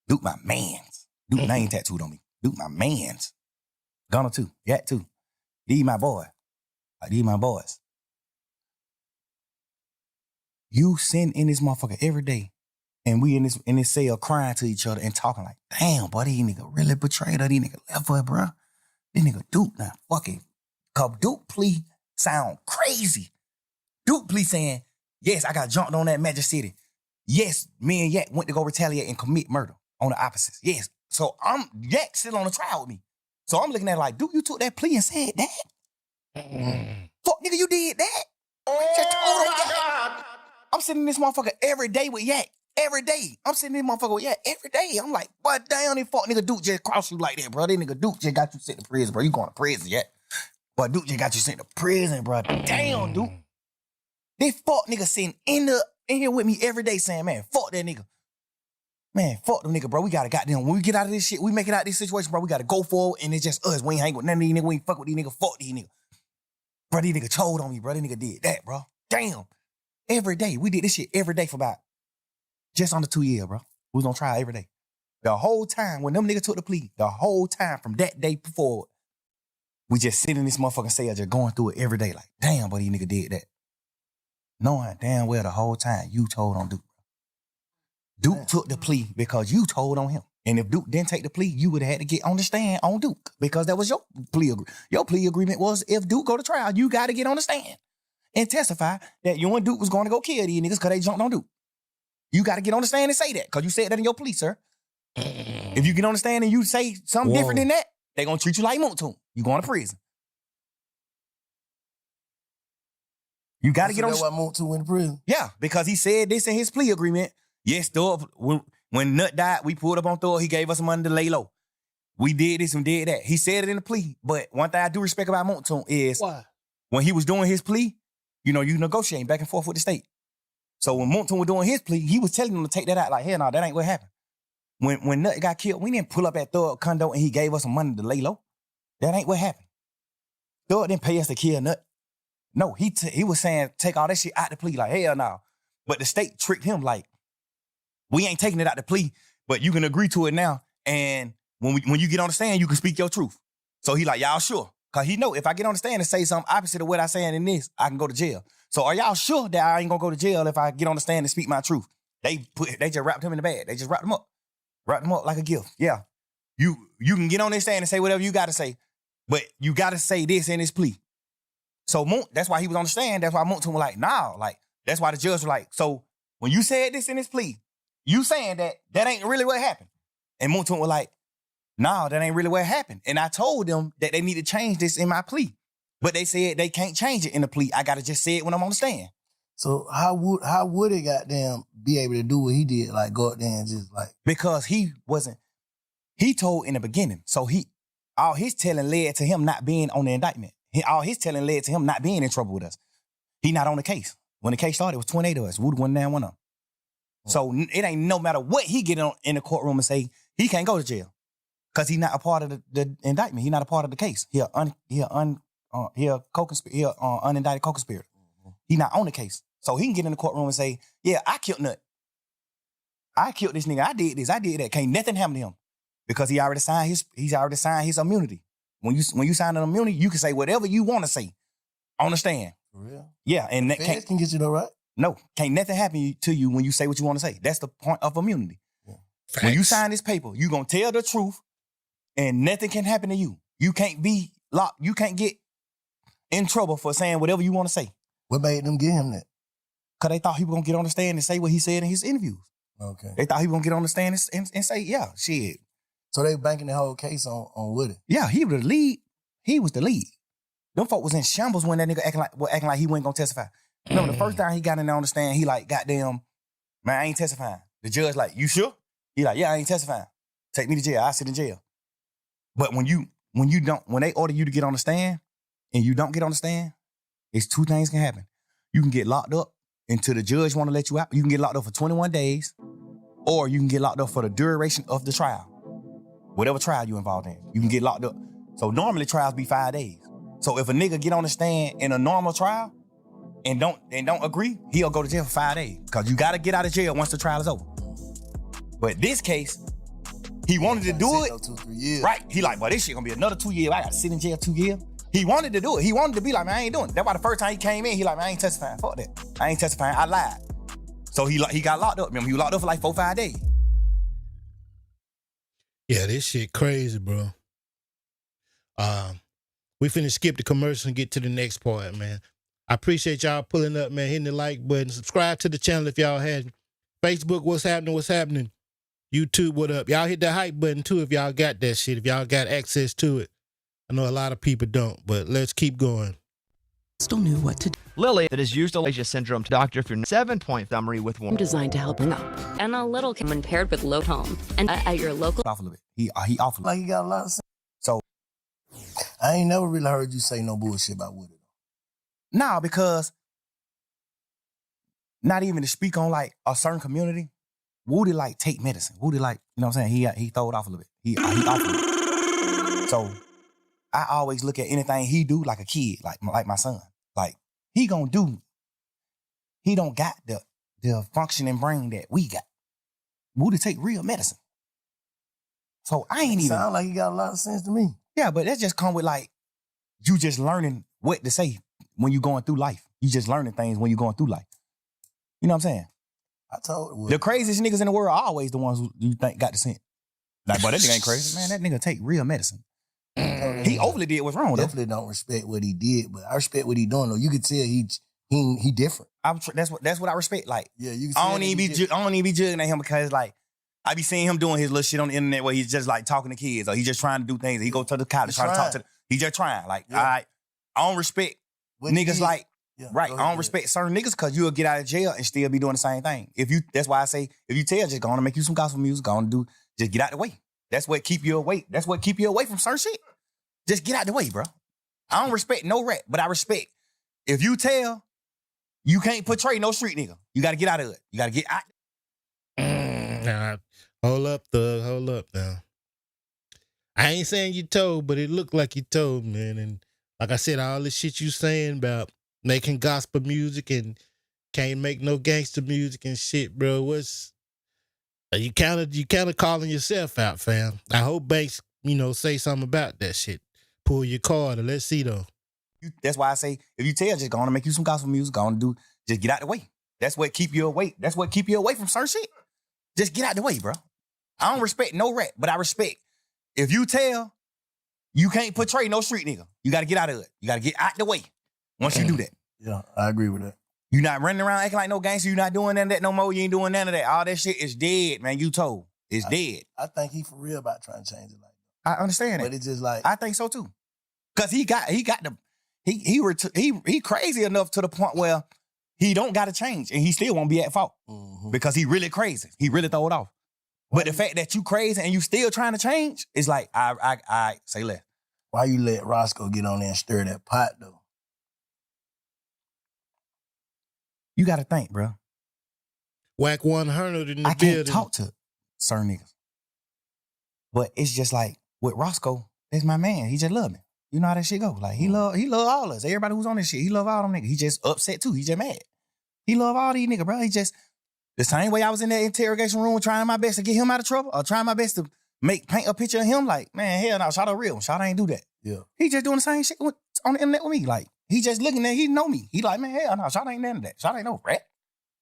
Duke my mans. Duke name tattooed on me. Duke my mans. Gunna too. Yak too. These my boy. Like, these my boys. You sitting in this motherfucker every day, and we in this cell crying to each other and talking like, damn, boy, these nigga really betrayed her. These nigga left her, bro. This nigga Duke now fucking. Cause Duke plea sound crazy. Duke plea saying, yes, I got jumped on that Magic City. Yes, me and Yak went to go retaliate and commit murder on the opposites. Yes. So Yak sitting on the trial with me. So I'm looking at it like, Duke, you took that plea and said that? Fuck, nigga, you did that? Just told him that. I'm sitting in this motherfucker every day with Yak. Every day. I'm sitting in this motherfucker with Yak every day. I'm like, boy, damn, this fuck nigga Duke just crossed you like that, bro. This nigga Duke just got you sent to prison, bro. You going to prison yet? But Duke just got you sent to prison, bro. Damn, Duke. This fuck nigga sitting in here with me every day saying, man, fuck that nigga. Man, fuck them nigga, bro. We gotta goddamn, when we get out of this shit, we make it out of this situation, bro, we gotta go forward, and it's just us. We ain't hang with none of these niggas. We ain't fuck with these niggas. Fuck these niggas. Bro, these niggas told on me, bro. These nigga did that, bro. Damn. Every day. We did this shit every day for about just under 2 years, bro. We was on trial every day. The whole time, when them niggas took the plea, the whole time from that day forward, we just sit in this motherfucking cell just going through it every day like, damn, but these nigga did that. Knowing damn well the whole time you told on Duke. Duke took the plea because you told on him. And if Duke didn't take the plea, you would have had to get on the stand on Duke because that was your plea agreement. Your plea agreement was if Duke go to trial, you got to get on the stand and testify that you and Duke was going to go kill these niggas because they jumped on Duke. You got to get on the stand and say that because you said that in your plea, sir. If you get on the stand and you say something different than that, they going to treat you like Moontoon. You going to prison. You got to get on the stand. That's why Moontoon went to prison? Yeah, because he said this in his plea agreement. Yes, Thor, when Nut died, we pulled up on Thor. He gave us some money to lay low. We did this and did that. He said it in the plea. But one thing I do respect about Moontoon is when he was doing his plea, you know, you negotiating back and forth with the state. So when Moontoon was doing his plea, he was telling them to take that out like, hell no, that ain't what happened. When Nut got killed, we didn't pull up at Thor condo and he gave us some money to lay low. That ain't what happened. Thor didn't pay us to kill Nut. No, he was saying take all that shit out the plea like, hell no. But the state tricked him like, we ain't taking it out the plea, but you can agree to it now. And when you get on the stand, you can speak your truth. So he like, y'all sure? Because he know if I get on the stand and say something opposite of what I saying in this, I can go to jail. So are y'all sure that I ain't gonna go to jail if I get on the stand and speak my truth? They just wrapped him in the bag. They just wrapped him up. Wrapped him up like a gift. Yeah. You can get on this stand and say whatever you gotta say, but you gotta say this in this plea. So that's why he was on the stand. That's why Moontoon was like, nah. Like, that's why the judge was like, so when you said this in this plea, you saying that ain't really what happened. And Moontoon was like, nah, that ain't really what happened. And I told them that they need to change this in my plea. But they said they can't change it in the plea. I got to just say it when I'm on the stand. So how would it goddamn be able to do what he did? Like go out there and just like... Because he told in the beginning. So all his telling led to him not being on the indictment. All his telling led to him not being in trouble with us. He not on the case. When the case started, it was 28 of us. Wood went down, one of them. So it ain't no matter what he get in the courtroom and say, he can't go to jail. Because he's not a part of the indictment. He's not a part of the case. He unindicted co-conspirator. He not on the case. So he can get in the courtroom and say, yeah, I killed Nut. I killed this nigga. I did this. I did that. Can't nothing happen to him. Because he already signed his immunity. When you sign an immunity, you can say whatever you want to say on the stand. For real? Yeah. And that can get you though, right? No, can't nothing happen to you when you say what you want to say. That's the point of immunity. Yeah. When you sign this paper, you going to tell the truth and nothing can happen to you. You can't be locked. You can't get in trouble for saying whatever you want to say. What made them give him that? Because they thought he was going to get on the stand and say what he said in his interviews. Okay. They thought he was going to get on the stand and say, yeah, shit. So they banking the whole case on Woody? Yeah, he was the lead. He was the lead. Them folk was in shambles when that nigga acting like he wasn't going to testify. Remember the first time he got in there on the stand, he like, goddamn, man, I ain't testifying. The judge like, you sure? He like, yeah, I ain't testifying. Take me to jail. I sit in jail. But when they order you to get on the stand and you don't get on the stand, it's two things can happen. You can get locked up until the judge want to let you out. You can get locked up for 21 days, or you can get locked up for the duration of the trial. Whatever trial you involved in, you can get locked up. So normally trials be 5 days. So if a nigga get on the stand in a normal trial and don't agree, he'll go to jail for 5 days. Because you got to get out of jail once the trial is over. But this case, he wanted to do it. 2-3 years. Right. He like, well, this shit gonna be another 2 years. I gotta sit in jail 2 years. He wanted to do it. He wanted to be like, man, I ain't doing it. That's why the first time he came in, he like, man, I ain't testifying. Fuck that. I ain't testifying. I lied. So he got locked up. Remember, he was locked up for like 4-5 days. Yeah, this shit crazy, bro. We finna skip the commercial and get to the next part, man. I appreciate y'all pulling up, man, hitting the like button. Subscribe to the channel if y'all hadn't. Facebook, what's happening? YouTube, what up? Y'all hit the hype button too if y'all got that shit, if y'all got access to it. I know a lot of people don't, but let's keep going. Still knew what to do. Lily, that is used Alasia syndrome to doctor for 7-point summary with one. Designed to help bring up. And a little when paired with low tone. And at your local. Off a little bit. He off a little. Like he got a lot of sense. So I ain't never really heard you say no bullshit about Woody. nah, because not even to speak on like a certain community, Woody like take medicine. Woody like, you know what I'm saying? He throw it off a little bit. He off a little bit. So I always look at anything he do like a kid, like my son. Like he gonna do. He don't got the functioning brain that we got. Woody take real medicine. So I ain't even. Sound like he got a lot of sense to me. Yeah, but that just come with like, you just learning what to say when you going through life. You just learning things when you going through life. You know what I'm saying? I told Woody. The craziest niggas in the world are always the ones who you think got the sense. Like, but that nigga ain't crazy. Man, that nigga take real medicine. He overly did what's wrong, though. Definitely don't respect what he did, but I respect what he doing, though. You could tell he different. That's what I respect. Like, Yeah, you can I tell don't even be judging at him because like, I be seeing him doing his little shit on the internet where he's just like talking to kids or he's just trying to do things. He go to the college trying to talk to he just trying. Like, Yeah. all right, I don't respect What he niggas did- like, Yeah, right, go I ahead, don't respect certain niggas because you'll get out of jail and still be doing the same thing. That's why I say, if you tell, just go on and make you some gospel music, go on and just get out the way. That's what keep you away. That's what keep you away from certain shit. Just get out the way, bro. I don't respect no rap, but I respect. If you tell, you can't portray no street nigga. You got to get out of it. You got to get out. Nah, hold up, thug. Hold up now. I ain't saying you told, but it looked like you told, man. And like I said, all this shit you saying about making gospel music and can't make no gangster music and shit, bro. You kind of calling yourself out, fam. I hope Banks, say something about that shit. Pull your card and let's see though. That's why I say, if you tell, just go on and make you some gospel music, go on and just get out the way. That's what keep you away. That's what keep you away from certain shit. Just get out the way, bro. I don't respect no rap, but I respect. If you tell, you can't portray no street nigga. You got to get out of it. You got to get out the way once you do that. Yeah, I agree with that. You not running around acting like no gangster. You not doing none of that no more. You ain't doing none of that. All that shit is dead, man. You told. It's dead. I think he for real about trying to change it like I understand that. it. But it's just like, I think so too. Cause he crazy enough to the point where he don't got to change and he still won't be at fault because he really crazy. He really throw it off. But the fact that you crazy and you still trying to change is like, I say less. why you let Roscoe get on there and stir that pot though? You got to think, bro. Whack 100 in the I building. can't talk to certain niggas. But it's just like, with Roscoe, that's my man. He just love me. You know how that shit go. Like, he love all us. Everybody who's on this shit, he love all them niggas. He just upset too. He just mad. He love all these niggas, bro. He just, the same way I was in that interrogation room trying my best to get him out of trouble or trying my best to paint a picture of him like, man, hell no, Shot a real one. Shot ain't do that. Yeah. He just doing the same shit on the internet with me. Like, he just looking at, he know me. He like, man, hell no, Shot ain't none of that. Shot ain't no rat.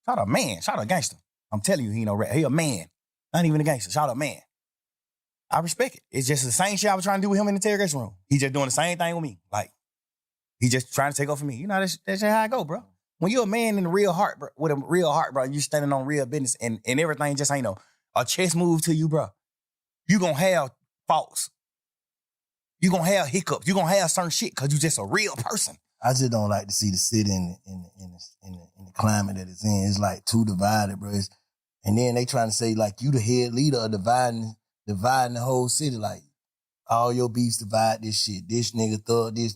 Shot a man. Shot a gangster. I'm telling you, he ain't no rat. He a man. Not even a gangster. Shot a man. I respect it. It's just the same shit I was trying to do with him in the interrogation room. He just doing the same thing with me. Like, he just trying to take over me. You know, that's just how I go, bro. When you're a man in the real heart, bro, with a real heart, bro, you standing on real business and everything just ain't a chess move to you, bro. You gonna have faults. You gonna have hiccups. You gonna have certain shit because you just a real person. I just don't like to see the city in the climate that it's in. It's like too divided, bro. And then they trying to say, like, you the head leader of dividing the whole city. Like, all your beefs divide this shit. This nigga thug, this.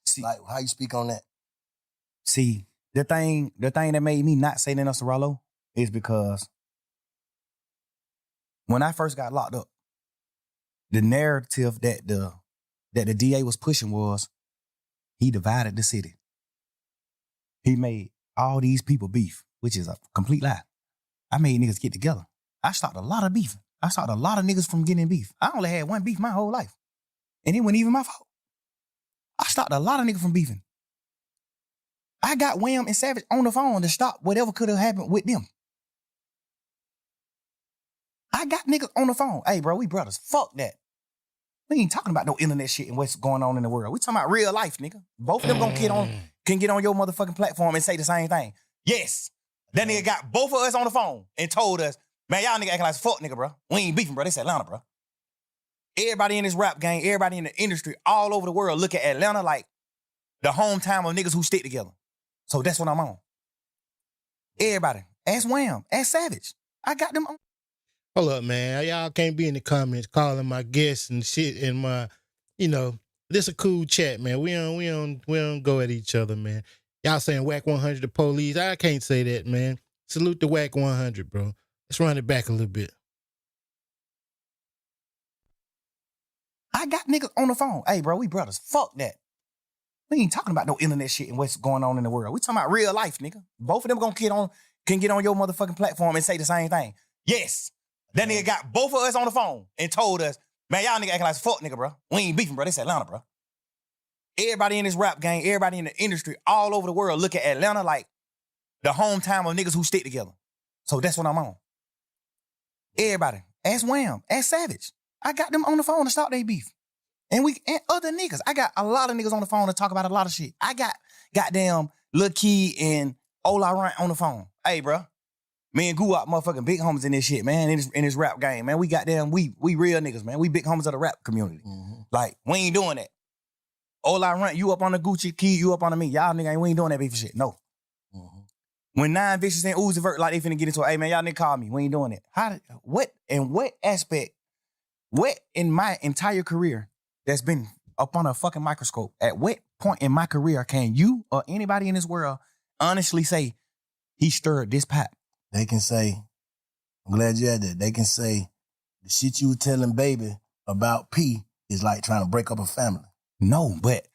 See, like, how you speak on that? See, the thing that made me not say nothing else to Rollo is because when I first got locked up, the narrative that the DA was pushing was he divided the city. He made all these people beef, which is a complete lie. I made niggas get together. I stopped a lot of beef. I stopped a lot of niggas from getting beef. I only had one beef my whole life. And it wasn't even my fault. I stopped a lot of niggas from beefing. I got Wham and Savage on the phone to stop whatever could have happened with them. I got niggas on the phone. Hey, bro, we brothers. Fuck that. We ain't talking about no internet shit and what's going on in the world. We talking about real life, nigga. Both of them can get on your motherfucking platform and say the same thing. Yes. That nigga got both of us on the phone and told us, man, y'all nigga acting like fuck nigga, bro. We ain't beefing, bro. This Atlanta, bro. Everybody in this rap game, everybody in the industry all over the world look at Atlanta like the hometown of niggas who stick together. So that's what I'm on. Everybody. Ask Wham. Ask Savage. I got them on. Hold up, man. Y'all can't be in the comments calling my guests and shit and my, this a cool chat, man. We don't go at each other, man. Y'all saying whack 100 the police. I can't say that, man. Salute the whack 100, bro. Let's run it back a little bit. I got niggas on the phone. Hey, bro, we brothers. Fuck that. We ain't talking about no internet shit and what's going on in the world. We talking about real life, nigga. Both of them can get on your motherfucking platform and say the same thing. Yes. That nigga got both of us on the phone and told us, man, y'all nigga acting like fuck nigga, bro. We ain't beefing, bro. This Atlanta, bro. Everybody in this rap game, everybody in the industry all over the world look at Atlanta like the hometown of niggas who stick together. So that's what I'm on. Everybody. Ask Wham. Ask Savage. I got them on the phone to stop their beef. And other niggas. I got a lot of niggas on the phone to talk about a lot of shit. I got goddamn Lil Key and Ola Rant on the phone. Hey, bro. Me and Goo out motherfucking big homies in this shit, man, in this rap game, man. We goddamn, we real niggas, man. We big homies of the rap community. Mm-hmm. Like, we ain't doing that. Ola Rant, you up on the Gucci, Key, you up on the me. Y'all nigga, we ain't doing that beef shit. No. Mm-hmm. When 9 Vicious and Uzi Vert, like they finna get into it, hey, man, y'all nigga call me. We ain't doing it. What aspect, what in my entire career that's been up on a fucking microscope, at what point in my career can you or anybody in this world honestly say he stirred this pot? They can say, I'm glad you had that. They can say the shit you were telling Baby about P is like trying to break up a family. No, but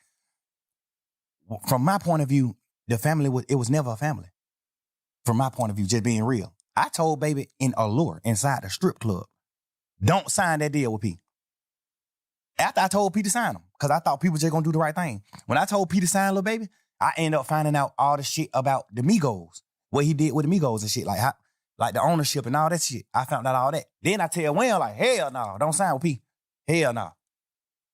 from my point of view, the family was never a family. From my point of view, just being real. I told Baby in Allure inside the strip club, don't sign that deal with P. After I told P to sign them, because I thought people just gonna do the right thing. When I told P to sign Lil Baby, I ended up finding out all the shit about the Migos. What he did with the Migos and shit, like the ownership and all that shit. I found out all that. Then I tell Wham, like, hell no, don't sign with P. Hell no.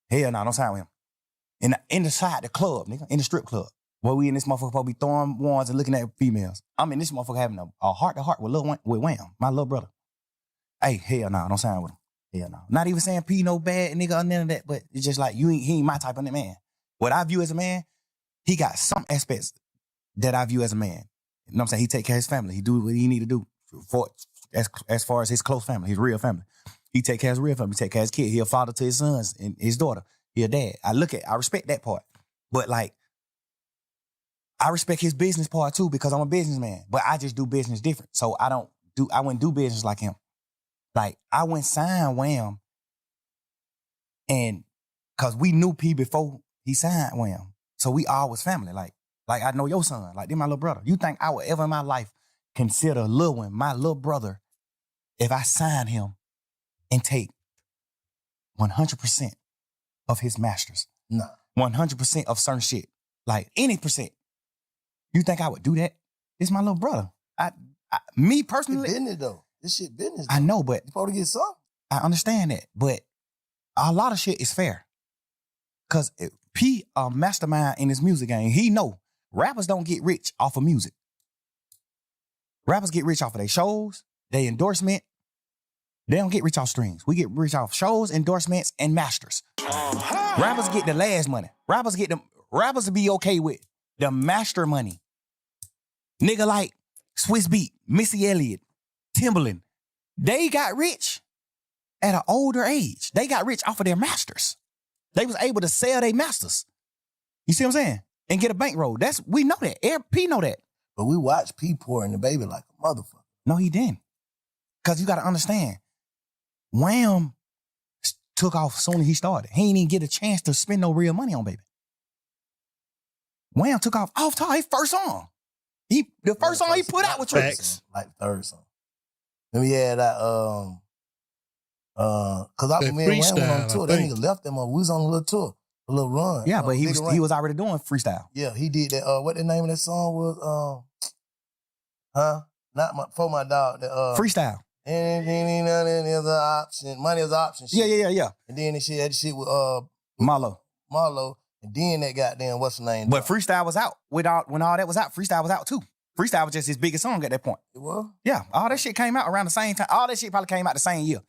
Hell no, don't sign with him. Inside the club, nigga, in the strip club, where we in this motherfucker supposed to be throwing ones and looking at females. I'm in this motherfucker having a heart-to-heart with Wham, my little brother. Hey, hell no, don't sign with him. Hell no. Not even saying P no bad nigga or none of that, but it's just like, he ain't my type of man. What I view as a man, he got some aspects that I view as a man. You know what I'm saying? He take care of his family. He do what he need to do as far as his close family, his real family. He take care of his real family. He take care of his kid. He a father to his sons and his daughter. He a dad. I respect that part. But like, I respect his business part too because I'm a businessman. But I just do business different. So I wouldn't do business like him. Like, I went sign Wham and cause we knew P before he signed Wham. So we all was family. Like I know your son, like they're my little brother. You think I would ever in my life consider Lil Wayne, my little brother, if I sign him and take 100% of his masters? No. 100% of certain shit. Like any percent. You think I would do that? It's my little brother. Me personally. It's business though. This shit business though. I know, but. You supposed to get some. I understand that, but a lot of shit is fair. Cause P a mastermind in this music game. He know rappers don't get rich off of music. Rappers get rich off of their shows, their endorsement. They don't get rich off streams. We get rich off shows, endorsements, and masters. Rappers get the last money. Rappers will be okay with the master money. Nigga like Swiss Beat, Missy Elliott, Timberland. They got rich at an older age. They got rich off of their masters. They was able to sell their masters. You see what I'm saying? And get a bankroll. We know that. P know that. But we watched P pouring the baby like a motherfucker. No, he didn't. Because you got to understand, Wham took off as soon as he started. He ain't even get a chance to spend no real money on baby. Wham took off top, his first song. The first song he put out was Tricks. Like the third song. Then we had that, cause I remember Wham went on tour. That nigga left them on. We was on a little tour, a little run. Yeah, but he was already doing freestyle. Yeah, he did that. What the name of that song was? For my dog. Freestyle. Anything is an option. Money is an option. Shit. Yeah. And then that shit with Marlo. And then that goddamn what's the name? But freestyle was out. When all that was out, freestyle was out too. Freestyle was just his biggest song at that point. It was? Yeah, all that shit came out around the same time. All that shit probably came out the same year.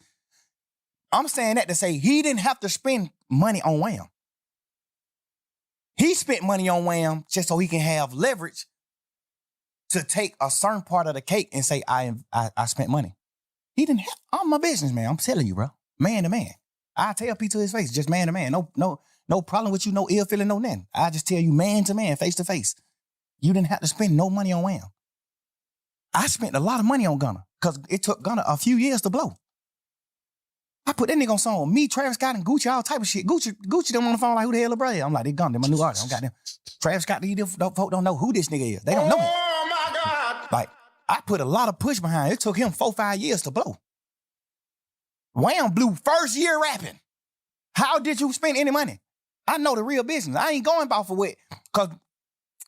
I'm saying that to say he didn't have to spend money on Wham. He spent money on Wham just so he can have leverage to take a certain part of the cake and say, I spent money. He didn't have, I'm my business, man. I'm telling you, bro. Man to man. I tell P to his face, just man to man. No problem with you, no ill feeling, no nothing. I just tell you man to man, face to face. You didn't have to spend no money on Wham. I spent a lot of money on Gunna because it took Gunna a few years to blow. I put that nigga on song. Me, Travis Scott, and Gucci, all type of shit. Gucci them on the phone like, who the hell is brother? I'm like, they Gunna, they my new artist. I'm goddamn. Travis Scott, these folk don't know who this nigga is. They don't know him. Oh my God. Like, I put a lot of push behind it. It took him 4-5 years to blow. Wham blew first year rapping. How did you spend any money? I know the real business. I ain't going off of what, because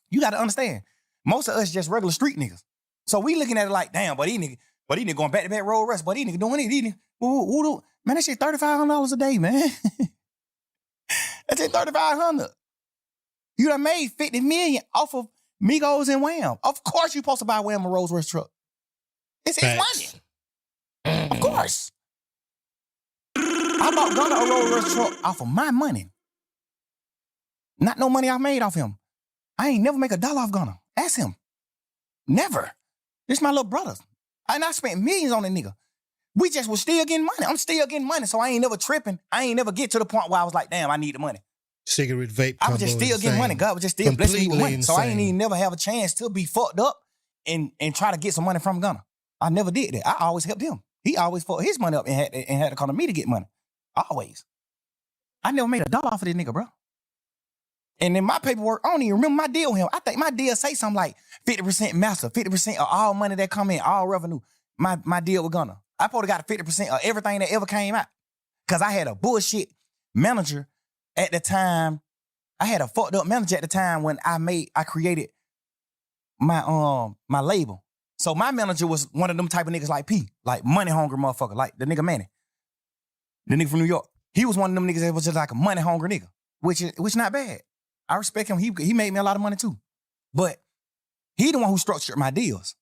you got to understand, most of us just regular street niggas. So we looking at it like, damn, but these niggas going back-to-back road rush, but these niggas doing it. Man, that shit $3,500 a day, man. That's it, $3,500. You done made $50 million off of Migos and Wham. Of course you supposed to buy Wham a Rolls Royce truck. It's his money. Of course. I bought Gunna a Rolls Royce truck off of my money. Not no money I made off him. I ain't never make $1 off Gunna. Ask him. Never. This my little brother. And I spent millions on that nigga. We just was still getting money. I'm still getting money, so I ain't never tripping. I ain't never get to the point where I was like, damn, I need the money. Cigarette vape. I was just still getting money. God was just still blessing me with money. So I ain't even never have a chance to be fucked up and try to get some money from Gunna. I never did that. I always helped him. He always fucked his money up and had to come to me to get money. Always. I never made $1 off of this nigga, bro. And in my paperwork, I don't even remember my deal with him. I think my deal say something like 50% master, 50% of all money that come in, all revenue. My deal with Gunna. I probably got 50% of everything that ever came out. Because I had a bullshit manager at the time. I had a fucked up manager at the time when I created my label. So my manager was one of them type of niggas like P, like money hungry motherfucker, like the nigga Manny. The nigga from New York. He was one of them niggas that was just like a money hungry nigga, which not bad. I respect him. He made me a lot of money too. But he the one who structured my deals.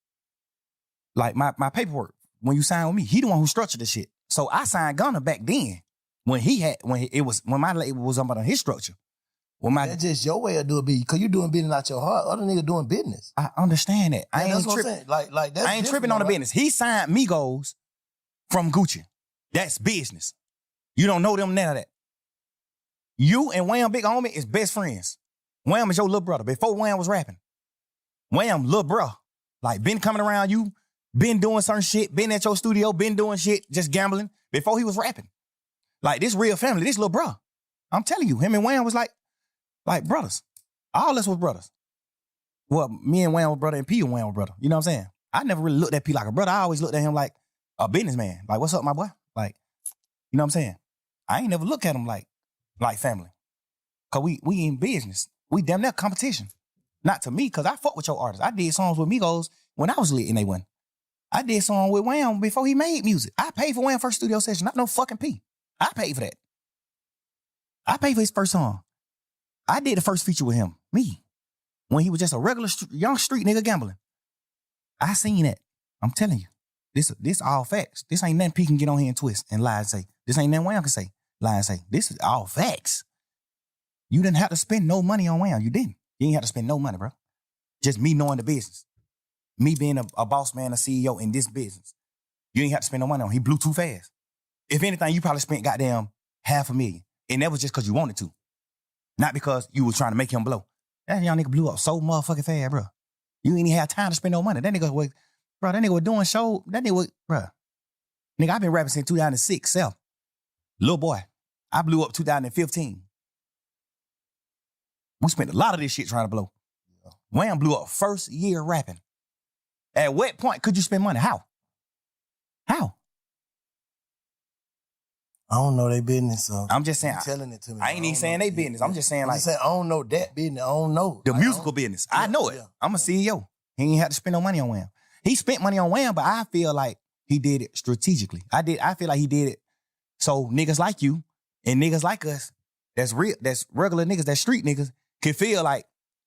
Like my paperwork. When you sign with me, he the one who structured the shit. So I signed Gunna back then when my label was under his structure. That's just your way of doing business, because you doing business out your heart. Other niggas doing business. I understand that. I ain't tripping. Like that's I ain't tripping on the business. He signed Migos from Gucci. That's business. You don't know them, none of that. You and Wham Big Homie is best friends. Wham is your little brother. Before Wham was rapping, Wham little bro. Like been coming around you, been doing certain shit, been at your studio, been doing shit, just gambling before he was rapping. Like this real family, this little bro. I'm telling you, him and Wham was like brothers. All us was brothers. Well, me and Wham were brother and P and Wham were brother. You know what I'm saying? I never really looked at P like a brother. I always looked at him like a businessman. Like, what's up, my boy? Like, you know what I'm saying? I ain't never looked at him like family. Cause we in business. We damn near competition. Not to me, cause I fuck with your artists. I did songs with Migos when I was lit and they won. I did songs with Wham before he made music. I paid for Wham's first studio session, not no fucking P. I paid for that. I paid for his first song. I did the first feature with him, me, when he was just a regular young street nigga gambling. I seen that. I'm telling you, this all facts. This ain't nothing P can get on here and twist and lie and say. This ain't nothing Wham can say, lie and say. This is all facts. You didn't have to spend no money on Wham. You didn't. You ain't have to spend no money, bro. Just me knowing the business. Me being a boss man, a CEO in this business. You ain't have to spend no money on him. He blew too fast. If anything, you probably spent goddamn $500,000. And that was just because you wanted to. Not because you was trying to make him blow. That young nigga blew up so motherfucking fast, bro. You ain't even have time to spend no money. That nigga was doing show. That nigga was, bro. Nigga, I've been rapping since 2006, self. Little boy. I blew up 2015. We spent a lot of this shit trying to blow. Wham blew up first year rapping. At what point could you spend money? How? I don't know their business, so I'm just saying. telling it to me. I ain't even saying they business. I'm just saying, like, I don't know that business. I don't know. The musical business. I know it. Yeah. I'm a CEO. He ain't have to spend no money on Wham. He spent money on Wham, but I feel like he did it strategically. I feel like he did it so niggas like you and niggas like us, that's regular niggas, that's street niggas, can feel like,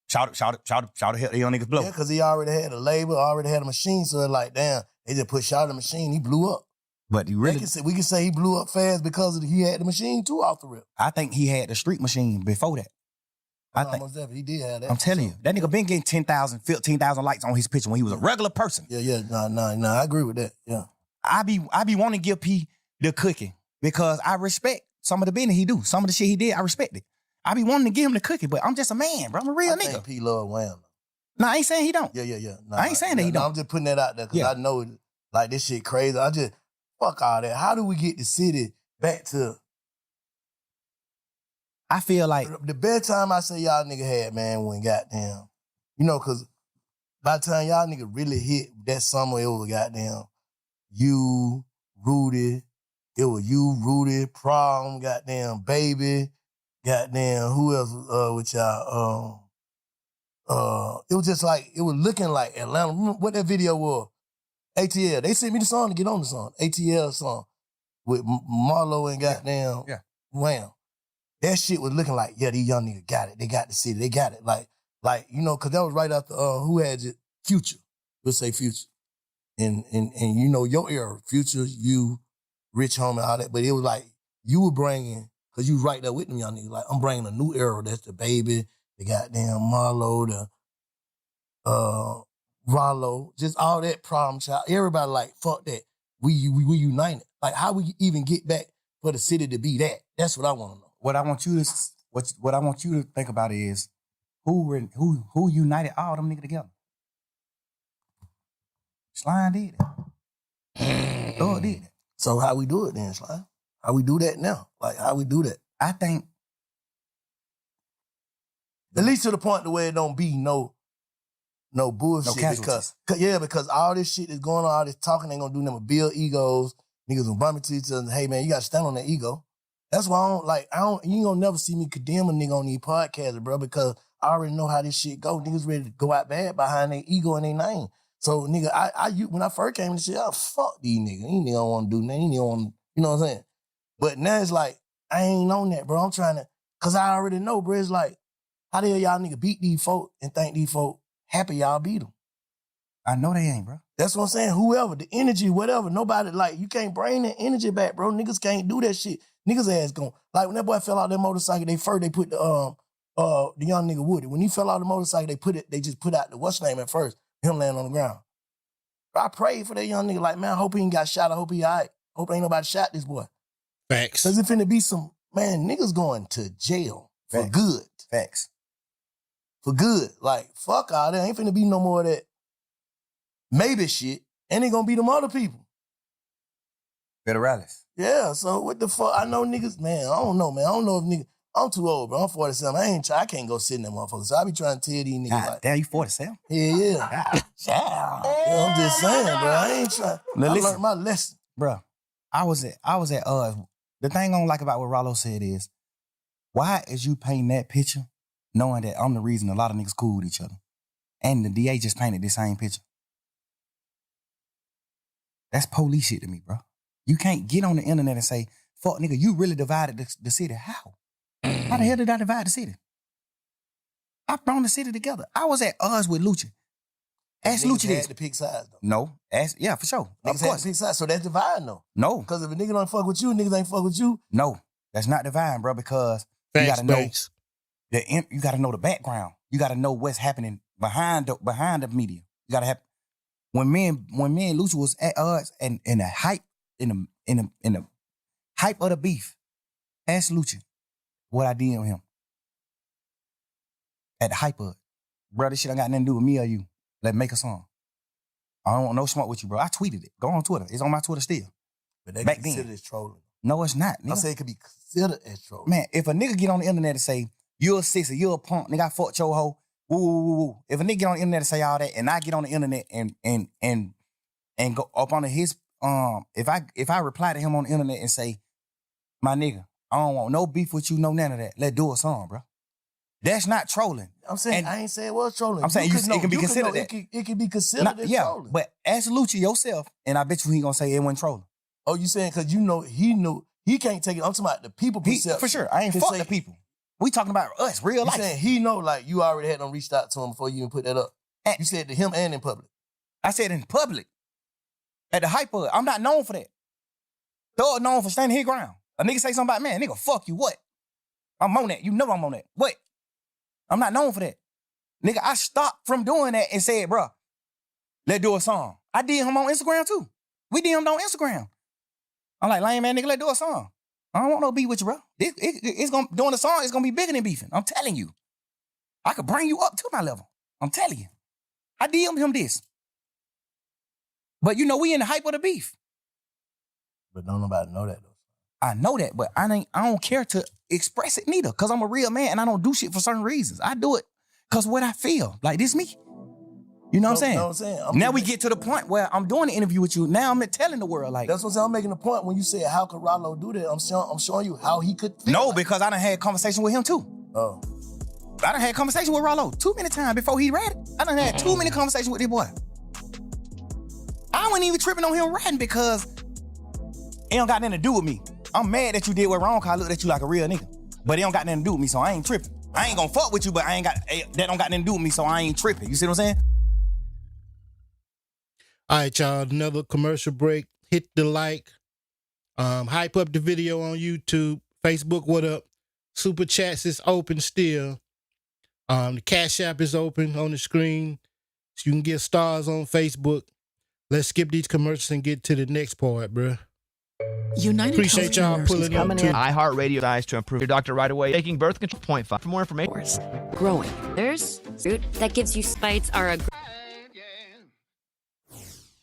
shout it, help the young niggas blow. Yeah, because he already had a label, already had a machine, so it's like, damn, they just put shout the machine, he blew up. But you really, we can say he blew up fast because he had the machine too off the rip. I think he had the street machine before that. I think almost definitely he did have that. I'm telling you, that nigga been getting 10,000, 15,000 likes on his picture when he was a regular person. Yeah, no, I agree with that. Yeah, I be wanting to give P the cookie because I respect some of the business he do, some of the shit he did. I respect it. I be wanting to give him the cookie, but I'm just a man, bro. I'm a real nigga. P love Wham. No, I ain't saying he don't. Yeah. No, I ain't saying that he don't. I'm just putting that out there because I know like this shit crazy. I just fuck all that. How do we get the city back to? I feel like the best time I say y'all nigga had, man, when goddamn, because by the time y'all nigga really hit that summer, it was goddamn you, Rudy, Prom, goddamn Baby, goddamn who else with y'all? It was just like it was looking like Atlanta. Remember what that video was? ATL. They sent me the song to get on the song. ATL song with Marlo and goddamn Wham. That shit was looking like, these young niggas got it. They got the city. They got it. Like, because that was right after who had it? Future. Let's say Future. And your era, Future, you, Rich Homie, all that. But it was like you were bringing, because you right there with them young niggas. Like, I'm bringing a new era. That's the Baby, the goddamn Marlo, the Rollo, just all that Problem Child. Everybody like, fuck that. We united. Like, how we even get back for the city to be that? That's what I want to know. What I want you to think about is who united all them niggas together. Slime did it. Thug did it. So how we do it then, Slime? How we do that now? Like, how we do that? I think at least to the point to where it don't be no bullshit. Because all this shit is going on, all this talking ain't gonna do nothing but build egos. Niggas gonna bump into each other and, hey man, you gotta stand on that ego. That's why you ain't gonna never see me condemn a nigga on these podcasts, bro, because I already know how this shit go. Niggas ready to go out bad behind their ego and their name. So nigga, when I first came to shit, I fuck these niggas. These niggas don't wanna do nothing. These niggas don't, you know what I'm saying? But now it's like, I ain't on that, bro. I'm trying to, cause I already know, bro. It's like, how the hell y'all nigga beat these folk and think these folk happy y'all beat them? I know they ain't, bro. That's what I'm saying. Whoever, the energy, whatever, nobody, like, you can't bring that energy back, bro. Niggas can't do that shit. Niggas ass going. Like, when that boy fell out that motorcycle, they put the young nigga Woody. When he fell out the motorcycle, they just put out the what's name at first, him laying on the ground. I prayed for that young nigga, like, man, I hope he ain't got shot. I hope he all right. Hope ain't nobody shot this boy. Facts. Cause it finna be some, man, niggas going to jail for good. Facts. For good. Like, fuck all that. Ain't finna be no more of that maybe shit. And ain't gonna be them other people. Federales. Yeah, so what the fuck? I know niggas, man, I don't know, man. I don't know if niggas, I'm too old, bro. I'm 47. I can't go sit in that motherfucker. So I be trying to tell these niggas God, like, damn, you 47? Yeah. I'm just saying, bro. I ain't trying. Now, I learned my lesson. Bro, I was at the thing I don't like about what Rollo said is, why is you painting that picture knowing that I'm the reason a lot of niggas cool with each other? And the DA just painted the same picture. That's police shit to me, bro. You can't get on the internet and say, fuck nigga, you really divided the city. How? How the hell did I divide the city? I brought the city together. I was at odds with Lucha. Ask Lucha this. Had to pick sides, though. No. Yeah, for sure. Niggas had to pick sides, so that's dividing, though. No. Because if a nigga don't fuck with you, niggas ain't fuck with you. No. That's not dividing, bro, because you gotta know you gotta know the background. You gotta know what's happening behind the media. You gotta have when me and Lucha was at odds and in the hype in the hype of the beef, ask Lucha what I did with him. At the hype of it. Bro, this shit ain't got nothing to do with me or you. Let's make a song. I don't want no smoke with you, bro. I tweeted it. Go on Twitter. It's on my Twitter still. But they Back consider then. it trolling. No, it's not. I Nigga. say it could be considered as trolling. Man, if a nigga get on the internet and say, you're a sissy, you're a punk, nigga, I fucked your hoe, woo, woo, woo, woo. If a nigga get on the internet and say all that, and I get on the internet and go up on his, if I reply to him on the internet and say, my nigga, I don't want no beef with you, no none of that. Let's do a song, bro. That's not trolling. I'm saying, And I ain't saying it was trolling. I'm saying it can be considered that. It can be considered as trolling. But ask Lucha yourself, and I bet you he gonna say it wasn't trolling. Oh, you saying because you know he knew he can't take it. I'm talking about the people perception. For sure. I ain't fuck the people. We talking about us, real life. You saying he know like you already had them reached out to him before you even put that up. You said to him and in public. I said in public. At the hype of it. I'm not known for that. Thug known for standing his ground. A nigga say something about, man, nigga, fuck you, what? I'm on that. You know I'm on that. What? I'm not known for that. Nigga, I stopped from doing that and said, bro, let's do a song. I did him on Instagram too. We did him on Instagram. I'm like, lame man, nigga, let's do a song. I don't want no beef with you, bro. It's gonna doing the song, it's gonna be bigger than beefing. I'm telling you. I could bring you up to my level. I'm telling you. I DM'd him this. But you know, we in the hype of the beef. But don't nobody know that though. I know that, but I don't care to express it neither, because I'm a real man and I don't do shit for certain reasons. I do it because what I feel. Like, this me. You know what I'm saying? Now we get to the point where I'm doing the interview with you. Now I'm telling the world, like. That's what I'm saying. I'm making the point when you said, how could Rollo do that? I'm showing you how he could feel. No, because I done had conversation with him too. Oh. I done had conversation with Rollo too many times before he read it. I done had too many conversations with this boy. I wasn't even tripping on him writing because it don't got nothing to do with me. I'm mad that you did what wrong because I looked at you like a real nigga. But it don't got nothing to do with me, so I ain't tripping. I ain't gonna fuck with you, but that don't got nothing to do with me, so I ain't tripping. You see what I'm saying? All right, y'all, another commercial break. Hit the like. Hype up the video on YouTube. Facebook, what up? Super Chats is open still. The Cash App is open on the screen. So you can get stars on Facebook. Let's skip these commercials and get to the next part, bruh. United Appreciate Healthcare y'all nurses pulling up too. iHeartRadio dies to improve your doctor right away. Taking birth control 0.5. For more information. Growing. There's fruit that gives you bites are a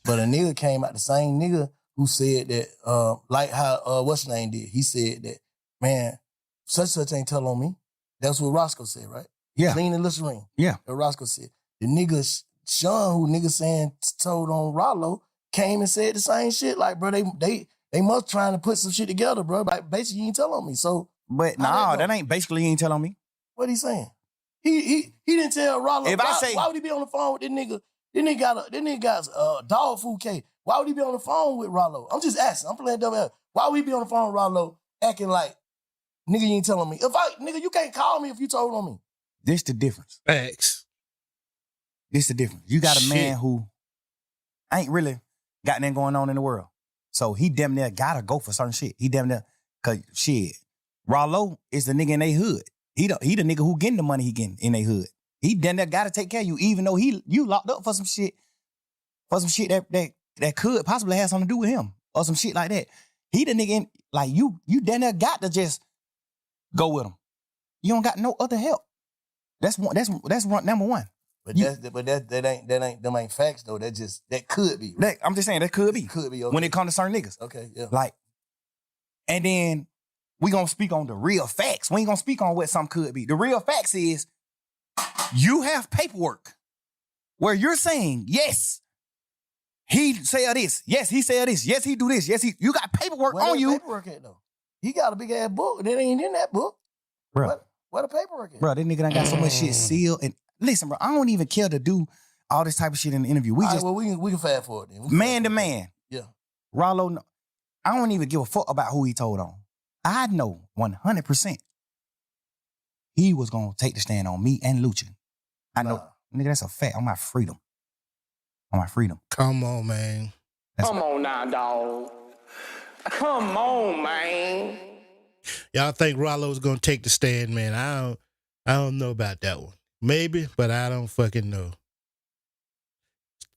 But a nigga came out, the same nigga who said that, like how, what's his name did? He said that, man, such ain't tell on me. That's what Roscoe said, right? Yeah. Lean and Listerine. Yeah. That Roscoe said. The nigga, Sean, who nigga saying told on Rollo, came and said the same shit. Like, bro, they must trying to put some shit together, bro. Like, basically, you ain't tell on me. So, but nah, that ain't basically you ain't tell on me. What he saying? He didn't tell Rollo. If I say, why would he be on the phone with this nigga? This nigga got a dog food cake. Why would he be on the phone with Rollo? I'm just asking. I'm playing dumb ass. Why would he be on the phone with Rollo acting like, nigga, you ain't telling me? Nigga, you can't call me if you told on me. This the difference. Facts. This the difference. You got a man who ain't really got nothing going on in the world. So he damn near gotta go for certain shit. He damn near, cause shit, Rollo is the nigga in they hood. He the nigga who getting the money he getting in they hood. He damn near gotta take care of you, even though you locked up for some shit that could possibly have something to do with him or some shit like that. He the nigga in, like you damn near got to just go with him. You don't got no other help. That's number one. But them ain't facts though. That could be. Right? I'm just saying that could be. Could be okay. When it comes to certain niggas. Okay, yeah. Like, and then we gonna speak on the real facts. We ain't gonna speak on what something could be. The real facts is you have paperwork where you're saying, yes, he said this. Yes, he said this. Yes, he do this. Yes, you got paperwork on you. Paperwork at though? He got a big ass book that ain't in that book. Bro. What the paperwork at? Bro, that nigga done got so much shit sealed. And listen, bro, I don't even care to do all this type of shit in the interview. We can fast forward then. Man to man. Yeah. Rollo, I don't even give a fuck about who he told on. I know 100% he was gonna take the stand on me and Lucha. I know, nigga, that's a fact. On my freedom. Come on, man. Come on now, dog. Come on, man. Y'all think Rollo's gonna take the stand, man? I don't know about that one. Maybe, but I don't fucking know.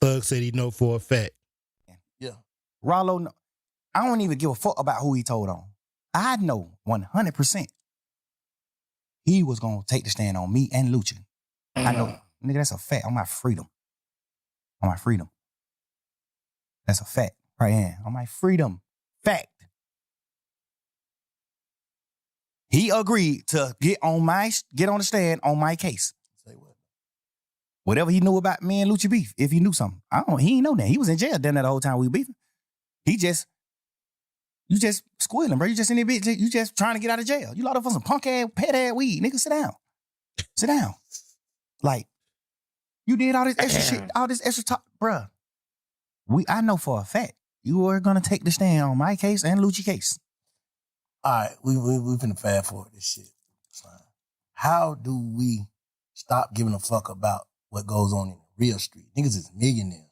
Thug said he know for a fact. Yeah. Rollo, I don't even give a fuck about who he told on. I know 100% he was going to take the stand on me and Lucha. I know. Nigga, that's a fact. On my freedom. On my freedom. That's a fact right here. On my freedom. Fact. He agreed to get on the stand on my case. Say what? Whatever he knew about me and Lucha beef, if he knew something. He ain't know that. He was in jail then that whole time we were beefing. You just squealing, bro. You just in there, bitch. You just trying to get out of jail. You locked up for some punk ass, pet ass weed. Nigga, sit down. Sit down. Like, you did all this extra shit, all this extra talk, bruh. I know for a fact you are gonna take the stand on my case and Lucci case. All right, we finna fast forward this shit. Fine. How do we stop giving a fuck about what goes on in the real street? Niggas is millionaires.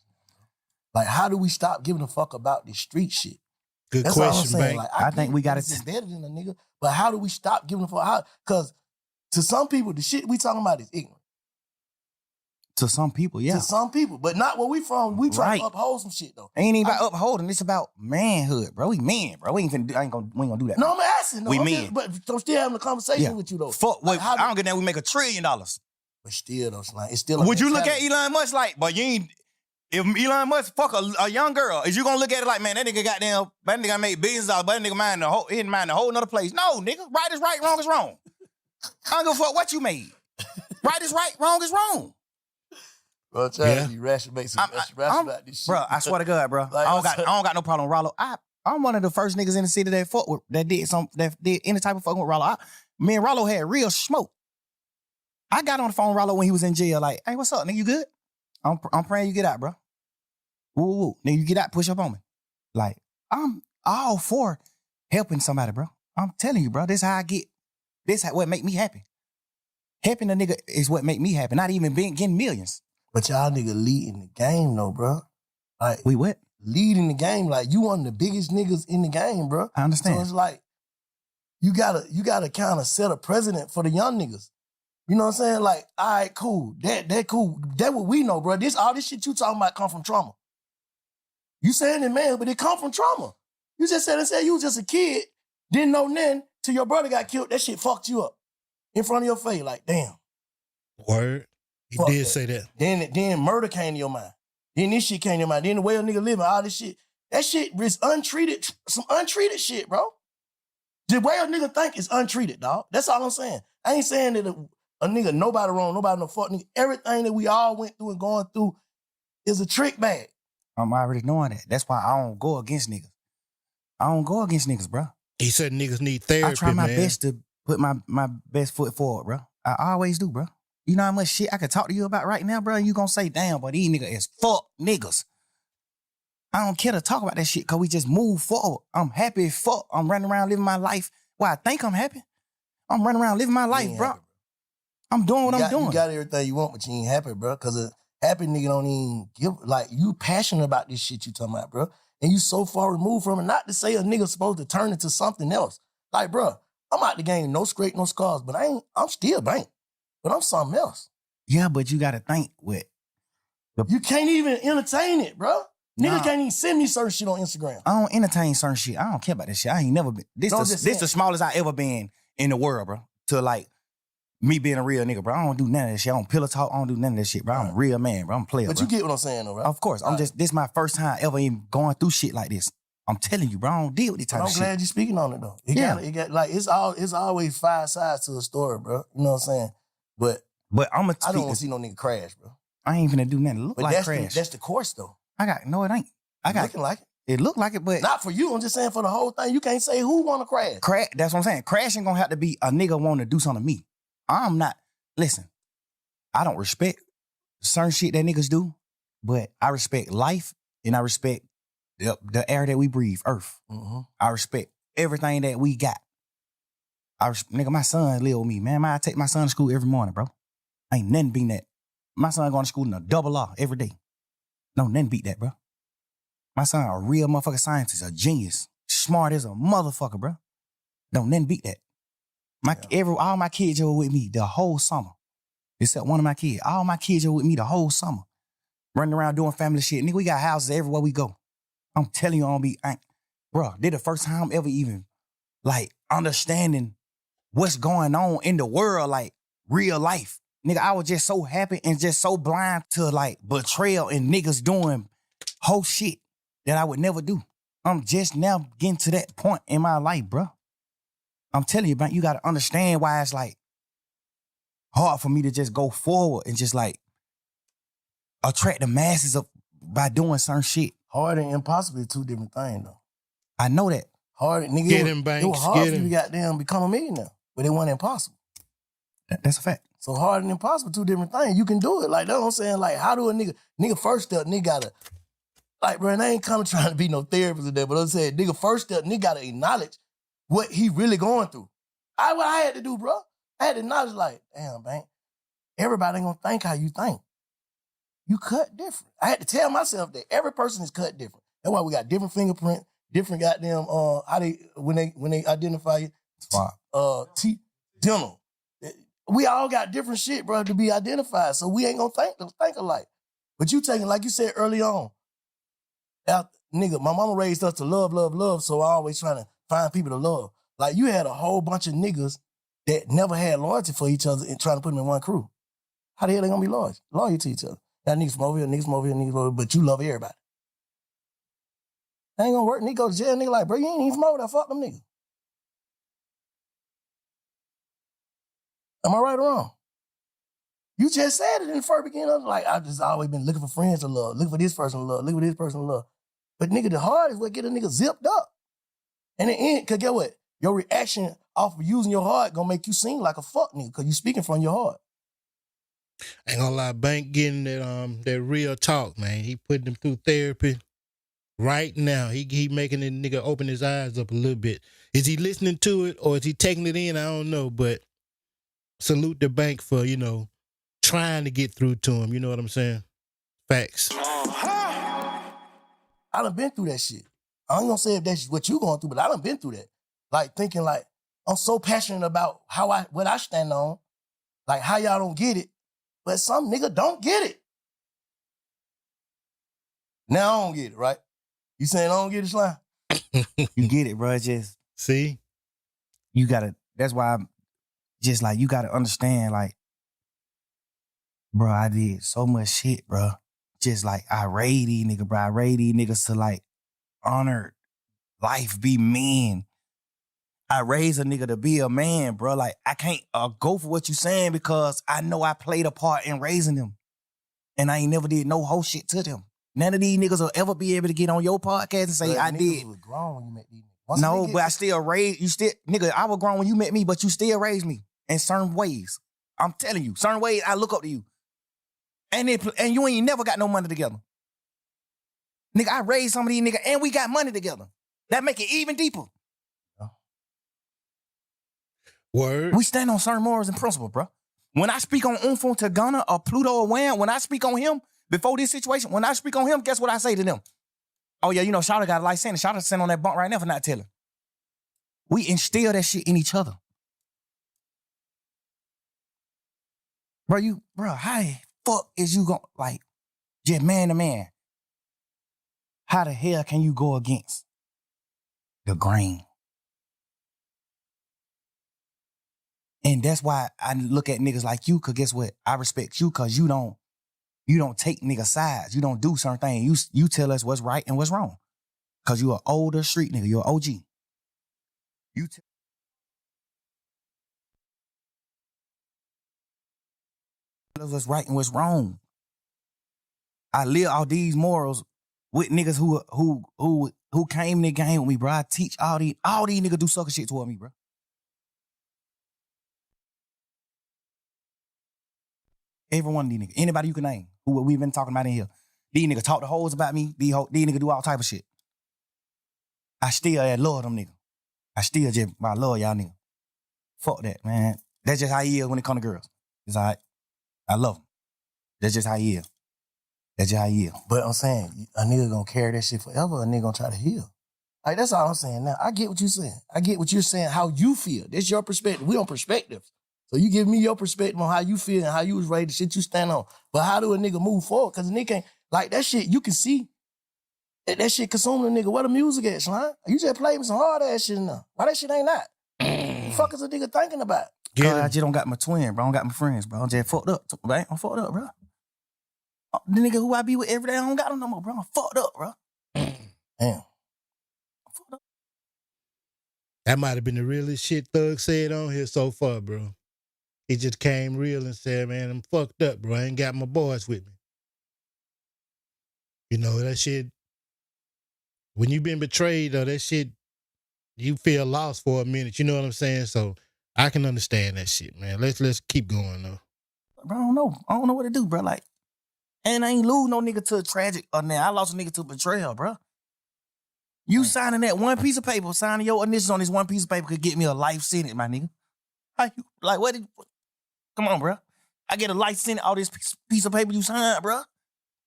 Like, how do we stop giving a fuck about this street shit? Good That's all I'm question, saying. man. Like, I think we gotta It's better than a nigga, but how do we stop giving a fuck? Because to some people, the shit we talking about is ignorant. To some people, yeah. To some people, but not where we from. We try Right. to uphold some shit though. Ain't even about upholding. It's about manhood, bro. We men, bro. We ain't gonna do that. No, I'm asking. No, We I'm men. just- but I'm still having a conversation Yeah. with you though. Fuck, Like, I don't get that. We make $1 trillion. But still though, like, it's still. A Would you look at mentality. Elon Musk like, but you ain't, if Elon Musk fuck a young girl, is you gonna look at it like, man, that nigga made billions of dollars, but that nigga he didn't mind a whole nother place. No, nigga, right is right, wrong is wrong. I don't give a fuck what you made. Right is right, wrong is wrong. Bro, trying to be rational, make some rational about this shit. Bro, I swear to God, bro. Like, I don't got no problem with Rollo. I'm one of the first niggas in the city that did any type of fucking with Rollo. Me and Rollo had real smoke. I got on the phone with Rollo when he was in jail, like, hey, what's up, nigga? You good? I'm praying you get out, bro. Woo, woo. Nigga, you get out, push up on me. Like, I'm all for helping somebody, bro. I'm telling you, bro, this how I get. What make me happy. Helping a nigga is what make me happy. Not even getting millions. But y'all nigga leading the game though, bro. Like, we what? Leading the game. Like, you one of the biggest niggas in the game, bro. I understand. So it's like, you gotta kind of set a precedent for the young niggas. You know what I'm saying? Like, all right, cool. That cool. That what we know, bro. All this shit you talking about come from trauma. You saying it, man, but it come from trauma. You just said you was just a kid, didn't know nothing, till your brother got killed. That shit fucked you up in front of your face. Like, damn. Word. He Fuck did that. say that. Then murder came to your mind. Then this shit came to your mind. Then the way a nigga living, all this shit. That shit is untreated, some untreated shit, bro. The way a nigga think is untreated, dog. That's all I'm saying. I ain't saying that a nigga, nobody wrong, nobody no fuck nigga. Everything that we all went through and going through is a trick bag. I'm already knowing that. That's why I don't go against niggas. I don't go against niggas, bro. He said niggas need therapy, I try my man. best to put my best foot forward, bro. I always do, bro. You know how much shit I could talk to you about right now, bro? And you gonna say, damn, but these niggas is fuck niggas. I don't care to talk about that shit because we just move forward. I'm happy as fuck. I'm running around living my life. Well, I think I'm happy. I'm running around living my life, bro. Happy, I'm doing what I'm doing. You got everything you want, but you ain't happy, bro. Because a happy nigga don't even give, like, you passionate about this shit you talking about, bro. And you so far removed from it. Not to say a nigga supposed to turn into something else. Like, bro, I'm out the game, no scrape, no scars, but I'm still bank. But I'm something else. Yeah, but you got to think with. You can't even entertain it, bro. Nah. Nigga can't even send me certain shit on Instagram. I don't entertain certain shit. I don't care about this shit. I ain't never been. This the smallest I ever been in the world, bro. To like me being a real nigga, bro. I don't do none of that shit. I don't pillow talk. I don't do none of that shit, bro. I'm a real man, bro. I'm a player, But bro. you get what I'm saying, though, right? Of course. This is my first time ever even going through shit like this. I'm telling you, bro. I don't deal with this type But of I'm shit. glad you're speaking on it, though. It's always 5 sides to a story, bro. You know what I'm saying? But I'm I don't want to see no nigga crash, bro. I ain't finna do nothing. Look But like that's crash. that's the course, though. No, it ain't. Looking like it. It look like it, but Not for you. I'm just saying for the whole thing. You can't say who want to crash. That's what I'm saying. Crashing gonna have to be a nigga want to do something to me. I'm not. Listen, I don't respect certain shit that niggas do, but I respect life and I respect the air that we breathe, earth. Mm-hmm. I respect everything that we got. Nigga, my son live with me, man. I take my son to school every morning, bro. Ain't nothing beating that. My son going to school in a double R every day. No, nothing beat that, bro. My son a real motherfucking scientist, a genius, smart as a motherfucker, bro. Don't nothing beat that. All my kids are with me the whole summer, except one of my kids. All my kids are with me the whole summer. running around doing family shit. Nigga, we got houses everywhere we go. I'm telling you, bro, this the first time I'm ever even, like, understanding what's going on in the world, like, real life. Nigga, I was just so happy and just so blind to, like, betrayal and niggas doing whole shit that I would never do. I'm just now getting to that point in my life, bro. I'm telling you, man, you got to understand why it's, like, hard for me to just go forward and just, like, attract the masses up by doing certain shit. Hard and impossible is two different things, though. I know that. Hard, nigga, Get it him, Banks. was hard Get for you him. to goddamn become a millionaire, but it wasn't impossible. That's a fact. So hard and impossible, two different things. You can do it. Like, that's what I'm saying. Like, how do a nigga first step, nigga gotta, like, bro, and I ain't kind of trying to be no therapist or that, but I'm saying, nigga first step, nigga gotta acknowledge what he really going through. What I had to do, bro. I had to acknowledge, like, damn, man, everybody ain't gonna think how you think. You cut different. I had to tell myself that every person is cut different. That's why we got different fingerprint, different goddamn, how they, when they identify you, dental. We all got different shit, bro, to be identified. So we ain't gonna think alike. But you taking, like you said early on, nigga, my mama raised us to love, love, love, so I always trying to find people to love. Like, you had a whole bunch of niggas that never had loyalty for each other and trying to put them in one crew. How the hell they gonna be loyal to each other? That niggas from over here, niggas from over here, niggas from over here, but you love everybody. That ain't gonna work. Nigga go to jail, nigga like, bro, you ain't even from over there, fuck them niggas. Am I right or wrong? You just said it in the first beginning. Like, I've just always been looking for friends to love, looking for this person to love, looking for this person to love. But nigga, the heart is what get a nigga zipped up. And in the end, cause get what? Your reaction off of using your heart gonna make you seem like a fuck nigga, cause you speaking from your heart. Ain't gonna lie, Bank getting that real talk, man. He putting him through therapy right now. He making the nigga open his eyes up a little bit. Is he listening to it or is he taking it in? I don't know, but salute the Bank for, trying to get through to him. You know what I'm saying? Facts. I done been through that shit. I ain't gonna say if that's what you going through, but I done been through that. Like, thinking like, I'm so passionate about what I stand on, like how y'all don't get it, but some nigga don't get it. Now I don't get it, right? You saying I don't get it, Slime? You get it, bro. Just see, you gotta. That's why I'm just like, you gotta understand, like, bro, I did so much shit, bro. Just like, I raised these niggas, bro. I raised these niggas to, like, honor life, be men. I raised a nigga to be a man, bro. Like, I can't go for what you saying because I know I played a part in raising them. And I ain't never did no whole shit to them. None of these niggas will ever be able to get on your podcast and say, I did. Was grown when you met these niggas. No, but I still raised, nigga, I was grown when you met me, but you still raised me in certain ways. I'm telling you, certain ways I look up to you. And you ain't never got no money together. Nigga, I raised some of these niggas and we got money together. That make it even deeper. Word. We stand on certain morals and principles, bro. When I speak on Unfo to Gunna or Pluto or Wham, when I speak on him, before this situation, when I speak on him, guess what I say to them? Oh yeah, Shawty got a light sentence. Shawty sitting on that bunk right now for not telling. We instill that shit in each other. Bro, how the fuck is you going, like, just man to man? How the hell can you go against the grain? And that's why I look at niggas like you, cause guess what? I respect you cause you don't take nigga sides. You don't do certain things. You tell us what's right and what's wrong. Cause you an older street nigga. You're an OG. You tell us what's right and what's wrong. I live all these morals with niggas who came in the game with me, bro. I teach all these niggas do sucker shit toward me, bro. Every one of these niggas. Anybody you can name who we've been talking about in here. These niggas talk the hoes about me. These niggas do all type of shit. I still love them niggas. I still just love y'all niggas. Fuck that, man. That's just how he is when it come to girls. It's all right. I love him. That's just how he is. That's just how he is. But I'm saying, a nigga gonna carry that shit forever, a nigga gonna try to heal. Like, that's all I'm saying now. I get what you're saying. I get what you're saying, how you feel. That's your perspective. We on perspectives. So you give me your perspective on how you feel and how you was raised, the shit you stand on. But how do a nigga move forward? Because a nigga can't, Like that shit, you can see that shit consuming a nigga. Where the music at, Slime? You just play me some hard ass shit now. Why that shit ain't not? What the fuck is a nigga thinking about? Cause I just don't got my twin, bro. I don't got my friends, bro. I'm just fucked up, right? I'm fucked up, bro. The nigga who I be with every day, I don't got him no more, bro. I'm fucked up, bro. Damn. I'm fucked up. That might have been the realest shit Thug said on here so far, bro. He just came real and said, man, I'm fucked up, bro. I ain't got my boys with me. You know, that shit, when you been betrayed or that shit, you feel lost for a minute. You know what I'm saying? So I can understand that shit, man. Let's keep going, though. Bro, I don't know. I don't know what to do, bro. Like, and I ain't lose no nigga to a tragic, or now I lost a nigga to betrayal, bro. You signing that one piece of paper, signing your initials on this one piece of paper could get me a life sentence, my nigga. How you, like, come on, bro. I get a life sentence, all this piece of paper you signed, bro.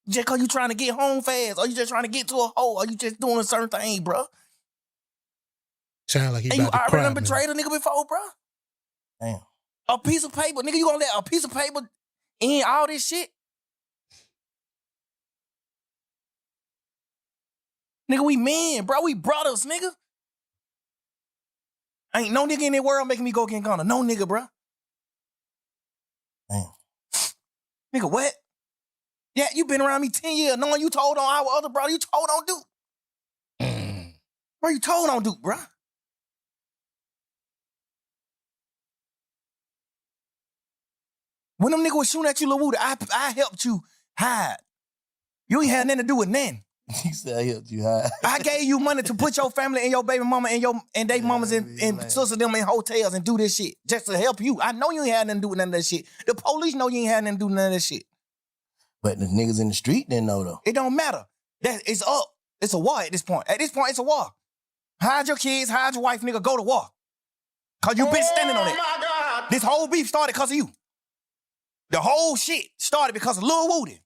Just cause you trying to get home fast, or you just trying to get to a hole, or you just doing a certain thing, bro. Sound like he And you about to already cry, done man. betrayed a nigga before, bro. Damn. A piece of paper, nigga, you gonna let a piece of paper in all this shit? Nigga, we men, bro. We brothers, nigga. Ain't no nigga in the world making me go get Gunna. No nigga, bro. Damn. Nigga, what? Yeah, you been around me 10 years knowing you told on our other brother. You told on Duke. Bro, you told on Duke, bro. When them niggas was shooting at you, Lil Woody, I helped you hide. You ain't had nothing to do with nothing. He said I helped you hide. I gave you money to put your family and your baby mama and they mamas and sisters them in hotels and do this shit just to help you. I know you ain't had nothing to do with none of that shit. The police know you ain't had nothing to do with none of that shit. But the niggas in the street didn't know though. It don't matter. It's up. It's a war at this point. At this point, it's a war. Hide your kids, hide your wife, nigga, go to war. Cause you been standing on it. my God. This whole beef started because of you. The whole shit started because of Lil Woody.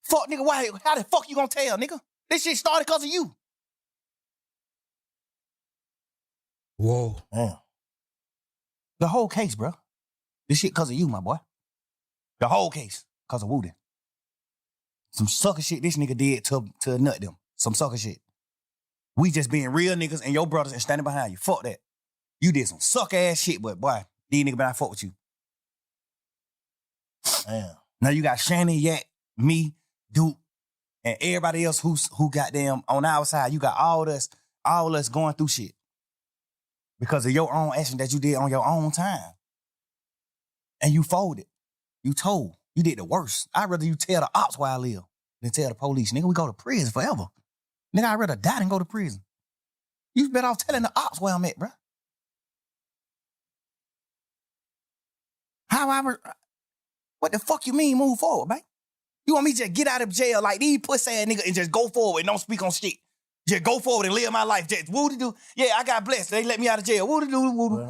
Fuck, nigga, why? How the fuck you gonna tell, nigga? This shit started because of you. Whoa. Damn. The whole case, bro. This shit because of you, my boy. The whole case because of Woody. Some sucker shit this nigga did to nut them. Some sucker shit. We just being real niggas and your brothers and standing behind you. Fuck that. You did some suck ass shit, but boy, these niggas better not fuck with you. Damn. Now you got Shannon, Yak, me, Duke, and everybody else who got them on our side. You got all us going through shit. Because of your own action that you did on your own time. And you folded. You told. You did the worst. I'd rather you tell the ops where I live than tell the police. Nigga, we go to prison forever. Nigga, I'd rather die than go to prison. You better off telling the ops where I'm at, bro. What the fuck you mean move forward, man? You want me to just get out of jail like these pussy ass nigga and just go forward and don't speak on shit? Just go forward and live my life. Just woody do. Yeah, I got blessed. They let me out of jail. Woody do, woody.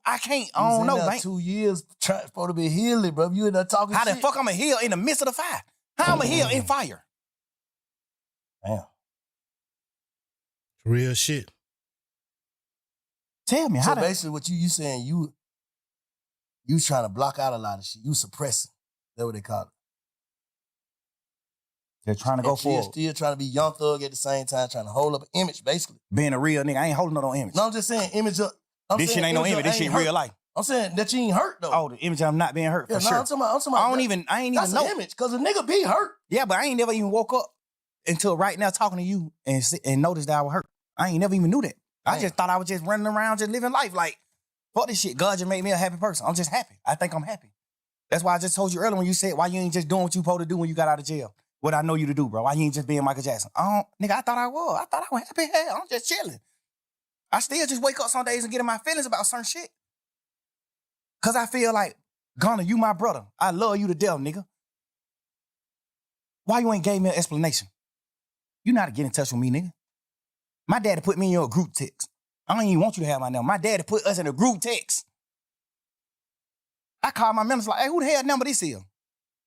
I can't. I don't know, man. 2 years trying to be healing, bro. You in there talking How shit. the fuck I'm a heal in the midst of the fire? How I'm a heal in fire? Damn. Real shit. Tell me, So how the... basically what you saying, you trying to block out a lot of shit. You suppressing. That's what they call it. They're trying to go forward. Still trying to be Young Thug at the same time, trying to hold up an image, basically. Being a real nigga, I ain't holding no image. No, I'm just saying image of... This shit ain't no image. This shit real life. I'm saying that you ain't hurt, though. Oh, the image of I'm not being hurt, for sure. I'm talking about I ain't even that's know. an image, because a nigga be hurt. Yeah, but I ain't never even woke up until right now talking to you and noticed that I was hurt. I ain't never even knew that. I just thought I was just running around, just living life like, fuck this shit. God just made me a happy person. I'm just happy. I think I'm happy. That's why I just told you earlier when you said, why you ain't just doing what you supposed to do when you got out of jail? What I know you to do, bro. Why you ain't just being Michael Jackson? Nigga, I thought I was. I thought I was happy. Hell, I'm just chilling. I still just wake up some days and get in my feelings about certain shit. Because I feel like, Gunna, you my brother. I love you to death, nigga. Why you ain't gave me an explanation? You know how to get in touch with me, nigga. My daddy put me in your group text. I don't even want you to have my number. My daddy put us in a group text. I called my members like, hey, who the hell number this is?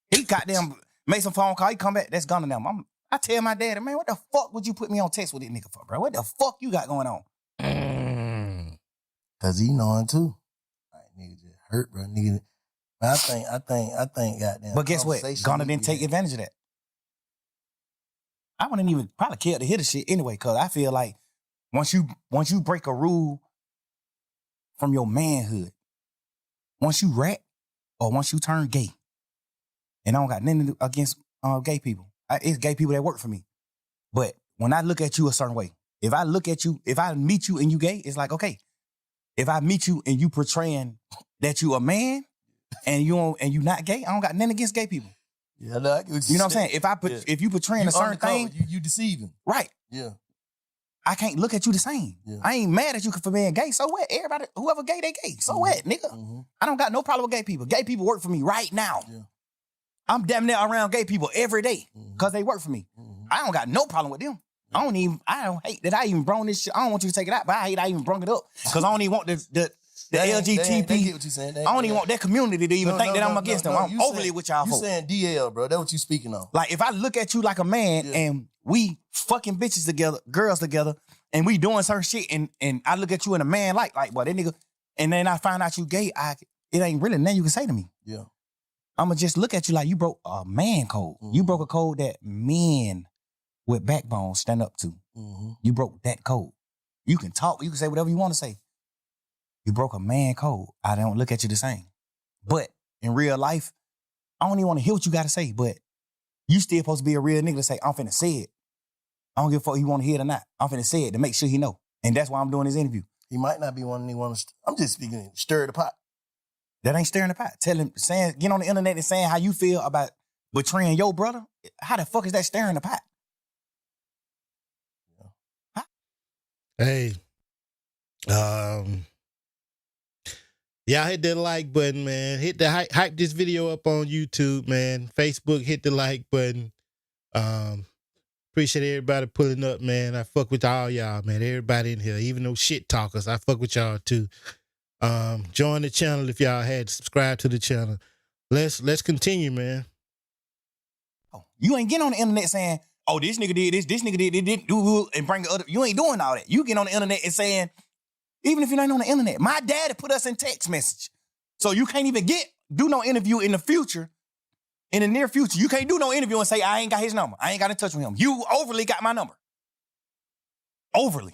He goddamn made some phone call. He come back, that's Gunna number. I tell my daddy, man, what the fuck would you put me on text with this nigga for, bro? What the fuck you got going on? Because he knowing too. Like, nigga just hurt, bro. Nigga, I think, goddamn. But guess what? Gunna didn't take advantage of that. I wouldn't even probably care to hear the shit anyway, because I feel like once you break a rule from your manhood, once you rat or once you turn gay, and I don't got nothing against gay people. It's gay people that work for me. But when I look at you a certain way, if I meet you and you gay, it's like, okay. If I meet you and you portraying that you a man and you not gay, I don't got nothing against gay people. Yeah, no, you know what I'm saying? If you portraying a certain thing, you deceiving. Right. Yeah. I can't look at you the same. Yeah. I ain't mad at you for being gay. So what? Everybody, whoever gay, they gay. So what, nigga? Mm-hmm. I don't got no problem with gay people. Gay people work for me right now. Yeah. I'm damn near around gay people every day because they work for me. Mm-hmm. I don't got no problem with them. I don't hate that I even brought this shit. I don't want you to take it out, but I hate I even brought it up because I don't even want the LGBT. They get what you saying. I don't even want that community to even think that I'm against them. I'm overly with y'all. You folks. saying DL, bro? That's what you speaking on. Like if I look at you like a man and we fucking bitches together, girls together, and we doing certain shit, and I look at you and a man like boy, that nigga, and then I find out you gay, it ain't really nothing you can say to me. Yeah. I'ma just look at you like you broke a man code. Mm-hmm. You broke a code that men with backbone stand up to. Mm-hmm. You broke that code. You can talk, you can say whatever you want to say. You broke a man code. I don't look at you the same. But in real life, I don't even want to hear what you got to say, but you still supposed to be a real nigga to say, I'm finna say it. I don't give a fuck if you want to hear it or not. I'm finna say it to make sure he know. And that's why I'm doing this interview. He might not be one to I'm just speaking, stir the pot. That ain't stirring the pot. Get on the internet and saying how you feel about betraying your brother. How the fuck is that stirring the pot? Huh? Hey, y'all hit that like button, man. Hit the hype this video up on YouTube, man. Facebook, hit the like button. Appreciate everybody pulling up, man. I fuck with all y'all, man. Everybody in here, even those shit talkers, I fuck with y'all too. Join the channel if y'all had. Subscribe to the channel. Let's continue, man. Oh, you ain't getting on the internet saying, "Oh, this nigga did this nigga did this," and bring the other. You ain't doing all that. You get on the internet and saying, even if you ain't on the internet, my daddy put us in text message, so you can't even do no interview in the future. In the near future, you can't do no interview and say, I ain't got his number. I ain't got in touch with him. You overly got my number. Overly.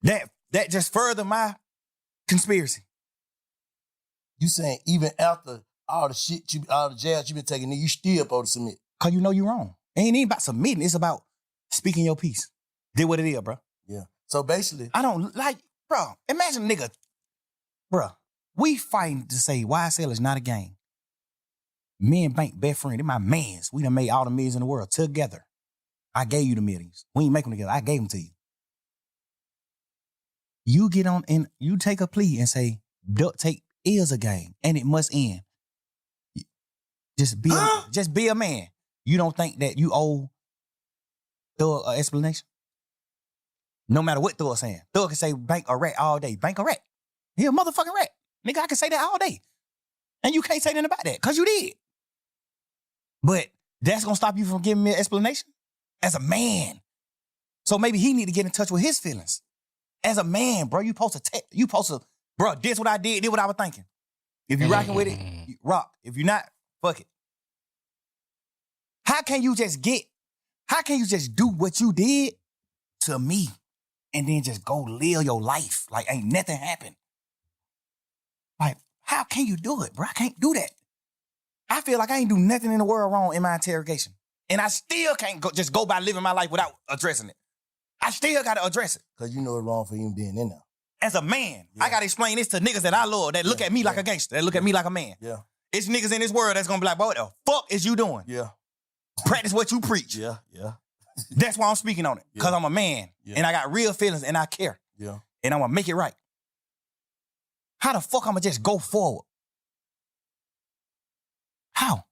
That just further my conspiracy. You saying even after all the shit, all the jabs you been taking, you still supposed to submit. Because you know you're wrong. It ain't even about submitting. It's about speaking your piece. Did what it is, bro. Yeah. So basically. I don't like, bro, imagine a nigga. Bro, we fighting to say YSL is not a game. Me and Bank, best friend, they're my mans. We done made all the millions in the world together. I gave you the millions. We ain't make them together. I gave them to you. You get on and you take a plea and say, duct tape is a game and it must end. Just be a man. You don't think that you owe Thug an explanation? No matter what Thug saying. Thug can say Bank a rat all day. Bank a rat. He a motherfucking rat. Nigga, I can say that all day. And you can't say nothing about that because you did. But that's going to stop you from giving me an explanation? As a man. So maybe he need to get in touch with his feelings. As a man, bro, you supposed to, bro, this what I did what I was thinking. If you rocking with it, you rock. If you're not, fuck it. How can you just do what you did to me and then just go live your life like ain't nothing happened? Like, how can you do it, bro? I can't do that. I feel like I ain't do nothing in the world wrong in my interrogation. And I still can't just go by living my life without addressing it. I still got to address it. Because you know it's wrong for you being in there. As a man, I got to explain this to niggas that I love, that look at me like a gangster, that look at me like a man. Yeah. It's niggas in this world that's going to be like, boy, what the fuck is you doing? Yeah. Practice what you preach. Yeah. That's why I'm speaking on it. Because I'm a man. Yeah. And I got real feelings and I care. Yeah. And I'm going to make it right. How the fuck I'm going to just go forward? How?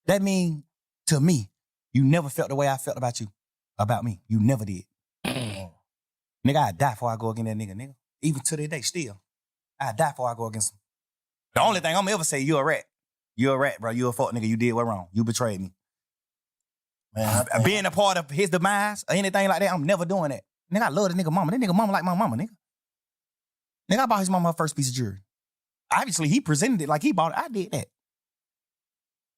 That mean, to me, you never felt the way I felt about me. You never did. Nigga, I'd die before I go against that nigga. Even to this day, still. I'd die before I go against him. The only thing I'm gonna ever say, you a rat. You a rat, bro. You a fuck nigga. You did what wrong. You betrayed me. Man, being a part of his demise or anything like that, I'm never doing that. Nigga, I love the nigga mama. That nigga mama like my mama, nigga. Nigga, I bought his mama her first piece of jewelry. Obviously, he presented it like he bought it. I did that.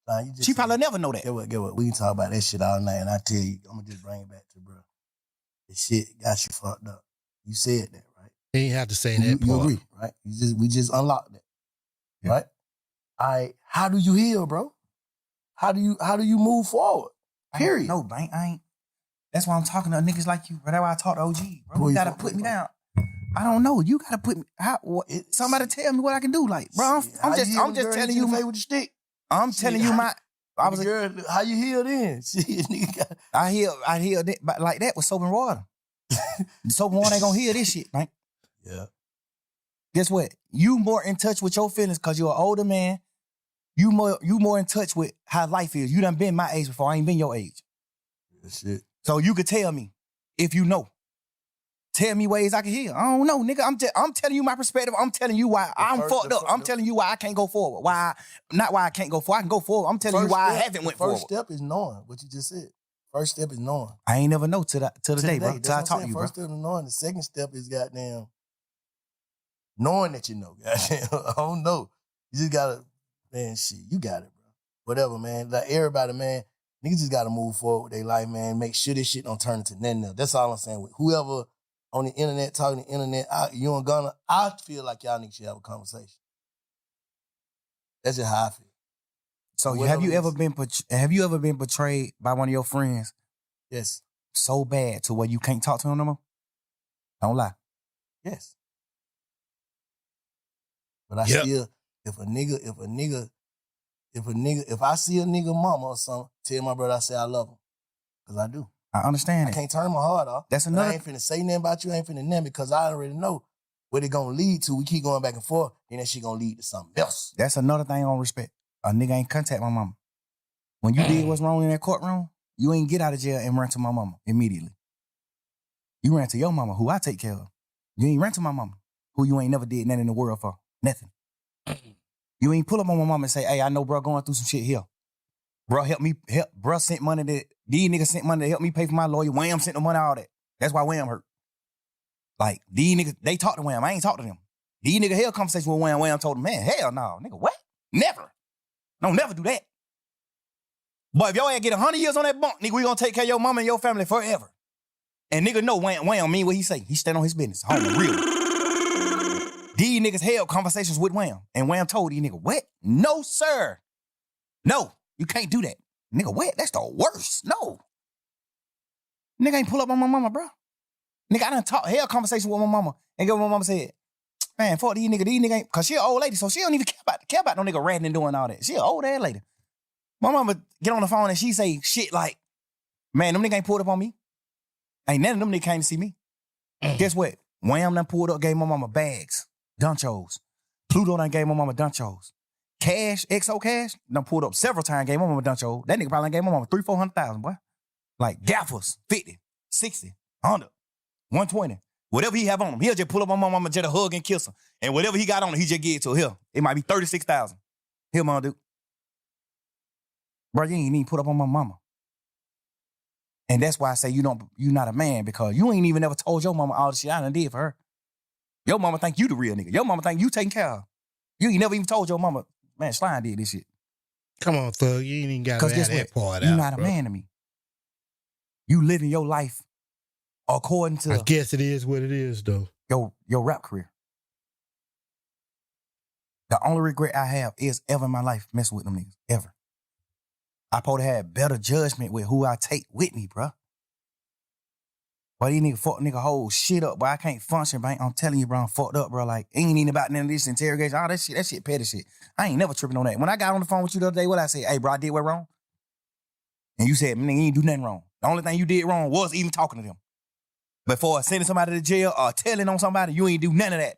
Nah, you just She probably never know that. Get what? We can talk about that shit all night, and I tell you, I'm gonna just bring it back to bro. The shit got you fucked up. You said that, right? He ain't have to say You that part. agree, right? We just unlocked that, right? All right. How do you heal, bro? How do you move forward? Period. No, Bank. I ain't. That's why I'm talking to niggas like you. That's why I talk to OG. Bro, Who you you gotta talk- put who me you down. I don't know. You gotta put me. Somebody tell me what I can do. Like, bro, I'm just telling you. with the stick. I'm telling you my. I was girl. How you heal then? Shit, nigga got- I healed it like that with soap and water. Soap and water ain't gonna heal this shit, man. Yeah. Guess what? You more in touch with your feelings because you're an older man. You more in touch with how life is. You done been my age before. I ain't been your age. Shit. So you could tell me if you know. Tell me ways I can heal. I don't know, nigga. I'm telling you my perspective. I'm telling you why I'm fucked up. I'm telling you why I can't go forward. Not why I can't go forward. I can go forward. I'm telling you why I haven't went forward. First step is knowing what you just said. First step is knowing. I ain't never know till the day, bro. That's Till I what talk I'm to you, saying. bro. First step is knowing. The second step is goddamn knowing that you know. Goddamn, I don't know. You just gotta, man, shit, you got it, bro. Whatever, man. Like everybody, man, niggas just gotta move forward with their life, man. Make sure this shit don't turn into nothing else. That's all I'm saying. With whoever on the internet, talking the internet, you and Gunna, I feel like y'all niggas should have a conversation. That's just how I feel. So Whatever have you it ever been betrayed by one of your friends Yes. so bad to where you can't talk to him no more? Don't lie. Yes. But I Yep. still, if I see a nigga mama or something, tell my brother I say I love him. Because I do. I understand I it. can't turn my heart off. That's But another. I ain't finna say nothing about you. I ain't finna nothing because I already know what it gonna lead to. We keep going back and forth, and that shit gonna lead to something else. That's another thing on respect. A nigga ain't contact my mama. When you did what's wrong in that courtroom, you ain't get out of jail and run to my mama immediately. You ran to your mama, who I take care of. You ain't ran to my mama, who you ain't never did nothing in the world for. Nothing. You ain't pull up on my mama and say, hey, I know bro going through some shit here. Bro, bro sent money these niggas sent money to help me pay for my lawyer. Wham sent the money, all that. That's why Wham hurt. Like, these niggas, they talked to Wham. I ain't talked to them. These niggas held conversation with Wham. Wham told them, man, hell no, nigga, what? Never. Don't never do that. But if your ass get 100 years on that bunk, nigga, we gonna take care of your mama and your family forever. And nigga know Wham mean what he say. He stand on his business. Homie, real. These niggas held conversations with Wham. And Wham told these niggas, what? No, sir. No, you can't do that. Nigga, what? That's the worst. No. Nigga ain't pull up on my mama, bro. Nigga, I done held conversation with my mama. And get what my mama said. Man, fuck these niggas ain't, cause she an old lady, so she don't even care about no nigga ratting and doing all that. She an old ass lady. My mama get on the phone and she say shit like, man, them niggas ain't pulled up on me. Ain't none of them niggas came to see me. Guess what? Wham done pulled up, gave my mama bags, dunchos. Pluto done gave my mama dunchos. Cash, XO Cash, done pulled up several times, gave my mama duncho. That nigga probably gave my mama $300,000-400,000, boy. Like gaffers, 50, 60, 100, 120. Whatever he have on him, he'll just pull up on my mama, just a hug and kiss her. And whatever he got on him, he just give it to her. Here, it might be 36,000. Here, mama, dude. Bro, you ain't even put up on my mama. And that's why I say you not a man, because you ain't even ever told your mama all the shit I done did for her. Your mama think you the real nigga. Your mama think you taking care of her. You ain't never even told your mama, man, Slime did this shit. Come on, thug. You ain't even got to have that part out. You not bro. a man to me. You living your life according to I guess it is what it is, though. your rap career. The only regret I have is ever in my life messing with them niggas. Ever. I probably had better judgment with who I take with me, bro. But these niggas fuck nigga whole shit up, but I can't function, bro. I'm telling you, bro, I'm fucked up, bro. Like, ain't even about none of this interrogation. All that shit petty shit. I ain't never tripping on that. When I got on the phone with you the other day, what I say? Hey, bro, I did what wrong? And you said, man, you ain't do nothing wrong. The only thing you did wrong was even talking to them. Before sending somebody to jail or telling on somebody, you ain't do none of that.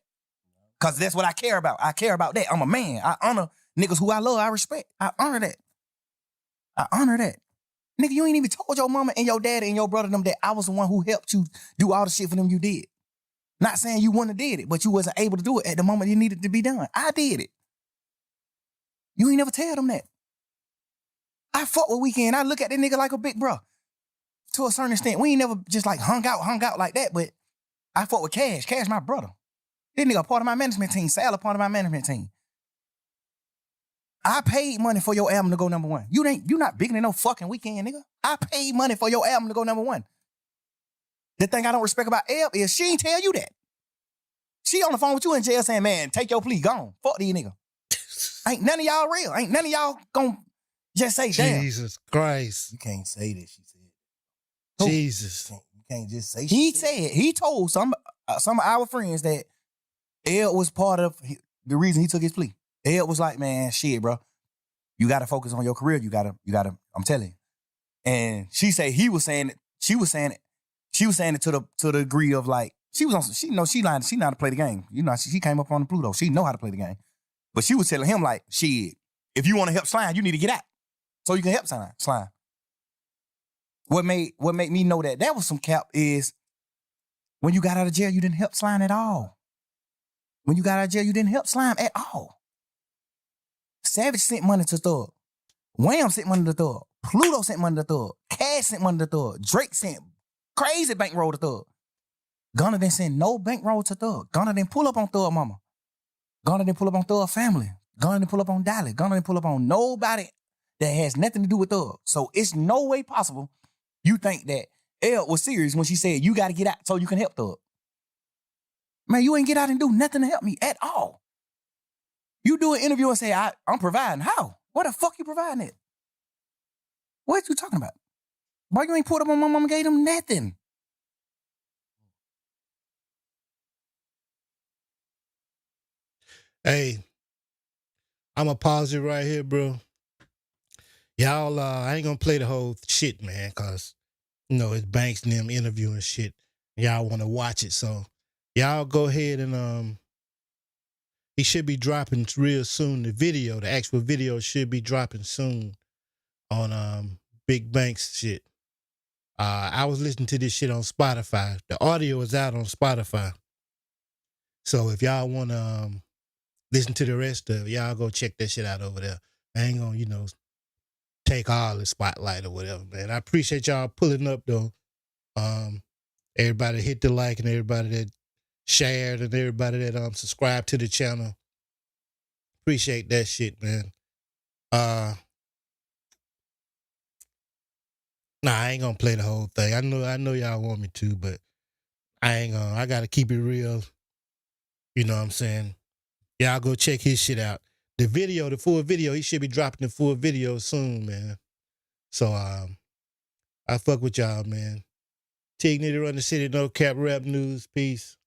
Because that's what I care about. I care about that. I'm a man. I honor niggas who I love, I respect. I honor that. I honor that. Nigga, you ain't even told your mama and your daddy and your brother them that I was the one who helped you do all the shit for them you did. Not saying you wouldn't have did it, but you wasn't able to do it at the moment it needed to be done. I did it. You ain't never tell them that. I fuck with Weekend. I look at that nigga like a big bro. To a certain extent. We ain't never just like hung out like that, but I fuck with Cash. Cash my brother. This nigga a part of my management team. Sal a part of my management team. I paid money for your album to go number one. You not bigger than no fucking Weekend, nigga. I paid money for your album to go number one. The thing I don't respect about Elle is she ain't tell you that. She on the phone with you in jail saying, man, take your plea, gone. Fuck these niggas. Ain't none of y'all real. Ain't none of y'all gonna just say, damn. Jesus Christ. You can't say that, she said. Who? Jesus. You can't just say He told some of our friends that Elle was part of the reason he took his plea. Elle was like, man, shit, bro. You gotta focus on your career. You gotta, I'm telling you. And she said she was saying it to the degree of like, she know how to play the game. You know, she came up on the Pluto. She know how to play the game. But she was telling him like, shit, if you want to help Slime, you need to get out. So you can help Slime. What made me know that was some cap is when you got out of jail, you didn't help Slime at all. When you got out of jail, you didn't help Slime at all. Savage sent money to Thug. Wham sent money to Thug. Pluto sent money to Thug. Cash sent money to Thug. Drake sent crazy bankroll to Thug. Gunna didn't send no bankroll to Thug. Gunna didn't pull up on Thug mama. Gunna didn't pull up on Thug family. Gunna didn't pull up on Dolly. Gunna didn't pull up on nobody that has nothing to do with Thug. So it's no way possible you think that Elle was serious when she said you got to get out so you can help Thug. Man, you ain't get out and do nothing to help me at all. You do an interview and say, I'm providing. How? What the fuck you providing it? What you talking about? Why you ain't put up on my mama gave them nothing? Hey, I'm going to pause it right here, bro. Y'all, I ain't going to play the whole shit, man, because, you know, it's Banks and them interviewing shit. Y'all want to watch it, so y'all go ahead and, he should be dropping real soon. The actual video should be dropping soon on Big Banks shit. I was listening to this shit on Spotify. The audio is out on Spotify. So if y'all want to listen to the rest of it, y'all go check that shit out over there. I ain't gonna, you know, take all the spotlight or whatever, man. I appreciate y'all pulling up though. Everybody hit the like and everybody that shared and everybody that subscribed to the channel. Appreciate that shit, man. Nah, I ain't gonna play the whole thing. I know y'all want me to, but I gotta keep it real. You know what I'm saying? Y'all go check his shit out. The full video, he should be dropping the full video soon, man. So I fuck with y'all, man. Tig Knight run the city, no cap rap news. Peace.